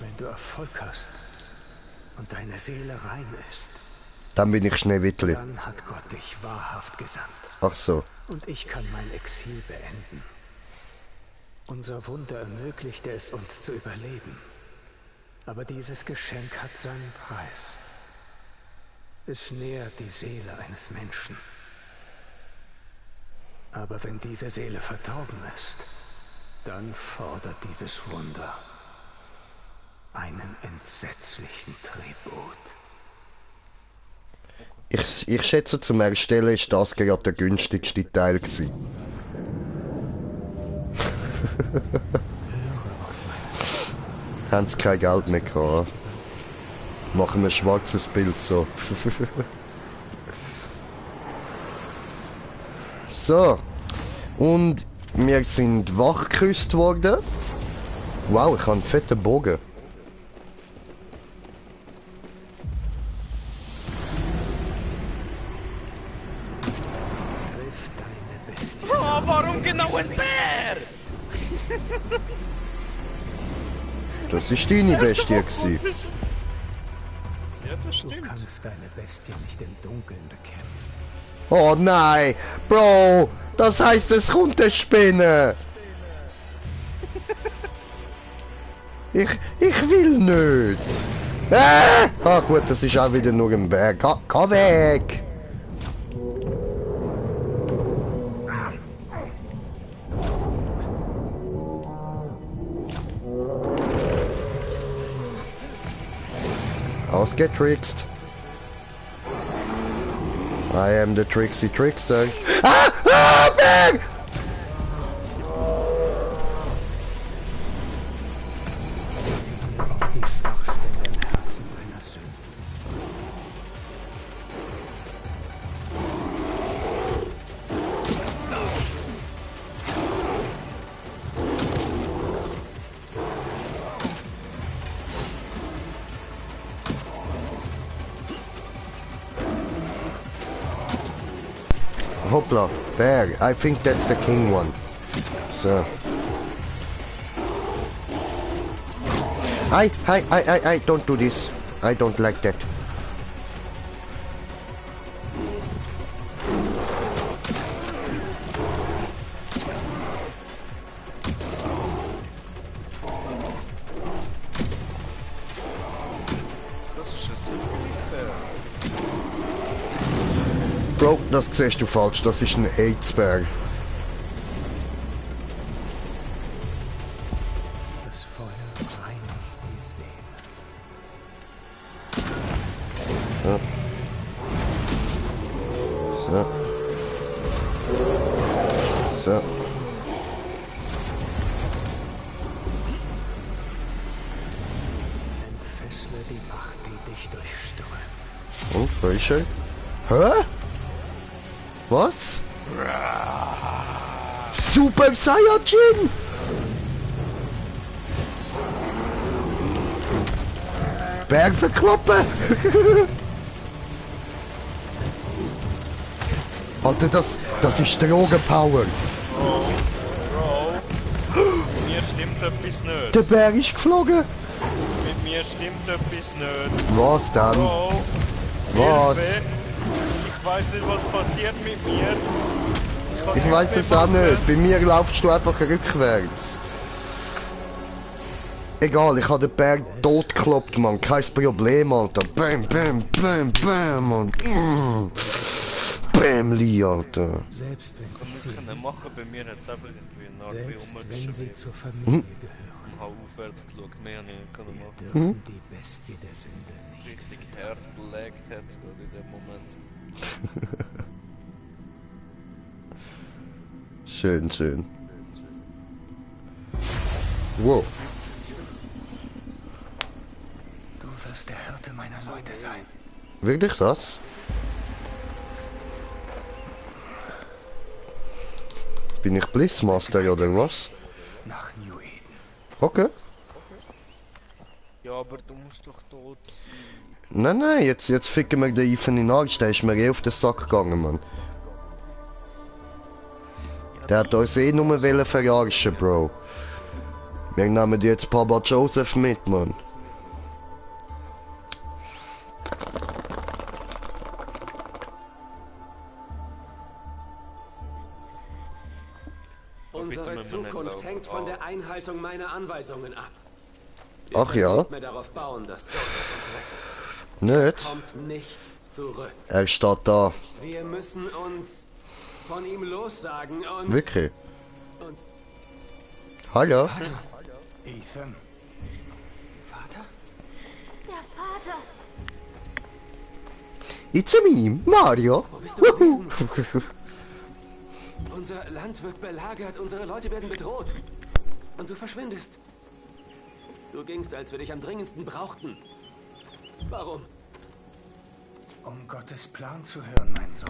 Wenn du Erfolg hast und deine Seele rein ist, Dann bin ich Schneewittli. dann hat Gott dich wahrhaft gesandt. Ach so. Und ich kann mein Exil beenden. Unser Wunder ermöglichte es uns zu überleben. Aber dieses Geschenk hat seinen Preis. Es nährt die Seele eines Menschen. Aber wenn diese Seele verdorben ist, dann fordert dieses Wunder einen entsetzlichen Tribut. Ich schätze, zum Erstellen ist das gerade der günstigste Teil gewesen. Haben sie kein Geld mehr gehabt? Machen wir ein schwarzes Bild so. So. Und wir sind wachgeküsst worden. Wow, ich habe einen fetten Bogen. Oh, warum genau ein Bär? Das ist deine Bestie gewesen. Ja, das Du stimmt. kannst deine Bestie nicht im Dunkeln bekämpfen. Oh nein, Bro, das heißt, es kommt eine Spinne. Ich will nicht. Ah gut, das ist auch wieder nur ein Berg. Geh weg. Ausgetrickst. I am the tricksy trickster. Berg! Hoppla, Berg. I think that's the king one. So. I don't do this. I don't like that. Bro, das siehst du falsch, das ist ein AIDS-Berg. Das Feuer reinigt die Seele. So. So. So. Entfessle die Macht, die dich durchströmt. Und, wo ist er? Hä? Was? Super Saiyajin! Berg verkloppen! Alter, das ist Drogenpower! Bro, mit mir stimmt etwas nicht. Der Berg ist geflogen! Mit mir stimmt etwas nicht. Was dann? Bro, was? Hilfe. Ich weiß nicht, was passiert mit mir. Ich weiß es auch nicht. Bei mir laufst du einfach rückwärts. Egal, ich habe den Berg totgekloppt, Mann. Kein Problem, Alter. Bam, bam, bam, bam, Mann. Bämli, Alter. Selbst wenn ich sie machen, bei mir hat es einfach irgendwie eine selbst wenn sie zur Familie gehören. Und habe aufwärts geschaut. Mehr nicht können machen. Wir dürfen die Bestie der Sünde nicht. Richtig hart belegt hat es gerade in dem Moment. Schön, schön. Wow. Du wirst der Hirte meiner Leute sein. Wirklich das? Bin ich Blissmaster oder was? Nach New Eden. Okay. Ja, aber du musst doch tot sein. Nein, jetzt ficken wir den Ethan in den Arsch, der ist mir eh auf den Sack gegangen, Mann. Der hat uns eh nur verarschen, Bro. Wir nehmen jetzt Papa Joseph mit, Mann. Unsere Zukunft hängt von der Einhaltung meiner Anweisungen ab. Ach ja? Nicht mehr darauf bauen, dass Joseph uns rettet. Nicht? Kommt nicht zurück. Er steht da. Wir müssen uns von ihm lossagen und... Wirklich? Und... Hallo? Vater. Ethan. Vater? Der Vater. It's me, Mario. Wo bist du gewesen? Unser Land wird belagert, unsere Leute werden bedroht. Und du verschwindest. Du gingst, als wir dich am dringendsten brauchten. Warum? Um Gottes Plan zu hören, mein Sohn.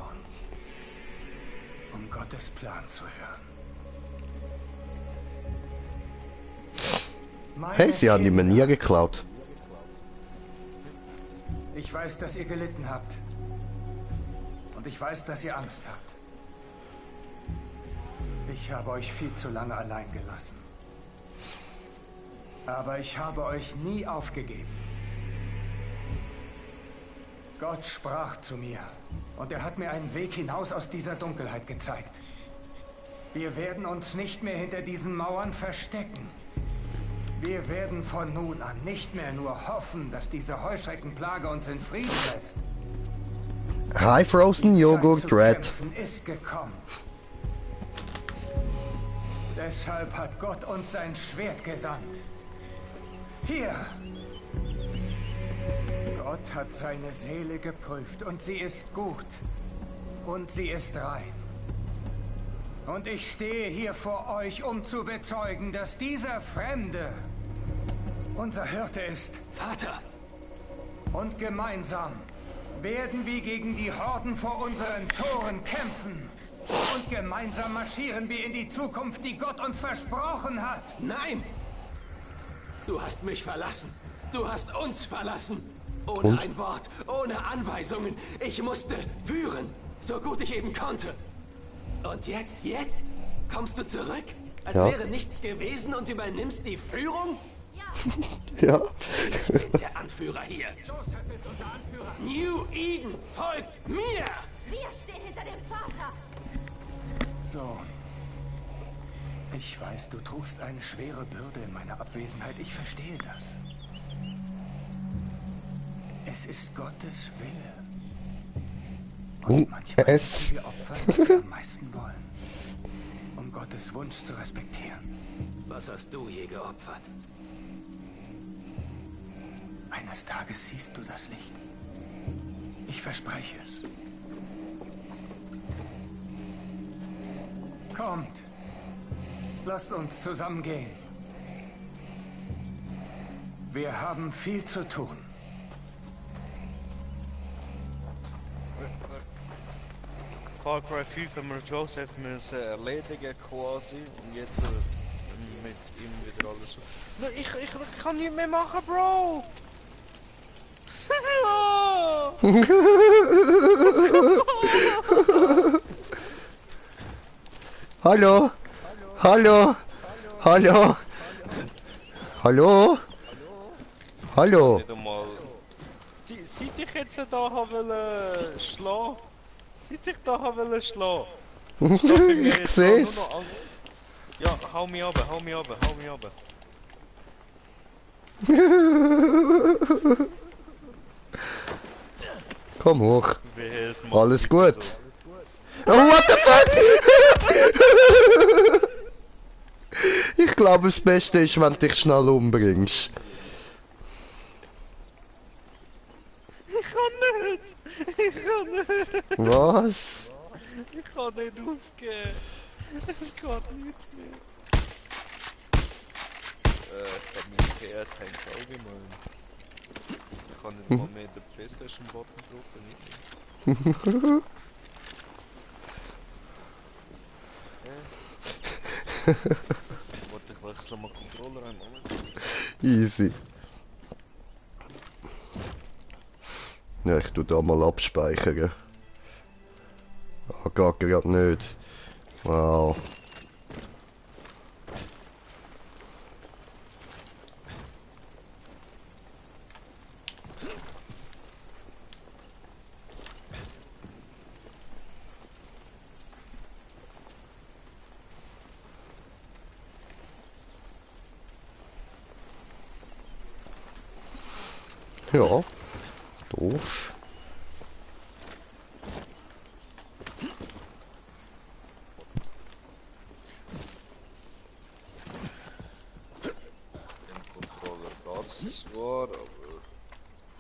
Um Gottes Plan zu hören. Hey, sie haben die Manier geklaut. Ich weiß, dass ihr gelitten habt. Und ich weiß, dass ihr Angst habt. Ich habe euch viel zu lange allein gelassen. Aber ich habe euch nie aufgegeben. Gott sprach zu mir und er hat mir einen Weg hinaus aus dieser Dunkelheit gezeigt. Wir werden uns nicht mehr hinter diesen Mauern verstecken. Wir werden von nun an nicht mehr nur hoffen, dass diese Heuschreckenplage uns in Frieden lässt. High Frozen Joghurt Red. Ist gekommen. Deshalb hat Gott uns sein Schwert gesandt. Hier. Gott hat seine Seele geprüft und sie ist gut. Und sie ist rein. Und ich stehe hier vor euch, um zu bezeugen, dass dieser Fremde unser Hirte ist. Vater! Und gemeinsam werden wir gegen die Horden vor unseren Toren kämpfen. Und gemeinsam marschieren wir in die Zukunft, die Gott uns versprochen hat. Nein! Du hast mich verlassen. Du hast uns verlassen. Ohne ein Wort, ohne Anweisungen. Ich musste führen, so gut ich eben konnte. Und jetzt kommst du zurück, als wäre nichts gewesen und übernimmst die Führung? Ja. Ich bin der Anführer hier. Joseph ist unser Anführer. New Eden folgt mir! Wir stehen hinter dem Vater. So. Ich weiß, du trugst eine schwere Bürde in meiner Abwesenheit. Ich verstehe das. Es ist Gottes Wille. Und manchmal müssen wir opfern, was wir am meisten wollen. Um Gottes Wunsch zu respektieren. Was hast du je geopfert? Eines Tages siehst du das Licht. Ich verspreche es. Kommt. Lasst uns zusammengehen. Wir haben viel zu tun. Far Cry 5 haben wir Joseph müssen erledigen quasi und jetzt mit ihm wieder alles. Ich kann nicht mehr machen, Bro! Hallo? Hallo? Hallo? Hallo? Hallo? Seit ich jetzt da habe schlagen, Ich seh's. Ja, hau mich runter. Komm hoch. Alles gut. Oh, what the fuck? Ich glaube, das Beste ist, wenn du dich schnell umbringst. Ich kann nicht. Was? Ich kann nicht aufgeben. Es geht nicht mehr. Ich hab meine PS hängt allgemein. Ich kann nicht mal mehr den PlayStation-Button drücken, nicht mehr. Warte, ich wechsle mal Controller ein, Moment. Easy. Ja, ich tu da mal abspeichern. Ah, geht gerade nicht. Wow. Ja, doof.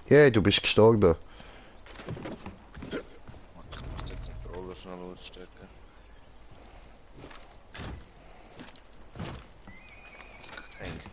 Hey, du bist gestorben. Ich muss den Controller schnell ausstecken. Ich denke.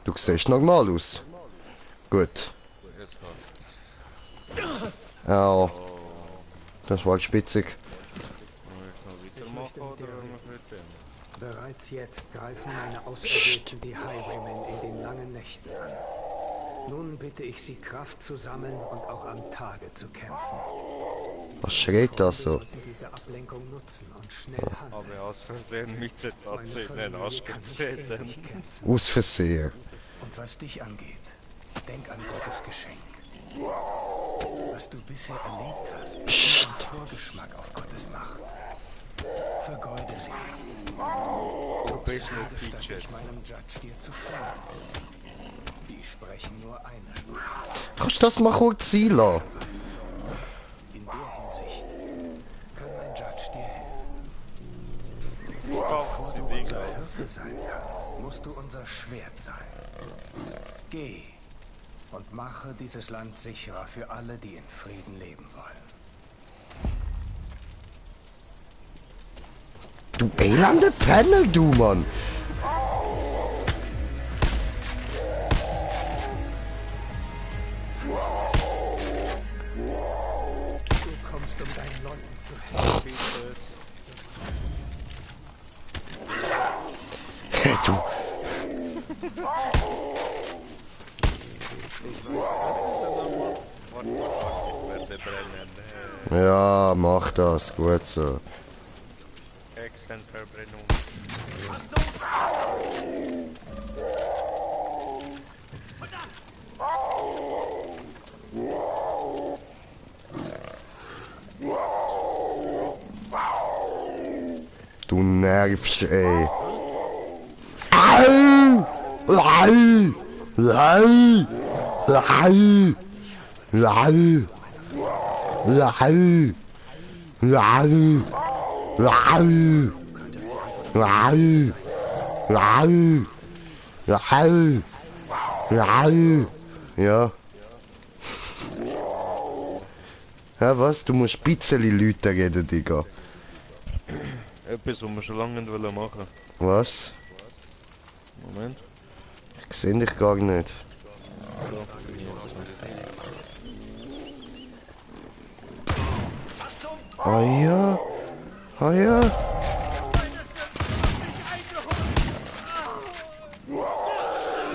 Du siehst normal aus. Gut. Au. Das war spitzig. Bereits jetzt greifen meine Auserwählten die Highwaymen in den langen Nächten an. Nun bitte ich Sie, Kraft zu sammeln und auch am Tage zu kämpfen. Was schreit das so? Wir sollten diese Ablenkung nutzen und schnell handeln. Habe aus Versehen mich ZAC in den Arsch getreten. Aus Versehen. Und was dich angeht, denk an Gottes Geschenk. Was du bisher erlebt hast, ist ein Vorgeschmack auf Gottes Macht. Vergeude sie nicht. Du bist nur Gestatte ich Peaches. meinem Judge dir zu folgen. Die sprechen nur eine Sprache. Kannst du das mal kurz sein lassen? In der Hinsicht kann mein Judge dir helfen. Bevor Bevor du unser Hirte sein kannst, musst du unser Schwert sein. Geh und mache dieses Land sicherer für alle, die in Frieden leben wollen. Du elende Penner, du Mann! Du kommst um deinen Leuten zu helfen. Du. Ja, mach das, gut so. Hexenverbrennung. Du nervst, ey. Au! Au! Au! Au! Au! Au! Ja. Ja, was? Du musst ein bisschen Leute reden, Digga. Etwas, was wir schon lange nicht machen wollen. Was? Moment. Ich seh dich gar nicht. So. Ah ja. Ah ja.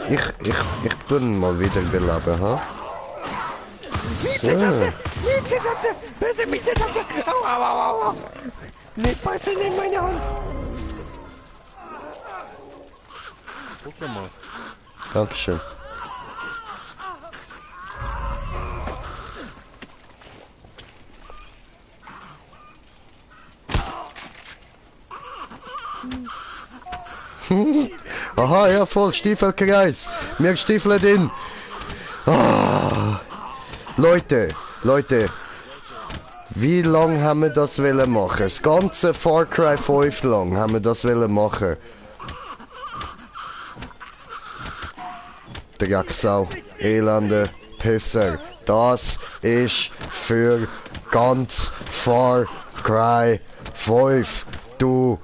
Ich tu ihn mal wieder beleben, ha? So. Mietzetatze! Böse Mietzetatze! Au, au, au, au! Nicht beißen in meine Hand! Guck mal. Dankeschön. Aha, ja, voll, Stiefelkreis. Wir stiefeln in. Ah. Leute, wie lang haben wir das wollen machen? Das ganze Far Cry 5 lang haben wir das wollen machen. Drecksau, elende Pisser. Das ist für ganz Far Cry 5, du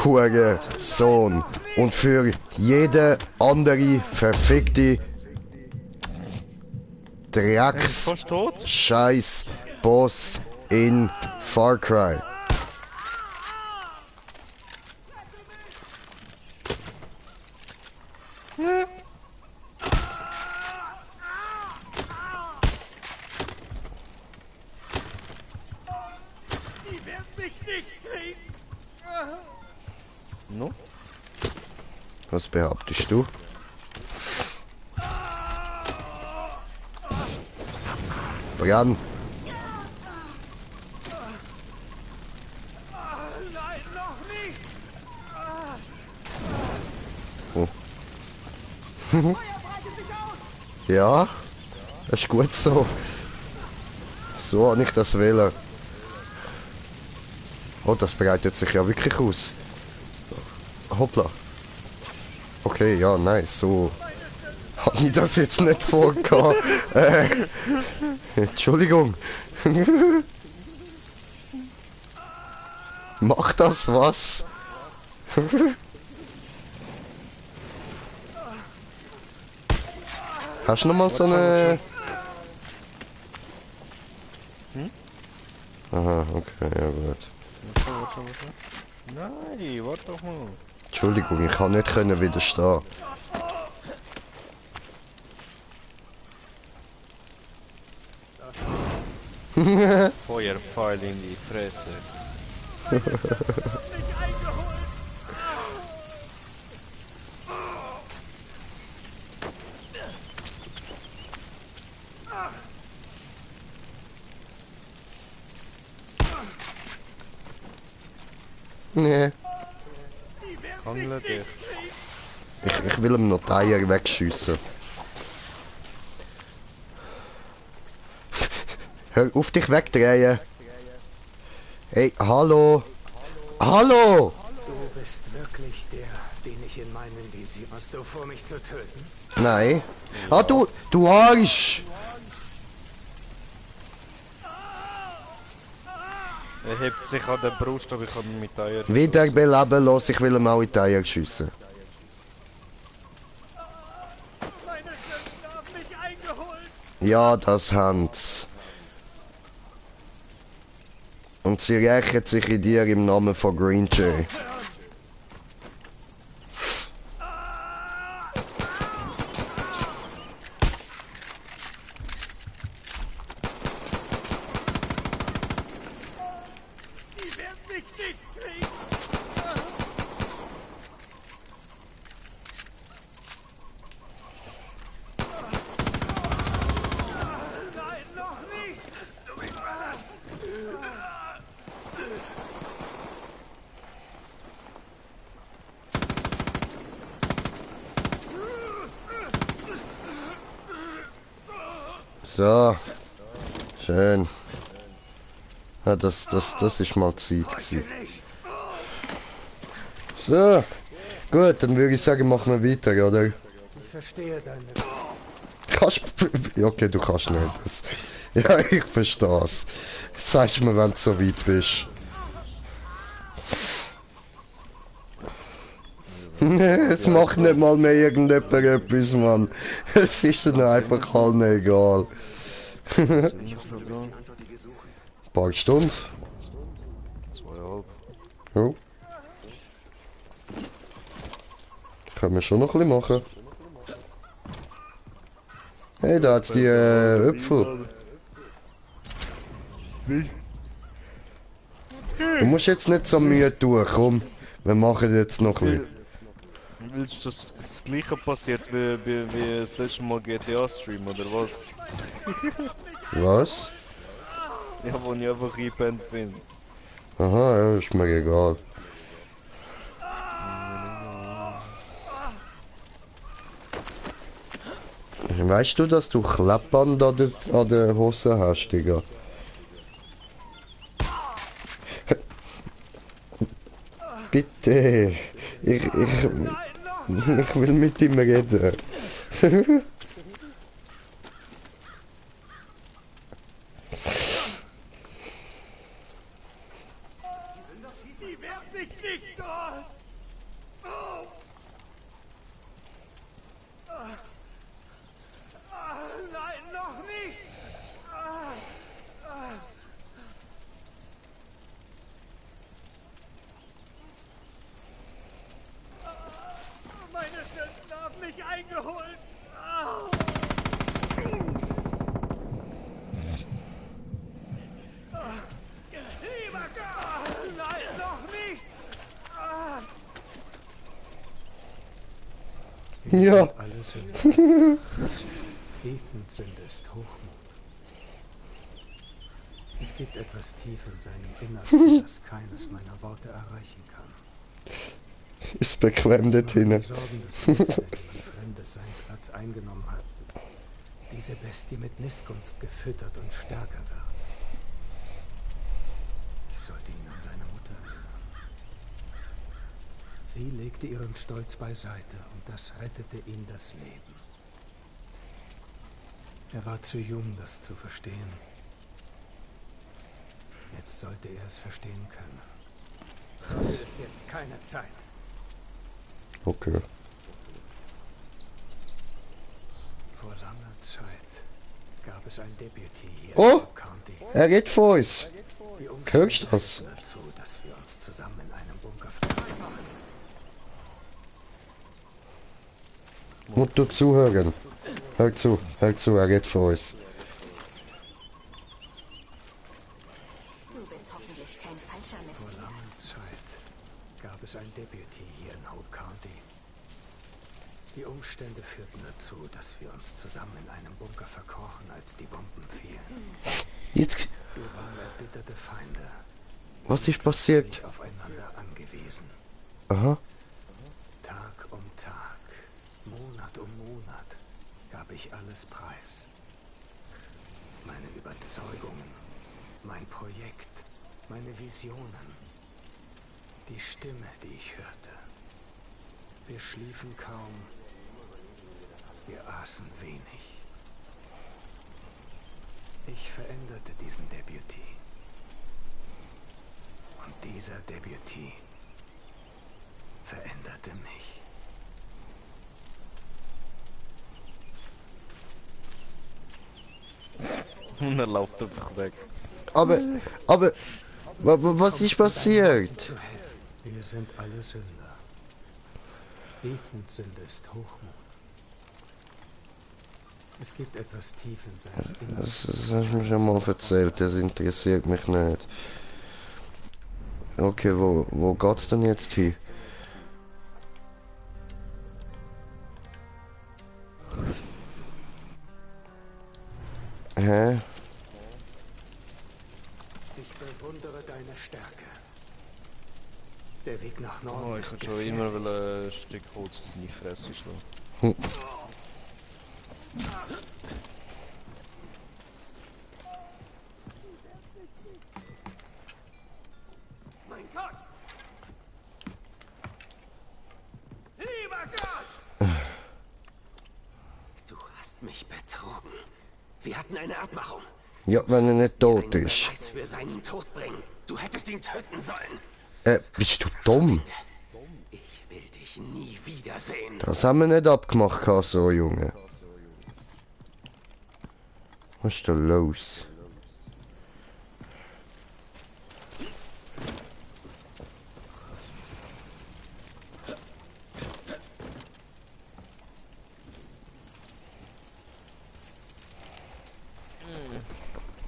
Hurensohn. Und für jede andere verfickte Drecks Scheiß Boss in Far Cry. Die werden mich nicht kriegen! No? Was behauptest du? Bran. Nein, noch nicht! Oh. Ja, das ist gut so. So habe ich das wählen. Oh, das breitet sich ja wirklich aus. Hoppla. Okay, ja, nice, so habe ich das jetzt nicht vorgehabt. Entschuldigung. Macht das was? Hast du noch mal so eine... Hm? Aha, okay, ja gut. Warte. Nein, warte doch mal. Entschuldigung, ich kann nicht widerstehen. Feuerpfeil in die Fresse. Nee. Handle dich. Ich will ihm noch die Eier wegschiessen. Hör auf dich wegdrehen. Hey, hallo. Hallo! Du bist wirklich der, den ich in meinem Visier... Hast du vor, mich zu töten? Nein. Ah, du Arsch! Er hebt sich an der Brust, aber ich kann ihn mit Eier. Wieder beleben los, ich will ihm auch in die Eier schiessen. Ja, das haben's. Und sie rächen sich in dir im Namen von Green Jay. So. Schön. Ja, das ist mal Zeit gewesen. So. Gut, dann würde ich sagen, machen wir weiter, oder? Ich verstehe deine... Kannst... Okay, du kannst nicht. Das... Ja, ich verstehe es. Sagst mir, wenn du so weit bist. Es macht nicht mal mehr irgendjemand etwas, Mann. Es ist dann einfach allen egal. Ein paar Stunden. 2,5. Ja. Können wir schon noch ein bisschen machen. Hey, da hat's die Äpfel. Du musst jetzt nicht so Mühe tun, komm. Wir machen jetzt noch ein bisschen. Willst du, dass das gleiche passiert wie das letzte Mal GTA-Stream, oder was? Was? Ja, wo ich einfach eingepennt bin. Aha, ja, ist mir egal. Weißt du, dass du Klappband an der Hose hast, Digga? Bitte, ich will mit ihm reden. Die wehrt sich nicht dort! Nein, noch nicht! Meine Sünden haben mich eingeholt! Lieber Gott! Nein, noch nicht! Ja. Ethans Sünde ist Hochmut. Es gibt etwas tief in seinem Innersten, das keines meiner Worte erreichen kann. Ist bequem dort hinten. Sorgen, dass jetzt, wenn jemand Fremdes seinen Platz eingenommen hat, diese Bestie mit Missgunst gefüttert und stärker wird. Ich sollte ihn an seine Mutter erinnern. Sie legte ihren Stolz beiseite und das rettete ihm das Leben. Er war zu jung, das zu verstehen. Jetzt sollte er es verstehen können. Dafür ist jetzt keine Zeit. Okay. Vor langer Zeit gab es ein Deputy hier Oh! im County. Er geht vor uns. Hörst du das? Dazu, dass wir uns zusammen in einem Bunker verstecken. Musst du zuhören. Hör zu, er geht vor uns. Du bist hoffentlich kein falscher Vor Messias. langer Zeit gab es ein Deputy hier in Hope County. Die Umstände führten dazu, dass wir uns zusammen in einem Bunker verkrochen, als die Bomben fielen. Jetzt. Wir waren erbitterte Feinde. Was ist passiert? Aufeinander angewiesen. Aha. Tag um Tag, Monat um Monat gab ich alles preis. Meine Überzeugungen, mein Projekt, meine Visionen, die Stimme, die ich hörte. Wir schliefen kaum, wir aßen wenig. Ich veränderte diesen Deputy. Und dieser Deputy veränderte mich. Und er läuft einfach weg. Aber, was ist passiert? Wir sind alle Sünder. Ethans Sünde ist Hochmut. Es gibt etwas tief in seinem Inneren. Das hast du mir schon mal erzählt, das interessiert mich nicht. Okay, wo geht's denn jetzt hin? Hä? Ich bewundere deine Stärke. Der Weg nach Norden Oh, ich ist hätte schon immer ein Stück Holz in die Fresse schlagen. Mein Gott! Lieber Gott! Du hast mich betrogen. Wir hatten eine Abmachung. Ja, wenn er nicht tot ist. Preis für seinen Tod bringen. Du hättest ihn töten sollen. Bist du dumm? Ich will dich nie wiedersehen. Das haben wir nicht abgemacht, so Junge. Was ist da los?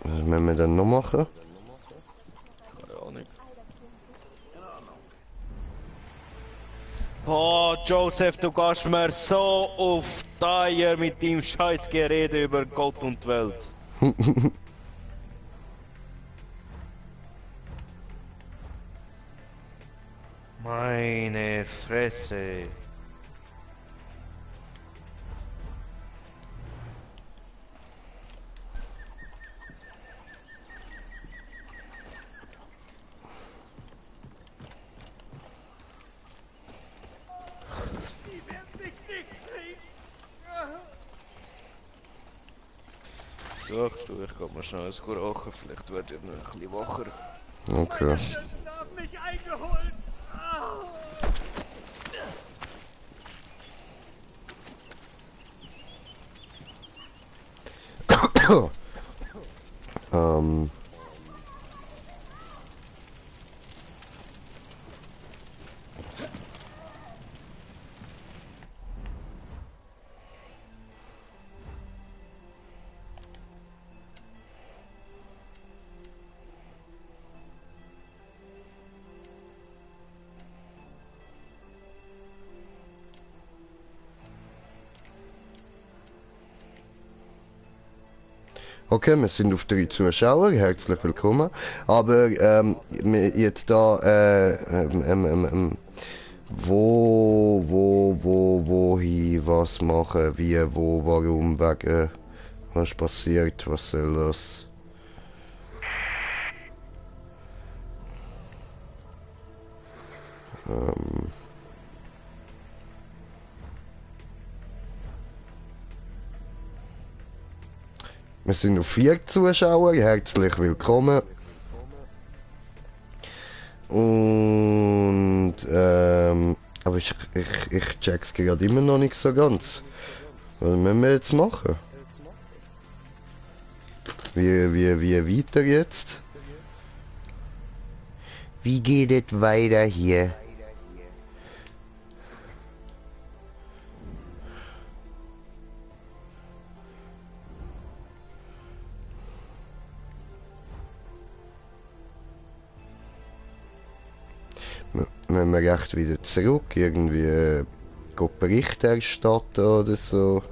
Was müssen wir dann noch machen? Keine Ahnung. Oh, Joseph, du gehst mir so auf die Eier mit deinem scheiß Gerede über Gott und die Welt. Meine Fresse. Sagst du, ich gehe mal schnell ins Rauchen, vielleicht werde ich noch ein bisschen wacher. Okay. Haben mich eingeholt. Okay, wir sind auf 3 Zuschauer, herzlich willkommen. Aber jetzt da, wohin, was machen, wie, wo, warum, wegen, was passiert, was soll das? Wir sind auf 4 Zuschauer, herzlich willkommen. Und, aber ich check's gerade immer noch nicht so ganz. Was müssen wir jetzt machen? Wie weiter jetzt? Wie geht es weiter hier? Wenn wir echt wieder zurück, irgendwie Bericht erstatten oder so.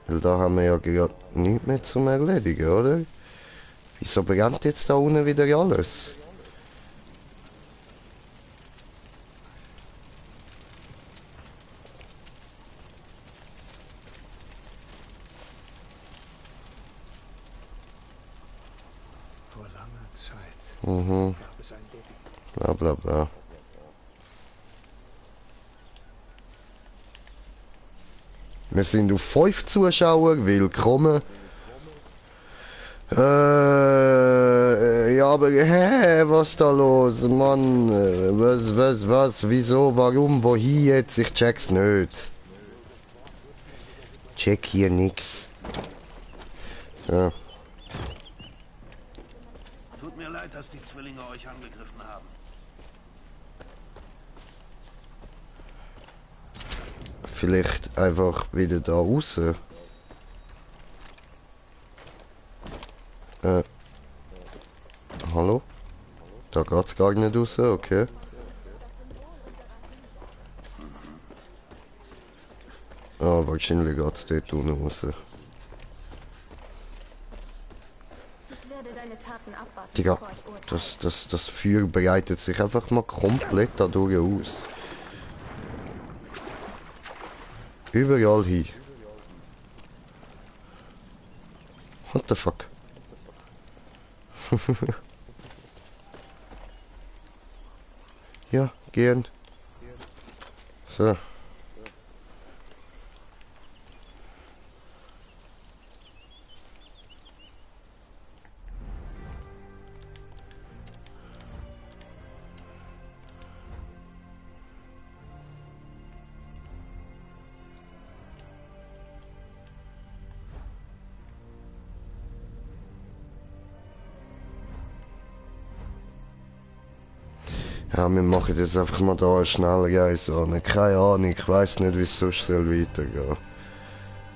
Weil da haben wir ja gerade nichts mehr zum Erledigen, oder? Wieso brennt jetzt da unten wieder alles? Vor langer Zeit. Mhm. Bla bla bla. Wir sind auf 5 Zuschauer, willkommen. Ja, aber was da los, Mann? Was, wieso, warum, wohin jetzt? Ich check's nicht. Check hier nix. Ja. Tut mir leid, dass die Zwillinge euch angegriffen haben. Vielleicht einfach wieder da raus. Hallo? Da geht's gar nicht raus, okay. Ah, wahrscheinlich geht's dort unten raus. Ich werde deine Taten abwarten, Digga, bevor ich urteile. das Feuer breitet sich einfach mal komplett dadurch aus. Überall hin. What the fuck? Ja, gehen. So. Ja, wir machen jetzt einfach mal da eine schnelle Reise an. Keine Ahnung, ich weiss nicht, wie es sonst weitergehen soll.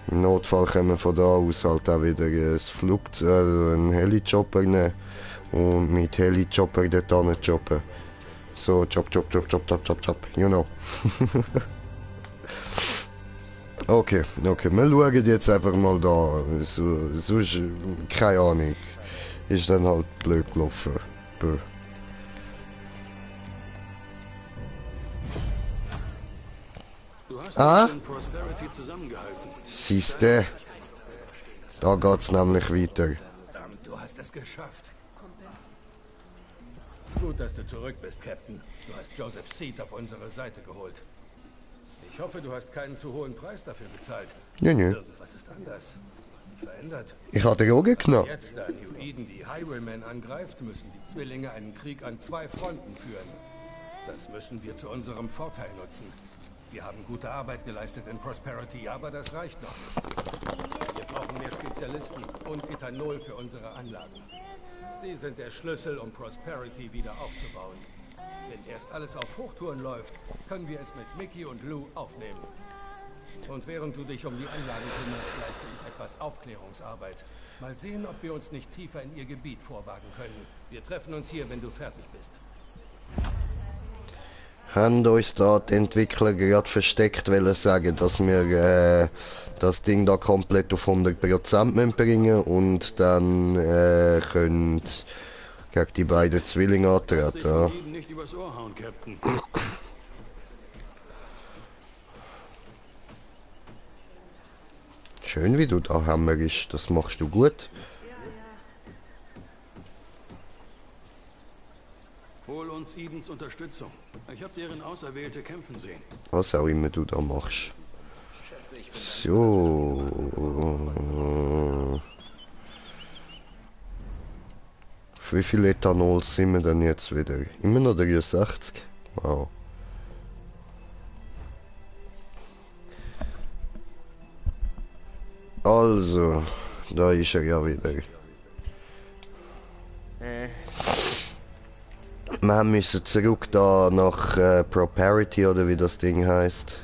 Im Notfall können wir von da aus halt auch wieder ein Flugzeug, also einen Heli-Chopper nehmen und mit Heli-Chopper dort hinjoppen. So, chop, you know. Okay, wir schauen jetzt einfach mal da. Sonst, keine Ahnung. Ist dann halt blöd gelaufen. Bö. Ah? Siehste. Da geht's nämlich weiter. Verdammt, du hast es geschafft. Gut, dass du zurück bist, Captain. Du hast Joseph Seed auf unsere Seite geholt. Ich hoffe, du hast keinen zu hohen Preis dafür bezahlt. Nö. Irgendwas ist anders. Du hast dich verändert. Ich hatte die Augen knapp. Jetzt, da New Eden die Highwaymen angreift, müssen die Zwillinge einen Krieg an 2 Fronten führen. Das müssen wir zu unserem Vorteil nutzen. Wir haben gute Arbeit geleistet in Prosperity, aber das reicht noch nicht. Wir brauchen mehr Spezialisten und Ethanol für unsere Anlagen. Sie sind der Schlüssel, um Prosperity wieder aufzubauen. Wenn erst alles auf Hochtouren läuft, können wir es mit Mickey und Lou aufnehmen. Und während du dich um die Anlagen kümmerst, leiste ich etwas Aufklärungsarbeit. Mal sehen, ob wir uns nicht tiefer in ihr Gebiet vorwagen können. Wir treffen uns hier, wenn du fertig bist. Haben uns da die Entwickler gerade versteckt wollen sagen, dass wir das Ding da komplett auf 100% bringen und dann können gegen die beiden Zwillinge antreten. Ja. Nicht übers Ohr hauen, Captain. Schön, wie du da hammerst, das machst du gut. Hol uns Edens Unterstützung. Ich habe deren Auserwählte kämpfen sehen. Was auch immer du da machst. So. Auf wie viel Ethanol sind wir denn jetzt wieder? Immer noch 63? Wow. Also, da ist er ja wieder. Wir müssen zurück da nach Prosperity oder wie das Ding heißt.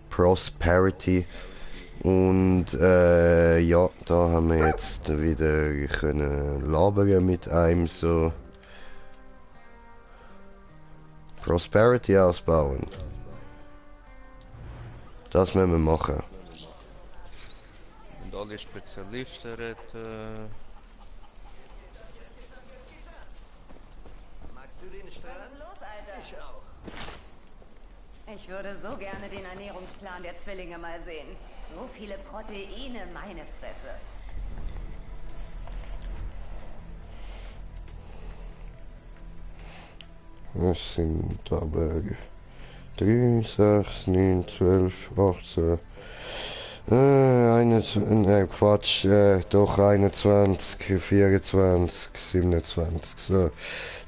Prosperity. Und ja, da haben wir jetzt wieder können labern mit einem so Prosperity ausbauen. Das müssen wir machen. Und alle Spezialisten retten. Magst du den Strand? Was ist los, Alter? Ich auch. Ich würde so gerne den Ernährungsplan der Zwillinge mal sehen. So viele Proteine, meine Fresse. Das sind aber 3, 6, 9, 12, 18. 21, Quatsch, doch 21, 24, 27. So.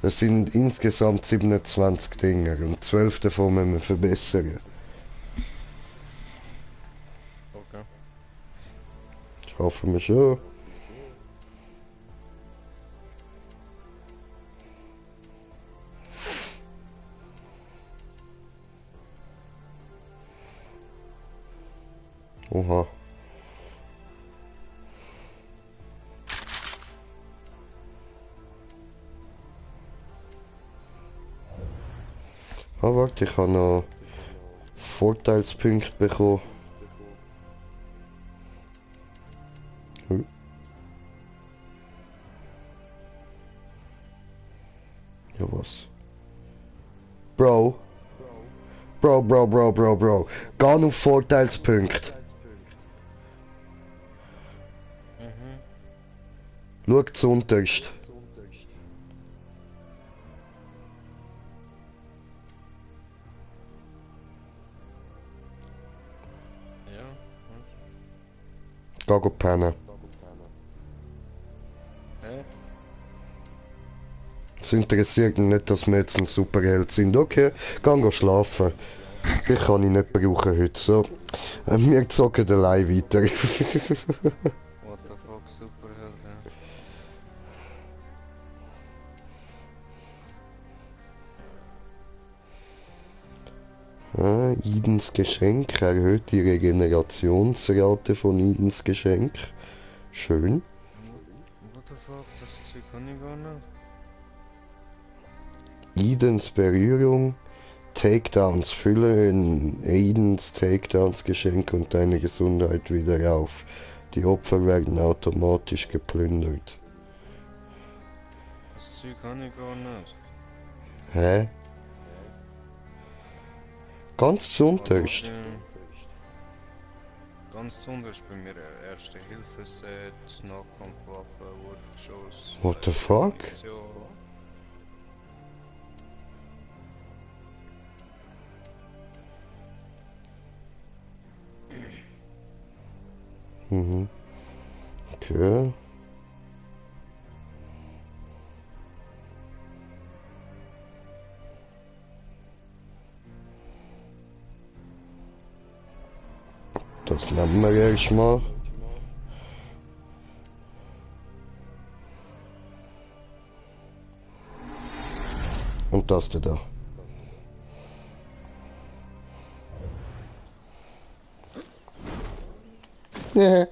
Das sind insgesamt 27 Dinger und 12 davon müssen wir verbessern. Okay. Schaffen wir schon. Oha. Ah, warte, ich habe noch Vorteilspunkte bekommen. Ja, was? Bro. Bro. Geh auf Vorteilspunkte. Schau zuunterst. Ja. Geh pennen. Es interessiert mich nicht, dass wir jetzt ein Superheld sind. Okay, geh schlafen. Ich kann ihn nicht brauchen heute. So. Wir zocken allein weiter. What the fuck, Superheld, ja. Idens Geschenk erhöht die Regenerationsrate von Idens Geschenk. Schön. What the fuck, das Zeug kann ich gar nicht. Idens Berührung, Takedowns füllen Idens Takedowns Geschenk und deine Gesundheit wieder auf. Die Opfer werden automatisch geplündert. Das Zeug kann ich gar nicht. Hä? Ganz zuunterst. Ganz zuunterst bei mir Erste Hilfe Set, Nahkampfwaffe, Wurfgeschoss. What the fuck? Mhm. Okay. Das nehmen wir erstmal. Und das da. Ja.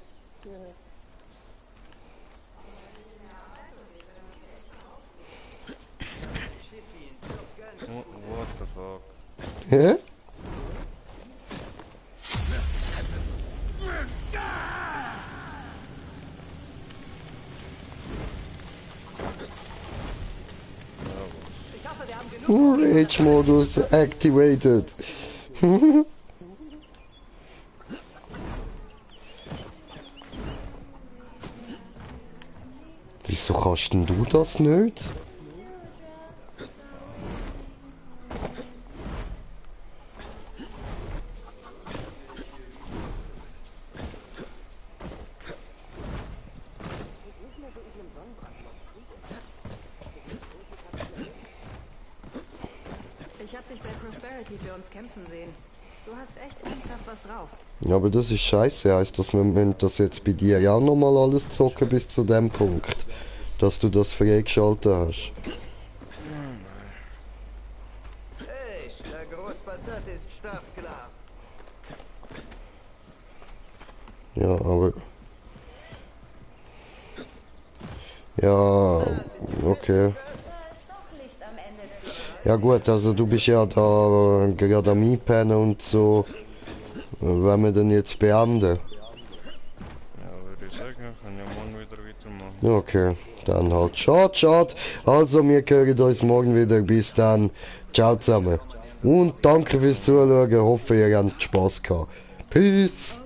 What the fuck? Hä? Rage-Modus activated. Wieso kannst denn du das nicht? Ich hab dich bei Prosperity für uns kämpfen sehen. Du hast echt ernsthaft was drauf. Ja, aber das ist scheiße, heißt das, wir müssen das jetzt bei dir ja auch nochmal alles zocken bis zu dem Punkt, dass du das freigeschaltet hast. Hey, der Großpatat ist startklar. Ja, aber... Ja, okay. Ja gut, also du bist ja da gerade am Einpennen und so. Wenn wir denn jetzt beenden? Ja, würde ich sagen, kann ja morgen wieder weitermachen. Okay, dann halt. Schade, schade. Also, wir hören uns morgen wieder. Bis dann. Ciao zusammen. Und danke fürs Zuschauen. Hoffe, ihr habt Spaß gehabt. Peace.